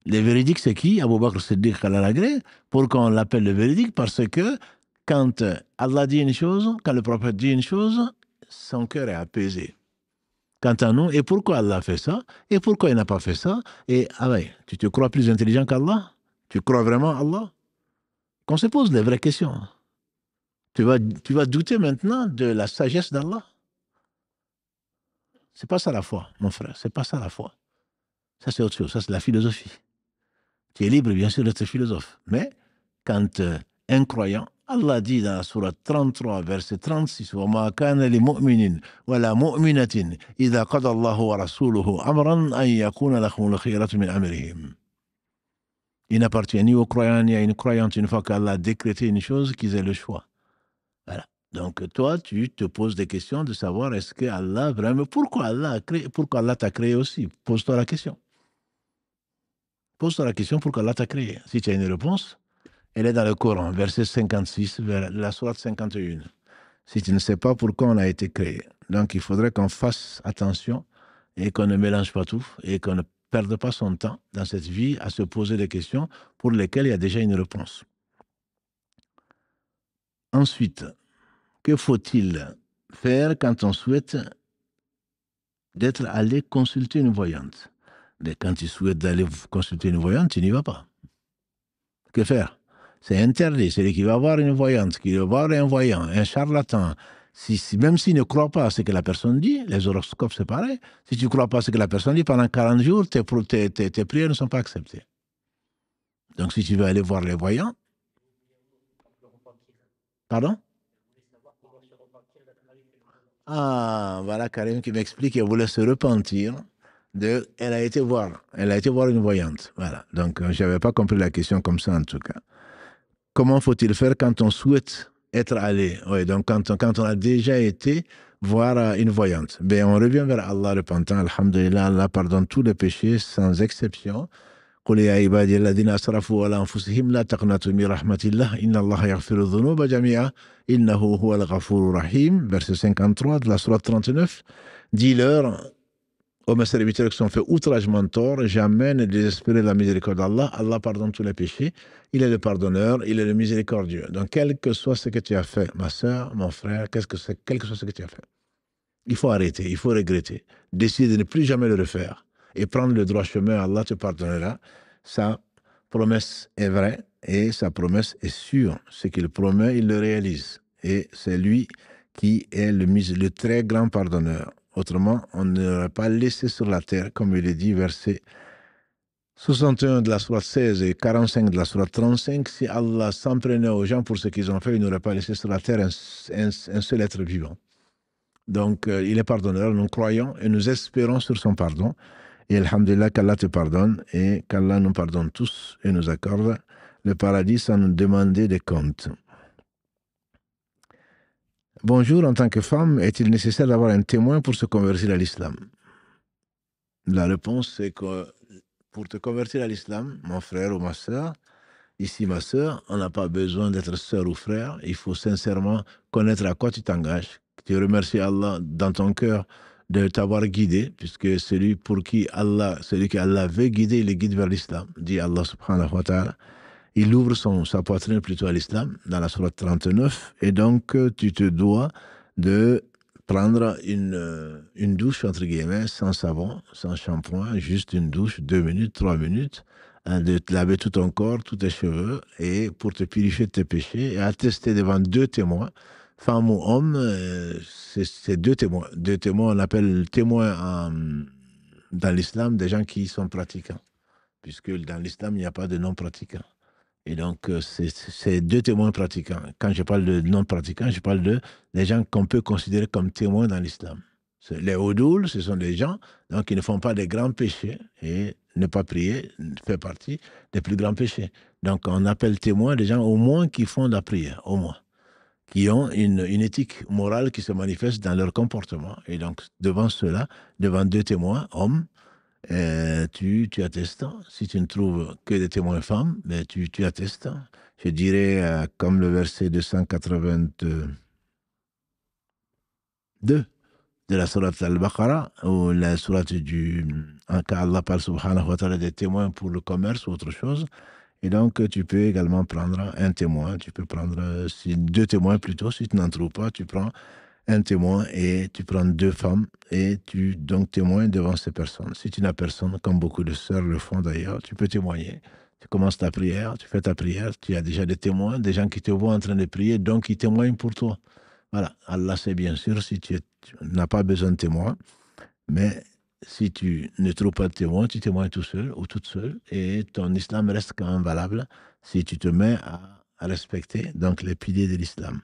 Le véridique, c'est qui? Abu Bakr Siddiq al-Alagré. Pourquoi on l'appelle le véridique? Parce que quand Allah dit une chose, quand le prophète dit une chose, son cœur est apaisé. Quant à nous, et pourquoi Allah fait ça? Et pourquoi il n'a pas fait ça? Et tu te crois plus intelligent qu'Allah? Tu crois vraiment à Allah? Qu'on se pose les vraies questions. Tu vas douter maintenant de la sagesse d'Allah. C'est pas ça la foi, mon frère. C'est pas ça la foi. Ça, c'est autre chose. Ça, c'est la philosophie. Tu es libre, bien sûr, d'être philosophe. Mais quand un croyant, Allah dit dans la sourate 33, verset 36, وَمَا كَانَ لِمُؤْمِنٍ وَلَا مُؤْمِنَةٍ إِذَا قَضَى اللَّهُ وَرَسُولُهُ أَمْرًا أَنْ يَكُونَ لَهُمُ الْخِيَرَةُ مِنْ أَمْرِهِمْ. Il n'appartient ni aux croyants ni à une croyante, une fois qu'Allah a décrété une chose, qu'ils aient le choix. Voilà. Donc toi, tu te poses des questions de savoir est-ce que Allah vraiment, pourquoi Allah t'a créé aussi? Pose-toi la question. Pose-toi la question pourquoi Allah t'a créé. Si tu as une réponse, elle est dans le Coran, verset 56, la sourate 51. Si tu ne sais pas pourquoi on a été créé. Donc il faudrait qu'on fasse attention et qu'on ne mélange pas tout et qu'on ne perde pas son temps dans cette vie à se poser des questions pour lesquelles il y a déjà une réponse. Ensuite, que faut-il faire quand on souhaite d'être allé consulter une voyante? Mais quand tu souhaites d'aller consulter une voyante, tu n'y vas pas. Que faire? C'est interdit. Celui qui va voir une voyante, qui va voir un voyant, un charlatan, même s'il ne croit pas à ce que la personne dit, les horoscopes c'est pareil, si tu ne crois pas à ce que la personne dit, pendant 40 jours, tes prières ne sont pas acceptées. Donc si tu veux aller voir les voyants... Pardon? Ah, voilà Karim qui m'explique qu'elle voulait se repentir. Elle a été voir une voyante. Voilà. Donc, je n'avais pas compris la question comme ça en tout cas. Comment faut-il faire quand on souhaite être allé? Oui, donc quand on a déjà été voir une voyante. Ben, on revient vers Allah repentant. Alhamdulillah, Allah pardonne tous les péchés sans exception. قل يا عبادي الذين أسرفوا على أنفسهم لا تقنطوا من رحمة الله إن الله يغفر الذنوب جميعا إنه هو الغفور الرحيم. Verset 53 de la sourate 39. Dis-leur, ô mes serviteurs qui sont fait outragement tort, jamais ne désespérez de la miséricorde d'Allah. Allah pardonne tous les péchés. Il est le pardonneur, il est le miséricordieux. Donc, quel que soit ce que tu as fait, ma sœur, mon frère, quel que soit ce que tu as fait, il faut arrêter, il faut regretter, décider de ne plus jamais le refaire et prendre le droit chemin. Allah te pardonnera. Sa promesse est vraie et sa promesse est sûre. Ce qu'il promet, il le réalise. Et c'est lui qui est le très grand pardonneur. Autrement, on ne l'aurait pas laissé sur la terre, comme il est dit, verset 61 de la sourate 16 et 45 de la sourate 35. Si Allah s'en prenait aux gens pour ce qu'ils ont fait, il n'aurait pas laissé sur la terre un seul être vivant. Donc, il est pardonneur, nous croyons et nous espérons sur son pardon. Et alhamdulillah, qu'Allah te pardonne et qu'Allah nous pardonne tous et nous accorde le paradis sans nous demander des comptes. Bonjour, en tant que femme, est-il nécessaire d'avoir un témoin pour se convertir à l'islam? La réponse, c'est que pour te convertir à l'islam, mon frère ou ma sœur, ici ma sœur, on n'a pas besoin d'être sœur ou frère. Il faut sincèrement connaître à quoi tu t'engages. Tu remercies Allah dans ton cœur de t'avoir guidé, puisque celui que Allah veut guider, il le guide vers l'islam, dit Allah subhanahu wa ta'ala. Il ouvre sa poitrine plutôt à l'islam, dans la sourate 39, et donc tu te dois de prendre une douche, entre guillemets, sans savon, sans shampoing, juste une douche, 2 minutes, 3 minutes, de te laver tout ton corps, tous tes cheveux, et pour te purifier de tes péchés, et attester devant 2 témoins, femme ou homme, c'est 2 témoins. 2 témoins, on appelle témoins dans l'islam des gens qui sont pratiquants, puisque dans l'islam, il n'y a pas de non-pratiquants. Et donc, c'est 2 témoins pratiquants. Quand je parle de non-pratiquants, je parle des gens qu'on peut considérer comme témoins dans l'islam. Les Oudoul, ce sont des gens donc, qui ne font pas des grands péchés. Et ne pas prier fait partie des plus grands péchés. Donc, on appelle témoins des gens au moins qui font la prière, au moins. Qui ont une éthique morale qui se manifeste dans leur comportement. Et donc, devant cela, devant 2 témoins, hommes, tu attestes. Si tu ne trouves que des témoins femmes, mais tu attestes. Je dirais, comme le verset 282 de la sourate Al-Baqarah, ou la sourate quand Allah parle subhanahu wa ta'ala des témoins pour le commerce ou autre chose. Et donc, tu peux également prendre un témoin. Tu peux prendre 2 témoins plutôt. Si tu n'en trouves pas, tu prends un témoin et tu prends 2 femmes et tu donc témoignes devant ces personnes. Si tu n'as personne, comme beaucoup de sœurs le font d'ailleurs, tu peux témoigner. Tu commences ta prière, tu fais ta prière, tu as déjà des témoins, des gens qui te voient en train de prier, donc ils témoignent pour toi. Voilà, Allah sait bien sûr si tu n'as pas besoin de témoins, mais si tu ne trouves pas de témoins, tu témoignes tout seul ou toute seule et ton islam reste quand même valable si tu te mets à respecter donc les piliers de l'islam.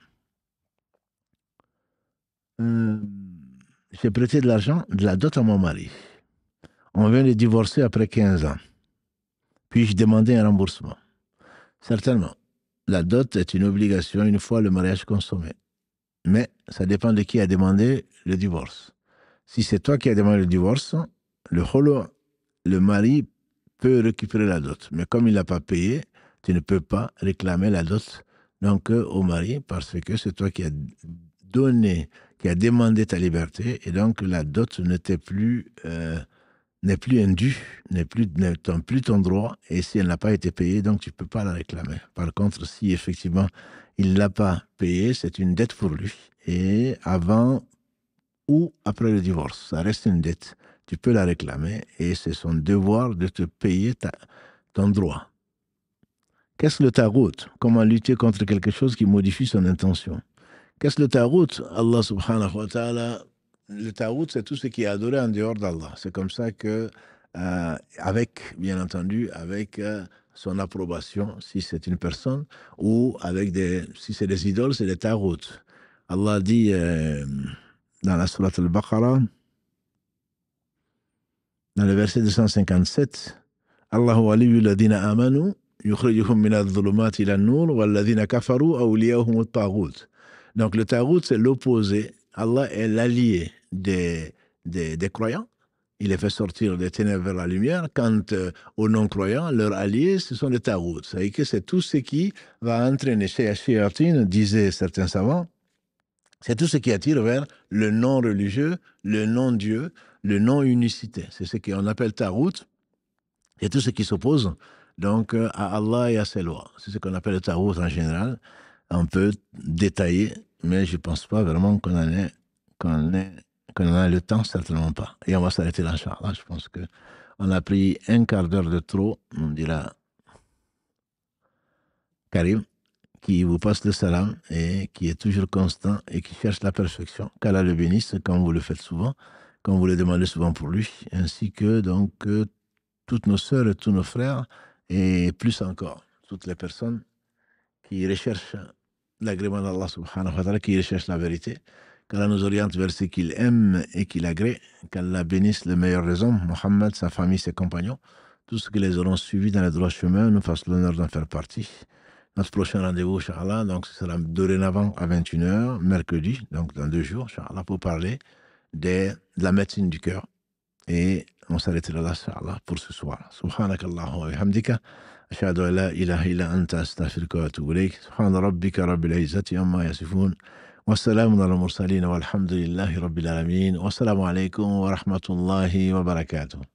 J'ai prêté de l'argent, de la dot à mon mari. On vient de divorcer après 15 ans. Puis-je demander un remboursement? Certainement. La dot est une obligation une fois le mariage consommé. Mais ça dépend de qui a demandé le divorce. Si c'est toi qui as demandé le divorce, le mari peut récupérer la dot. Mais comme il n'a pas payé, tu ne peux pas réclamer la dot donc, au mari parce que c'est toi qui as demandé ta liberté, et donc la dot n'est plus indue, n'est plus ton droit, et si elle n'a pas été payée, donc tu ne peux pas la réclamer. Par contre, si effectivement il ne l'a pas payée, c'est une dette pour lui, et avant ou après le divorce, ça reste une dette. Tu peux la réclamer, et c'est son devoir de te payer ton droit. Qu'est-ce le tarout? Comment lutter contre quelque chose qui modifie son intention? Qu'est-ce le tarout? Allah subhanahu wa ta'ala, le tarout, c'est tout ce qui est adoré en dehors d'Allah. C'est comme ça que, bien entendu, avec son approbation, si c'est une personne, ou si c'est des idoles, c'est des tarout. Allah dit dans la sourate Al-Baqarah, dans le verset 257, Allahu waliyyu alladhina amanu yukhrijuhum min adh-dhulumati ila an-nur walladhina kafaru awliyahum at-taghut. Donc le tarout, c'est l'opposé. Allah est l'allié des croyants. Il les fait sortir des ténèbres vers la lumière. Quant aux non-croyants, leurs alliés, ce sont les tarout. C'est-à-dire que c'est tout ce qui va entraîner, shayatin, disaient certains savants, c'est tout ce qui attire vers le non-religieux, le non-Dieu, le non-unicité. C'est ce qu'on appelle tarout. C'est tout ce qui s'oppose donc à Allah et à ses lois. C'est ce qu'on appelle le tarout en général. On peut détailler, mais je ne pense pas vraiment qu'on en a le temps, certainement pas. Et on va s'arrêter là, Inch'Allah. Je pense qu'on a pris un quart d'heure de trop, on dira Karim, qui vous passe le salam et qui est toujours constant et qui cherche la perfection. Qu'Allah le bénisse, comme vous le faites souvent, comme vous le demandez souvent pour lui, ainsi que donc toutes nos sœurs et tous nos frères, et plus encore, toutes les personnes qui recherchent l'agrément d'Allah subhanahu wa ta'ala, qui recherchent la vérité, qu'Allah nous oriente vers ce qu'il aime et qu'il agrée, qu'Allah bénisse le meilleur des hommes, Mohammed, sa famille, ses compagnons, tous ceux qui les auront suivis dans le droit chemin, nous fassent l'honneur d'en faire partie. Notre prochain rendez-vous, Inch'Allah, donc ce sera dorénavant à 21h, mercredi, donc dans 2 jours, Inch'Allah, pour parler de la médecine du cœur. Et on s'arrêtera là, Inch'Allah, pour ce soir. Subhanakallahu wa bihamdika. أشهد أن لا إله إلا أنت أستغفرك وأتوب إليك سبحان ربك رب العزة عما يصفون والسلام على المرسلين والحمد لله رب العالمين والسلام عليكم ورحمة الله وبركاته.